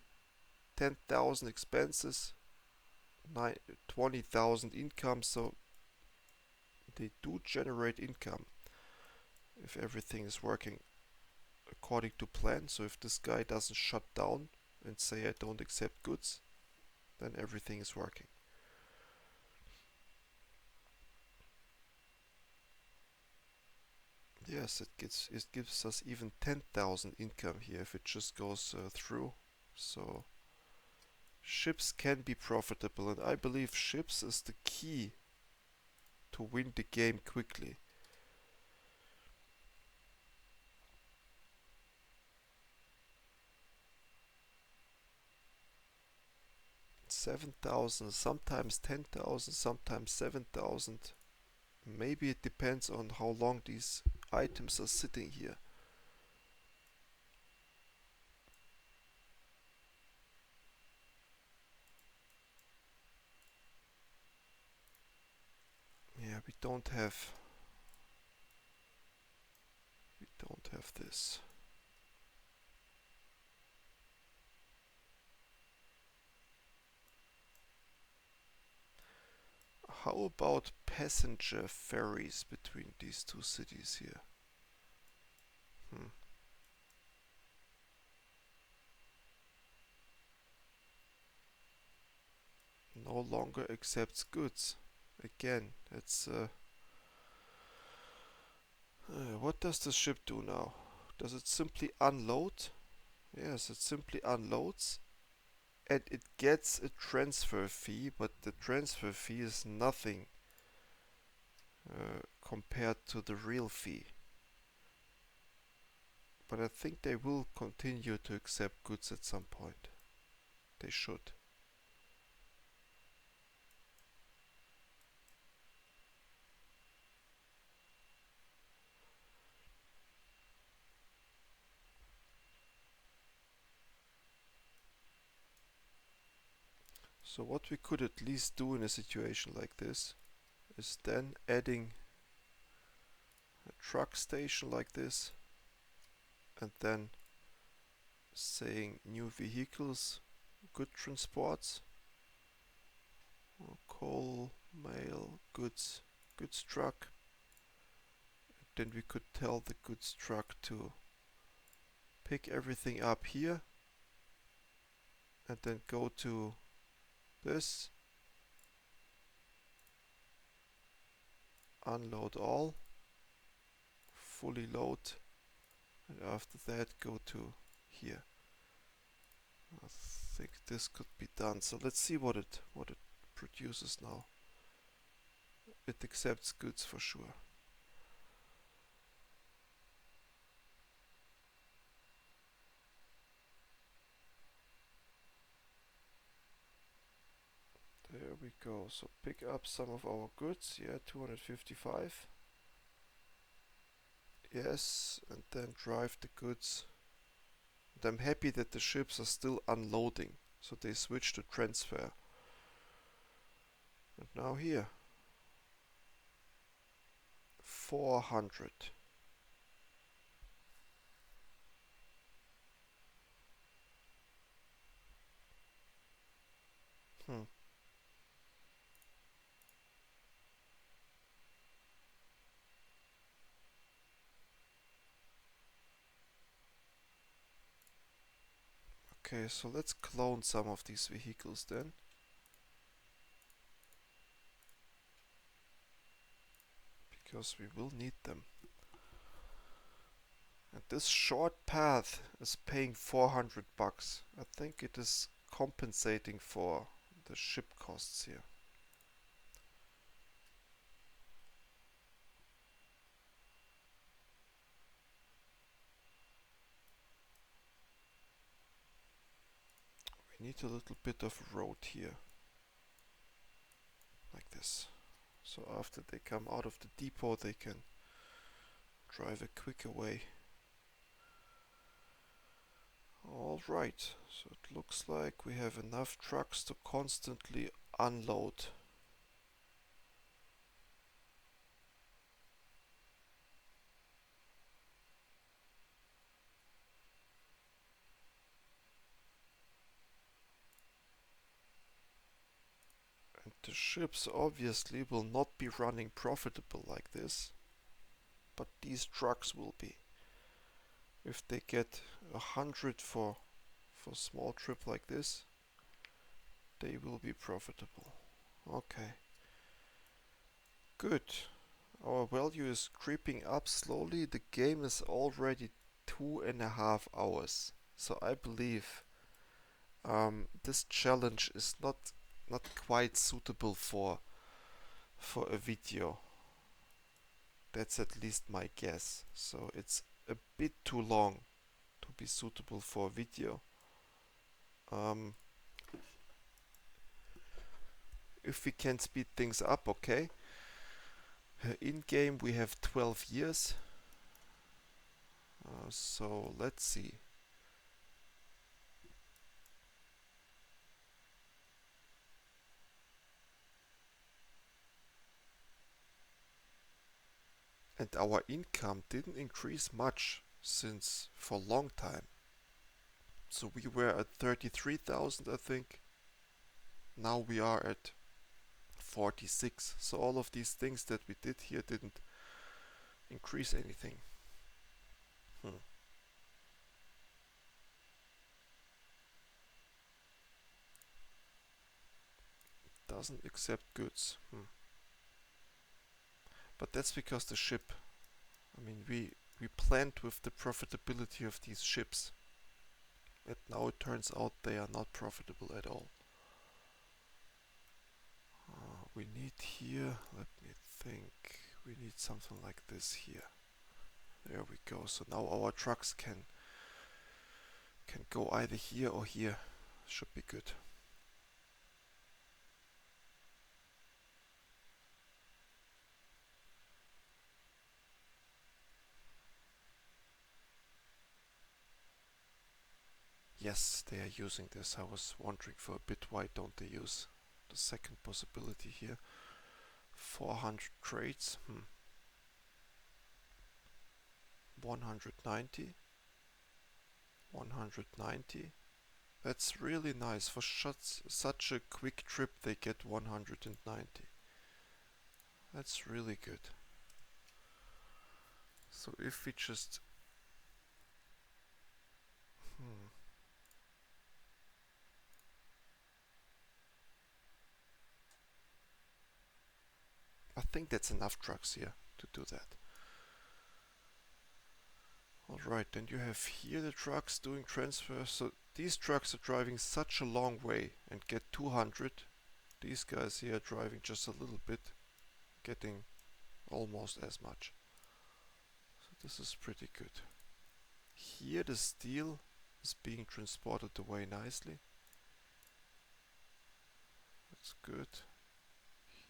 10,000 expenses, 20,000 income, so they do generate income if everything is working according to plan. So if this guy doesn't shut down and say I don't accept goods, then everything is working. Yes, it gives us even 10,000 income here if it just goes through. So ships can be profitable, and I believe ships is the key to win the game quickly. 7,000, sometimes 10,000, sometimes 7,000. Maybe it depends on how long these items are sitting here. Yeah, we don't have this. How about passenger ferries between these two cities here? Hmm. No longer accepts goods. Again, it's what does the ship do now? Does it simply unload? Yes, it simply unloads and it gets a transfer fee, but the transfer fee is nothing compared to the real fee. But I think they will continue to accept goods at some point. They should. So what we could at least do in a situation like this is then adding a truck station like this and then saying new vehicles, good transports, coal, mail, goods truck. Then we could tell the goods truck to pick everything up here and then go to this, unload all, fully load, and after that go to here. I think this could be done. So let's see what it produces now. It accepts goods for sure. There we go. So pick up some of our goods. Yeah, 255. Yes, and then drive the goods. And I'm happy that the ships are still unloading. So they switch to transfer. And now here. 400. Hmm. Okay, so let's clone some of these vehicles then. Because we will need them. And this short path is paying 400 bucks. I think it is compensating for the ship costs here. We need a little bit of road here. Like this. So after they come out of the depot they can drive a quicker way. Alright, so it looks like we have enough trucks to constantly unload. And the ships obviously will not be running profitable like this, but these trucks will be. If they get 100 for small trip like this, they will be profitable. Okay. Good. Our value is creeping up slowly. The game is already 2.5 hours. So I believe this challenge is not quite suitable for a video. That's at least my guess. So it's a bit too long to be suitable for a video. If we can speed things up, okay. In game we have 12 years. So let's see. And our income didn't increase much since for a long time. So we were at 33,000 I think. Now we are at 46. So all of these things that we did here didn't increase anything. Doesn't accept goods. But that's because the ship, I mean we planned with the profitability of these ships. And now it turns out they are not profitable at all. We need here, let me think, we need something like this here. There we go. So now our trucks can go either here or here. Should be good. Yes, they are using this. I was wondering for a bit why don't they use the second possibility here. 400 trades. 190. 190. That's really nice. For such a quick trip they get 190. That's really good. So if we just... I think that's enough trucks here to do that. Alright, then you have here the trucks doing transfers. So these trucks are driving such a long way and get 200. These guys here are driving just a little bit, getting almost as much. So this is pretty good. Here the steel is being transported away nicely. That's good.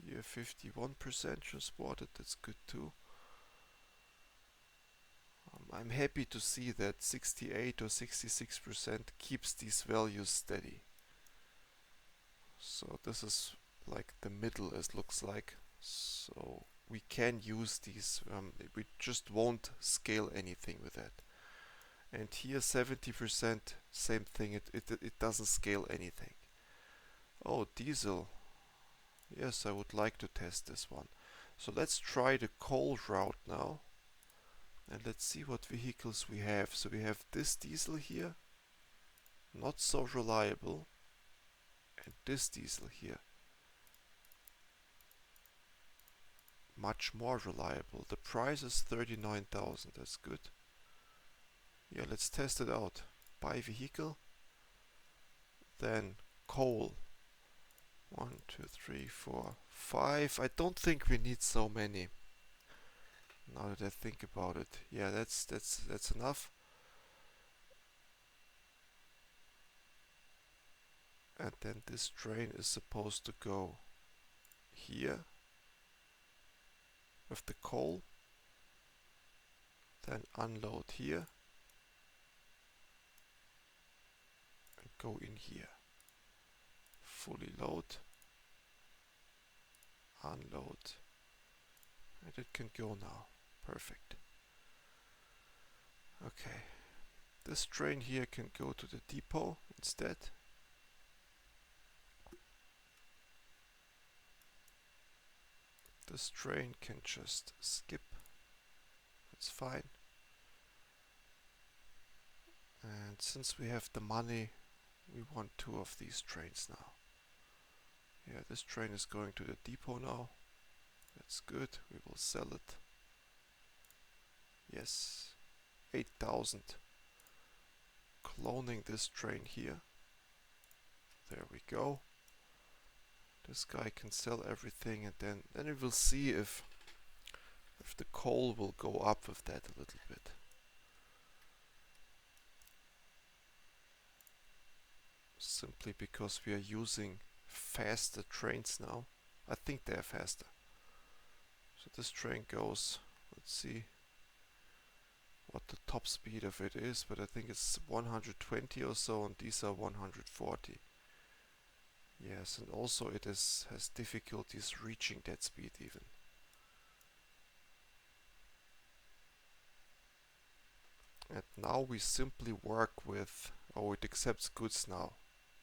Here 51% transported, that's good too. I'm happy to see that 68 or 66% keeps these values steady. So this is like the middle, it looks like. So we can use these, we just won't scale anything with that. And here 70%, same thing, it doesn't scale anything. Oh, diesel. Yes, I would like to test this one. So let's try the coal route now. And let's see what vehicles we have. So we have this diesel here, not so reliable. And this diesel here, much more reliable. The price is 39,000, that's good. Yeah, let's test it out. Buy vehicle. Then coal. 1, 2, 3, 4, 5. I don't think we need so many. Now that I think about it. Yeah, that's enough. And then this train is supposed to go here with the coal. Then unload here. And go in here. Fully load. Unload. And it can go now. Perfect. Okay. This train here can go to the depot instead. This train can just skip. That's fine. And since we have the money, we want 2 of these trains now. Yeah, this train is going to the depot now. That's good. We will sell it. Yes. 8,000. Cloning this train here. There we go. This guy can sell everything, and then we will see if the coal will go up with that a little bit. Simply because we are using faster trains now. I think they are faster. So this train goes, let's see what the top speed of it is, but I think it's 120 or so, and these are 140. Yes, and also it has difficulties reaching that speed even. And now we simply work with, oh, it accepts goods now.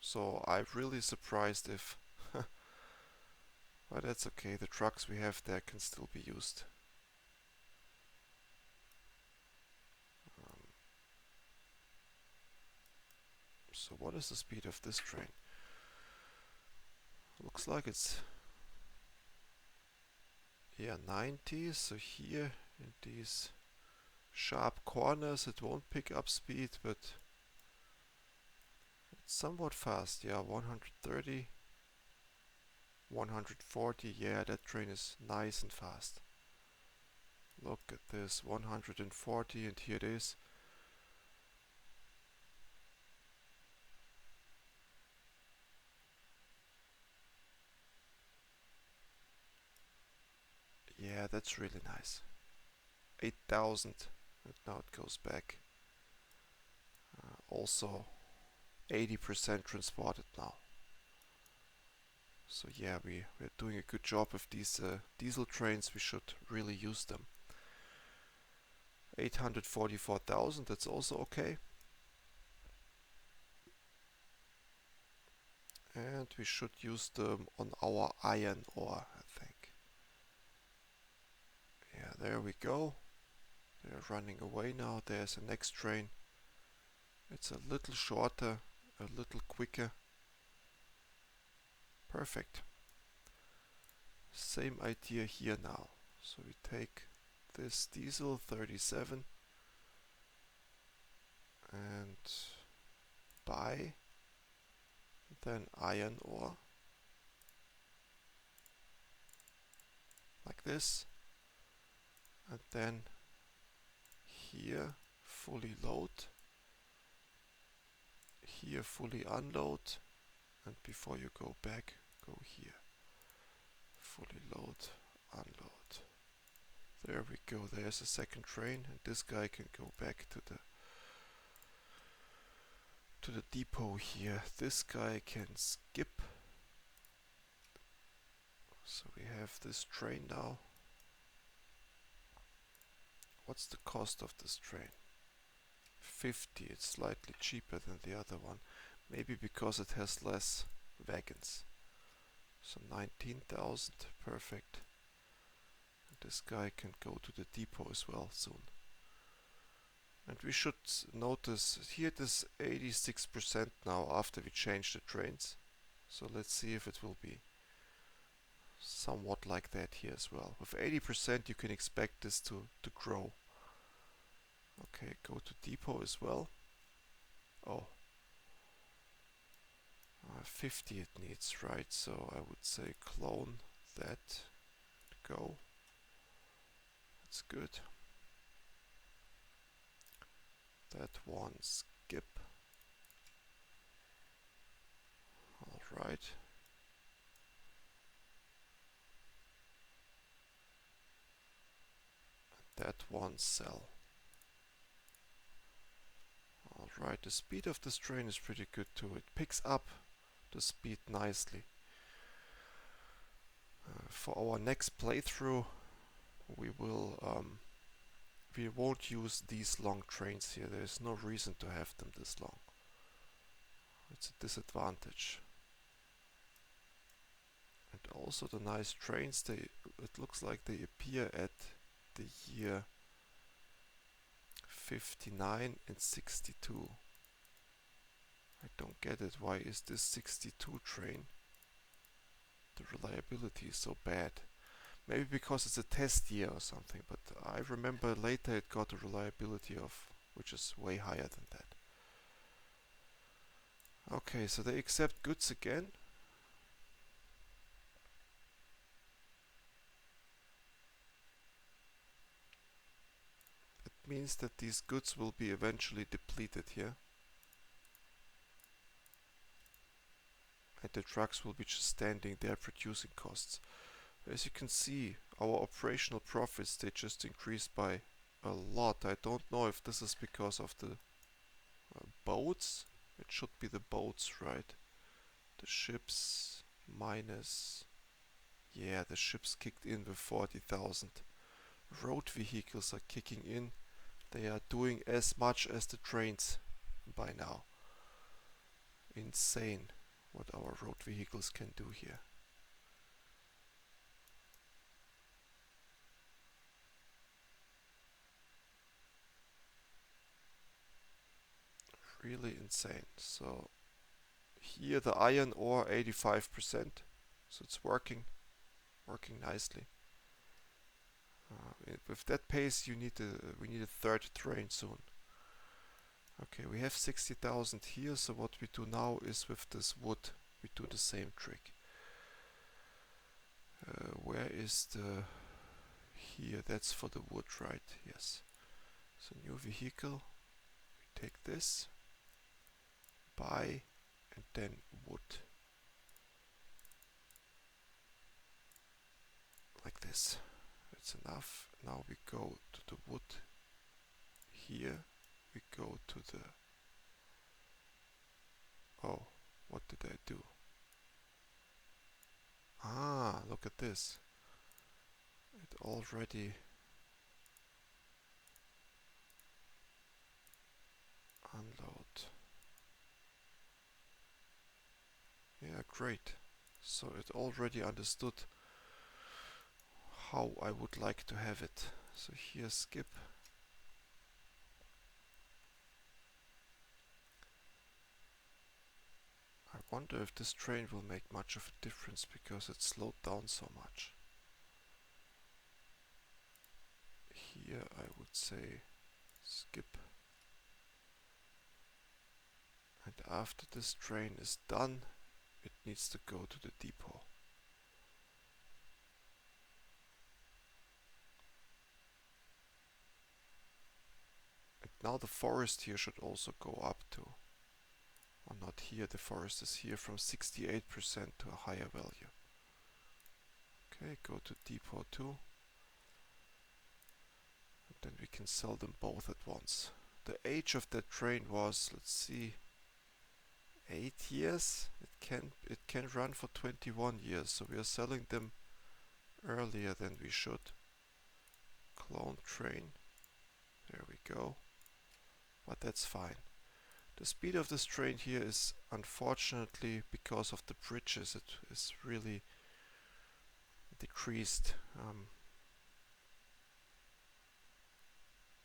So I'm really surprised if, but that's okay, the trucks we have there can still be used. So what is the speed of this train? Looks like it's, yeah, 90. So here in these sharp corners it won't pick up speed, but it's somewhat fast. Yeah, 130, 140. Yeah, that train is nice and fast. Look at this, 140, and here it is. Yeah, that's really nice. 8,000, and now it goes back. Also 80% transported now. So yeah, we're doing a good job with these diesel trains. We should really use them. 844,000, that's also okay. And we should use them on our iron ore, I think. Yeah, there we go. They're running away now. There's a next train. It's a little shorter, a little quicker. Perfect. Same idea here now. So we take this diesel 37 and buy, then iron ore, like this, and then here fully load, here fully unload, and before you go back, go here, fully load, unload. There we go, there's a second train, and this guy can go back to the depot here. This guy can skip. So we have this train now. What's the cost of this train? 50. It's slightly cheaper than the other one. Maybe because it has less wagons. So 19,000. Perfect. And this guy can go to the depot as well soon. And we should notice here it is 86% now after we change the trains. So let's see if it will be somewhat like that here as well. With 80% you can expect this to grow. Okay, go to depot as well. Oh, 50 it needs, right? So I would say clone that, go. That's good. That one skip. Alright. That one sell. Alright, the speed of this train is pretty good too. It picks up the speed nicely. For our next playthrough, we won't use these long trains here. There's no reason to have them this long. It's a disadvantage. And also the nice trains, it looks like they appear at the year 59 and 62. I don't get it. Why is this 62 train? The reliability is so bad. Maybe because it's a test year or something, but I remember later it got a reliability of which is way higher than that. Okay, so they accept goods again. It means that these goods will be eventually depleted here. And the trucks will be just standing there producing costs. As you can see, our operational profits, they just increased by a lot. I don't know if this is because of the boats. It should be the boats, right? The ships minus... Yeah, the ships kicked in with 40,000. Road vehicles are kicking in. They are doing as much as the trains by now. Insane what our road vehicles can do here. Really insane. So here the iron ore 85%, so it's working nicely. With that pace we need a third train soon. Okay, we have 60,000 here, so what we do now is with this wood we do the same trick. Where is the... here, that's for the wood, right? Yes. So new vehicle, we take this, buy, and then wood. Like this. That's enough. Now we go to the wood. Here we go to the... Oh, what did I do? Ah, look at this. It already... Unload. Yeah, great. So it already understood how I would like to have it. So here skip. I wonder if this train will make much of a difference because it slowed down so much. Here I would say skip. And after this train is done, it needs to go to the depot. And now the forest here should also go up to, or not here, the forest is here from 68% to a higher value. Okay, go to depot 2. And then we can sell them both at once. The age of that train was, let's see, 8 years. It can run for 21 years, so we are selling them earlier than we should. Clone train. There we go. But that's fine. The speed of this train here is, unfortunately, because of the bridges, it is really decreased.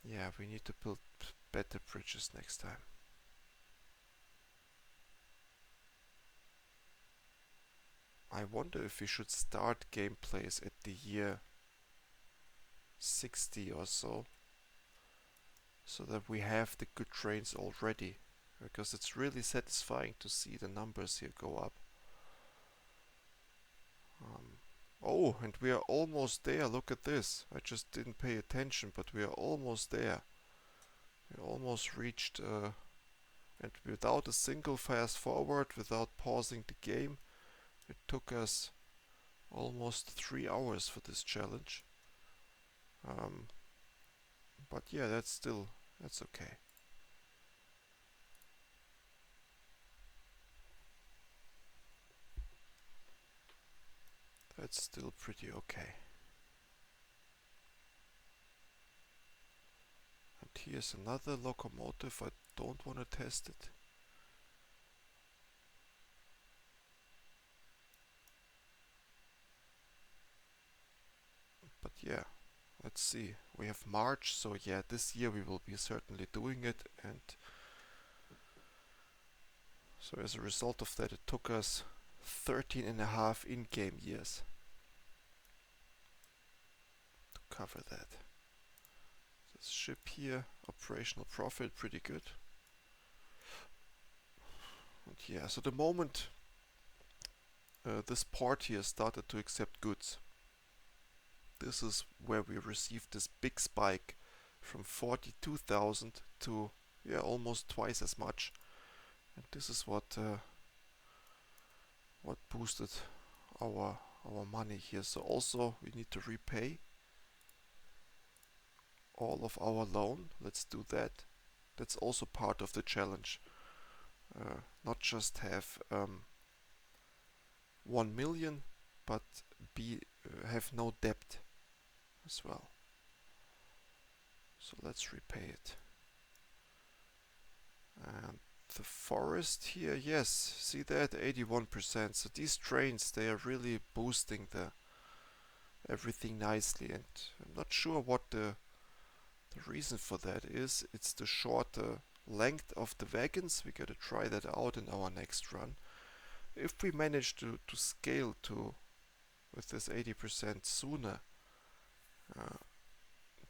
Yeah, we need to build better bridges next time. I wonder if we should start gameplays at the year 60 or so that we have the good trains already, because it's really satisfying to see the numbers here go up. Oh, and we are almost there. Look at this. I just didn't pay attention, but we are almost there. We almost reached, and without a single fast forward, without pausing the game, it took us almost 3 hours for this challenge. But yeah, that's okay. That's still pretty okay. And here's another locomotive. I don't want to test it. But yeah, let's see. We have March, so yeah, this year we will be certainly doing it. And so as a result of that, it took us 13.5 in-game years to cover that. This ship here, operational profit, pretty good. And yeah, so the moment this port here started to accept goods, this is where we received this big spike from 42,000 to almost twice as much. And this is what boosted our money here. So also we need to repay all of our loan. Let's do that. That's also part of the challenge. Not just have 1 million, but have no debt as well. So let's repay it. And the forest here, yes, see that, 81%. So these trains, they are really boosting everything nicely, and I'm not sure what the reason for that is. It's the shorter length of the wagons. We gotta try that out in our next run. If we manage to scale with this 80% sooner,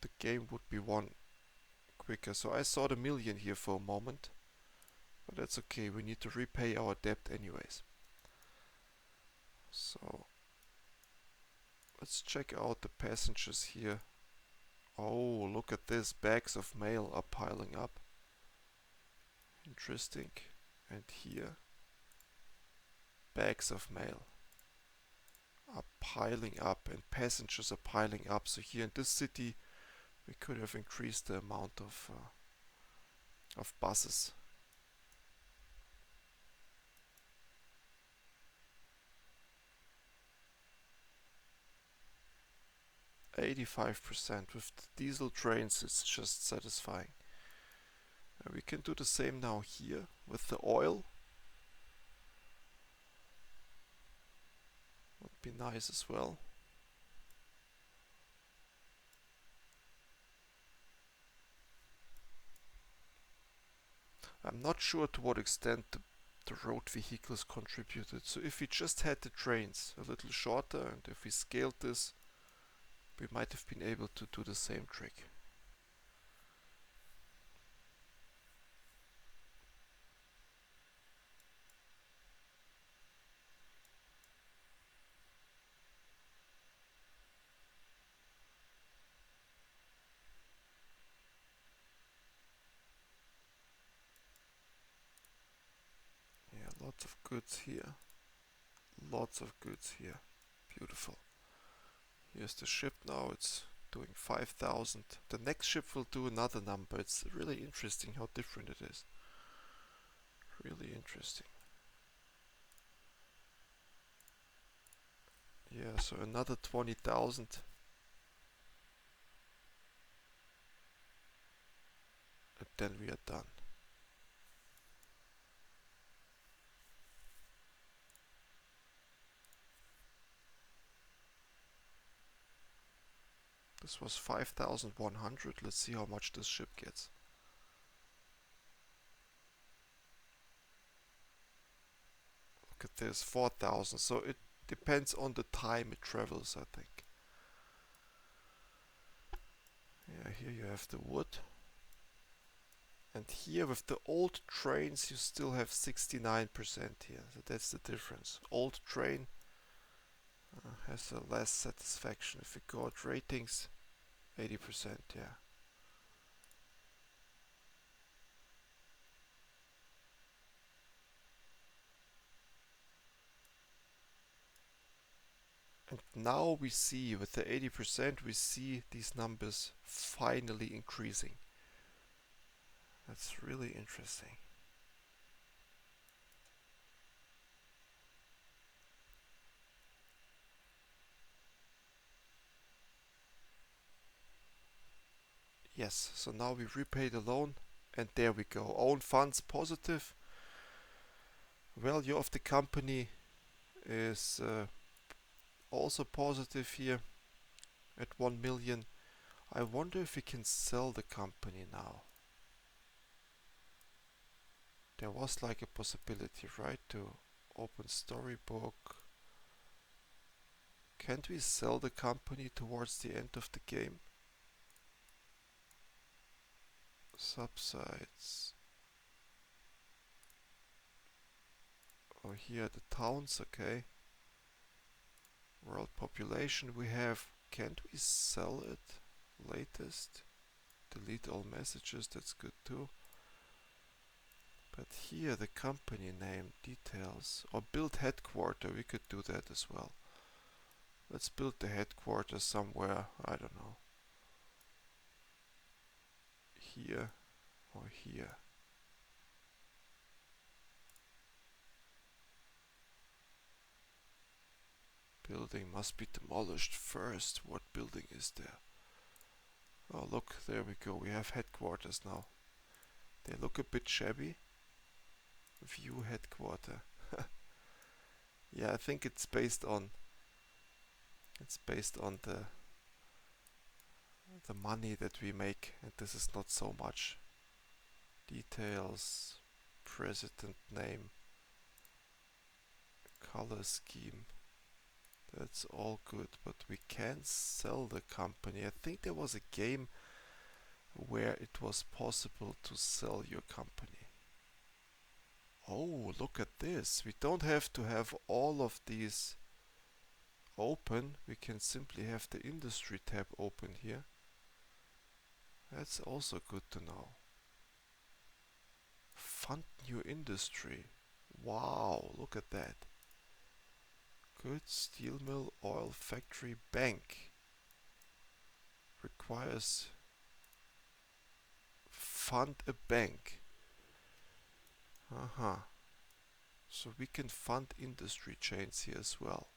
the game would be won quicker. So I saw the million here for a moment, but that's okay. We need to repay our debt anyways. So let's check out the passengers here Oh, look at this. Bags of mail are piling up. Interesting. And here, bags of mail are piling up and passengers are piling up. So here in this city, we could have increased the amount of buses. 85% with the diesel trains, it's just satisfying. We can do the same now here with the oil. Would be nice as well. I'm not sure to what extent the road vehicles contributed. So if we just had the trains a little shorter and if we scaled this, we might have been able to do the same trick. Yeah, lots of goods here. Lots of goods here. Beautiful. Here's the ship now. It's doing 5,000. The next ship will do another number. It's really interesting how different it is. Really interesting. Yeah, so another 20,000. And then we are done. This was 5,100. Let's see how much this ship gets. Look at this, 4,000. So it depends on the time it travels, I think. Yeah, here you have the wood. And here with the old trains you still have 69% here. So that's the difference. Old train has a less satisfaction. If we go at ratings, 80%, yeah. And now we see, with the 80%, we see these numbers finally increasing. That's really interesting. Yes, so now we repay the loan, and there we go. Own funds positive. Value of the company is also positive here at 1 million. I wonder if we can sell the company now. There was like a possibility, right, to open storybook. Can't we sell the company towards the end of the game? Subsides. Oh, here the towns, okay. World population we have. Can't we sell it? Latest. Delete all messages, that's good too. But here the company name, details, or build headquarter, we could do that as well. Let's build the headquarters somewhere, I don't know. Here or here. Building must be demolished first. What building is there? Oh look, there we go, we have headquarters now. They look a bit shabby. View headquarter. Yeah, I think it's based on the money that we make, and this is not so much. Details, president name, color scheme. That's all good, but we can't sell the company. I think there was a game where it was possible to sell your company. Oh, look at this. We don't have to have all of these open. We can simply have the industry tab open here. That's also good to know. Fund new industry. Wow, look at that. Good steel mill, oil factory, bank. Requires fund a bank. Uh-huh. So we can fund industry chains here as well.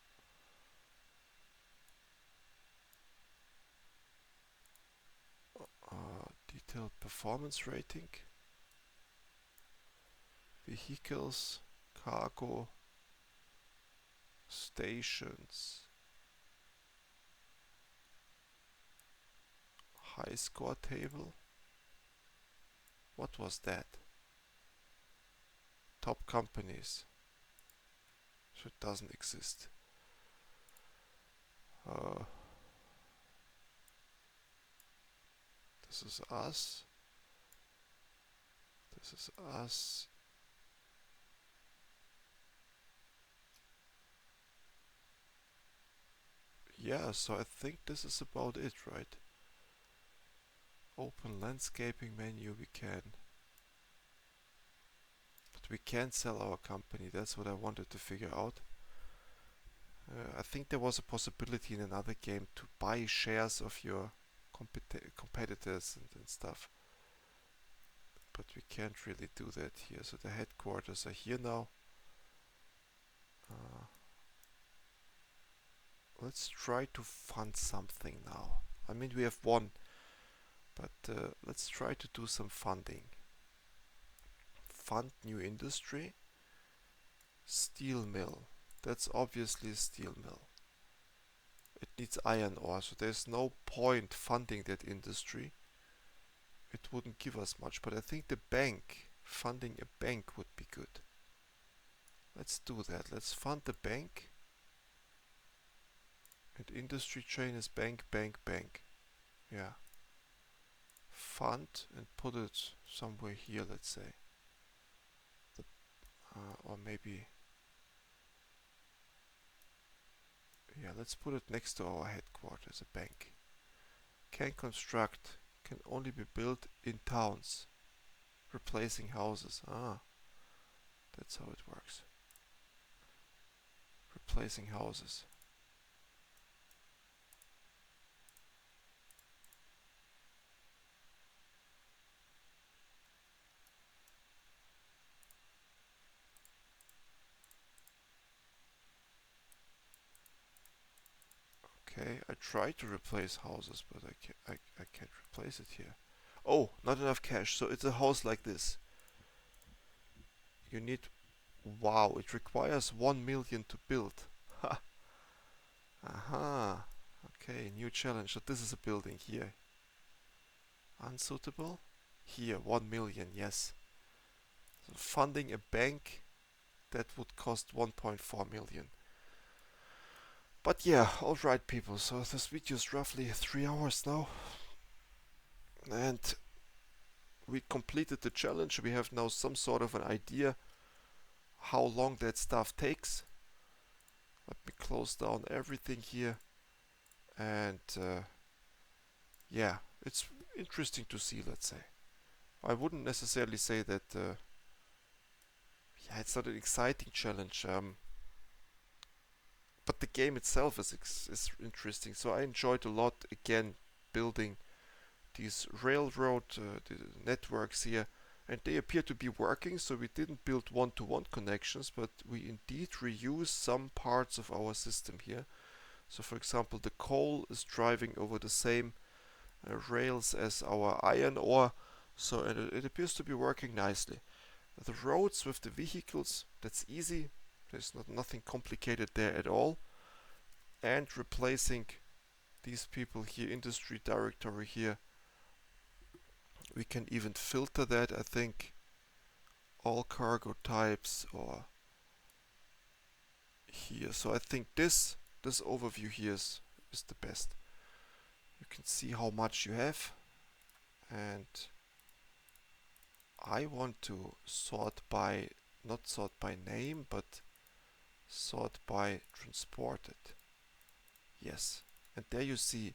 Detailed performance rating. Vehicles, cargo, stations. High score table. What was that? Top companies. So it doesn't exist. This is us. This is us. Yeah, so I think this is about it, right? Open landscaping menu we can. But we can't sell our company. That's what I wanted to figure out. I think there was a possibility in another game to buy shares of your competitors and stuff. But we can't really do that here. So the headquarters are here now. Let's try to fund something now. I mean, we have one, but let's try to do some funding. Fund new industry. Steel mill. That's obviously a steel mill. It needs iron ore, so there's no point funding that industry. It wouldn't give us much, but I think the bank, funding a bank would be good. Let's do that. Let's fund the bank. And industry chain is bank, bank, bank. Yeah. Fund and put it somewhere here, let's say. Or maybe... Yeah, let's put it next to our headquarters, a bank. Can construct, can only be built in towns. Replacing houses. That's how it works. Replacing houses. Okay, I tried to replace houses, but I can't replace it here. Oh, not enough cash. So it's a house like this. You need... Wow, it requires 1 million to build. Ha! Aha! Okay, new challenge. So this is a building here. Unsuitable? Here, 1 million, yes. So funding a bank, that would cost 1.4 million. But yeah, alright people, so this video is roughly 3 hours now. And we completed the challenge. We have now some sort of an idea how long that stuff takes. Let me close down everything here. And yeah, it's interesting to see, let's say. I wouldn't necessarily say that yeah, it's not an exciting challenge. But the game itself is interesting. So I enjoyed a lot, again, building these railroad the networks here, and they appear to be working. So we didn't build one-to-one connections, but we indeed reuse some parts of our system here. So for example, the coal is driving over the same rails as our iron ore, so it appears to be working nicely. The roads with the vehicles, that's easy. There's nothing complicated there at all. And replacing these people here, industry directory here, we can even filter that, I think. All cargo types or here. So I think this overview here is the best. You can see how much you have, and I want to sort by, not sort by name, but sort by transported. Yes, and there you see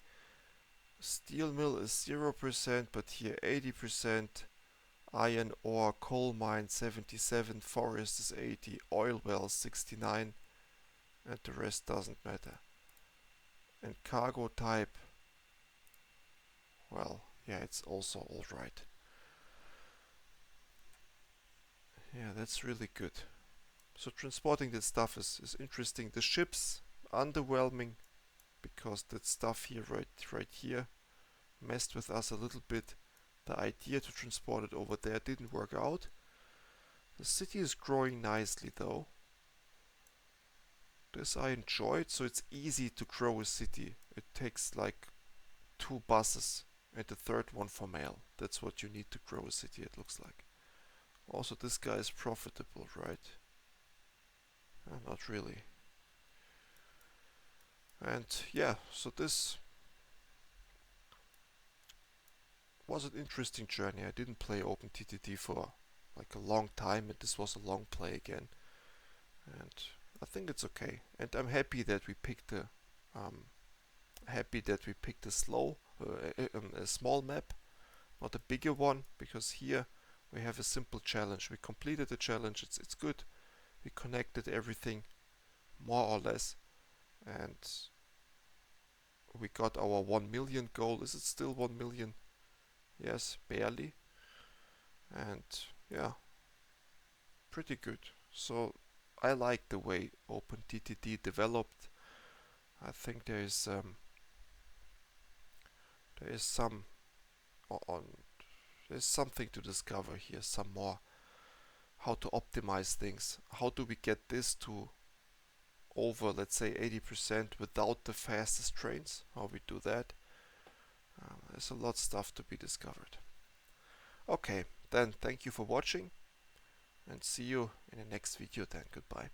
Steel mill is 0%, but here 80%. Iron ore, coal mine 77, forest is 80, oil wells 69, and the rest doesn't matter. And cargo type, well, yeah, it's also alright. Yeah, that's really good. So transporting that stuff is interesting. The ships, underwhelming, because that stuff here, right here, messed with us a little bit. The idea to transport it over there didn't work out. The city is growing nicely though. This I enjoyed, so it's easy to grow a city. It takes like 2 buses and the third one for mail. That's what you need to grow a city, it looks like. Also, this guy is profitable, right? Not really. And yeah, so this was an interesting journey. I didn't play OpenTTD for like a long time, and this was a long play again. And I think it's okay. And I'm happy that we picked a small map, not a bigger one, because here we have a simple challenge. We completed the challenge. It's good. We connected everything more or less, and we got our 1 million goal. Is it still 1 million? Yes, barely. And yeah, pretty good. So I like the way OpenTTD developed. I think there is some on there's something to discover here, some more how to optimize things. How do we get this to over, let's say, 80% without the fastest trains? How we do that? There's a lot of stuff to be discovered. Okay, then thank you for watching and see you in the next video then. Goodbye.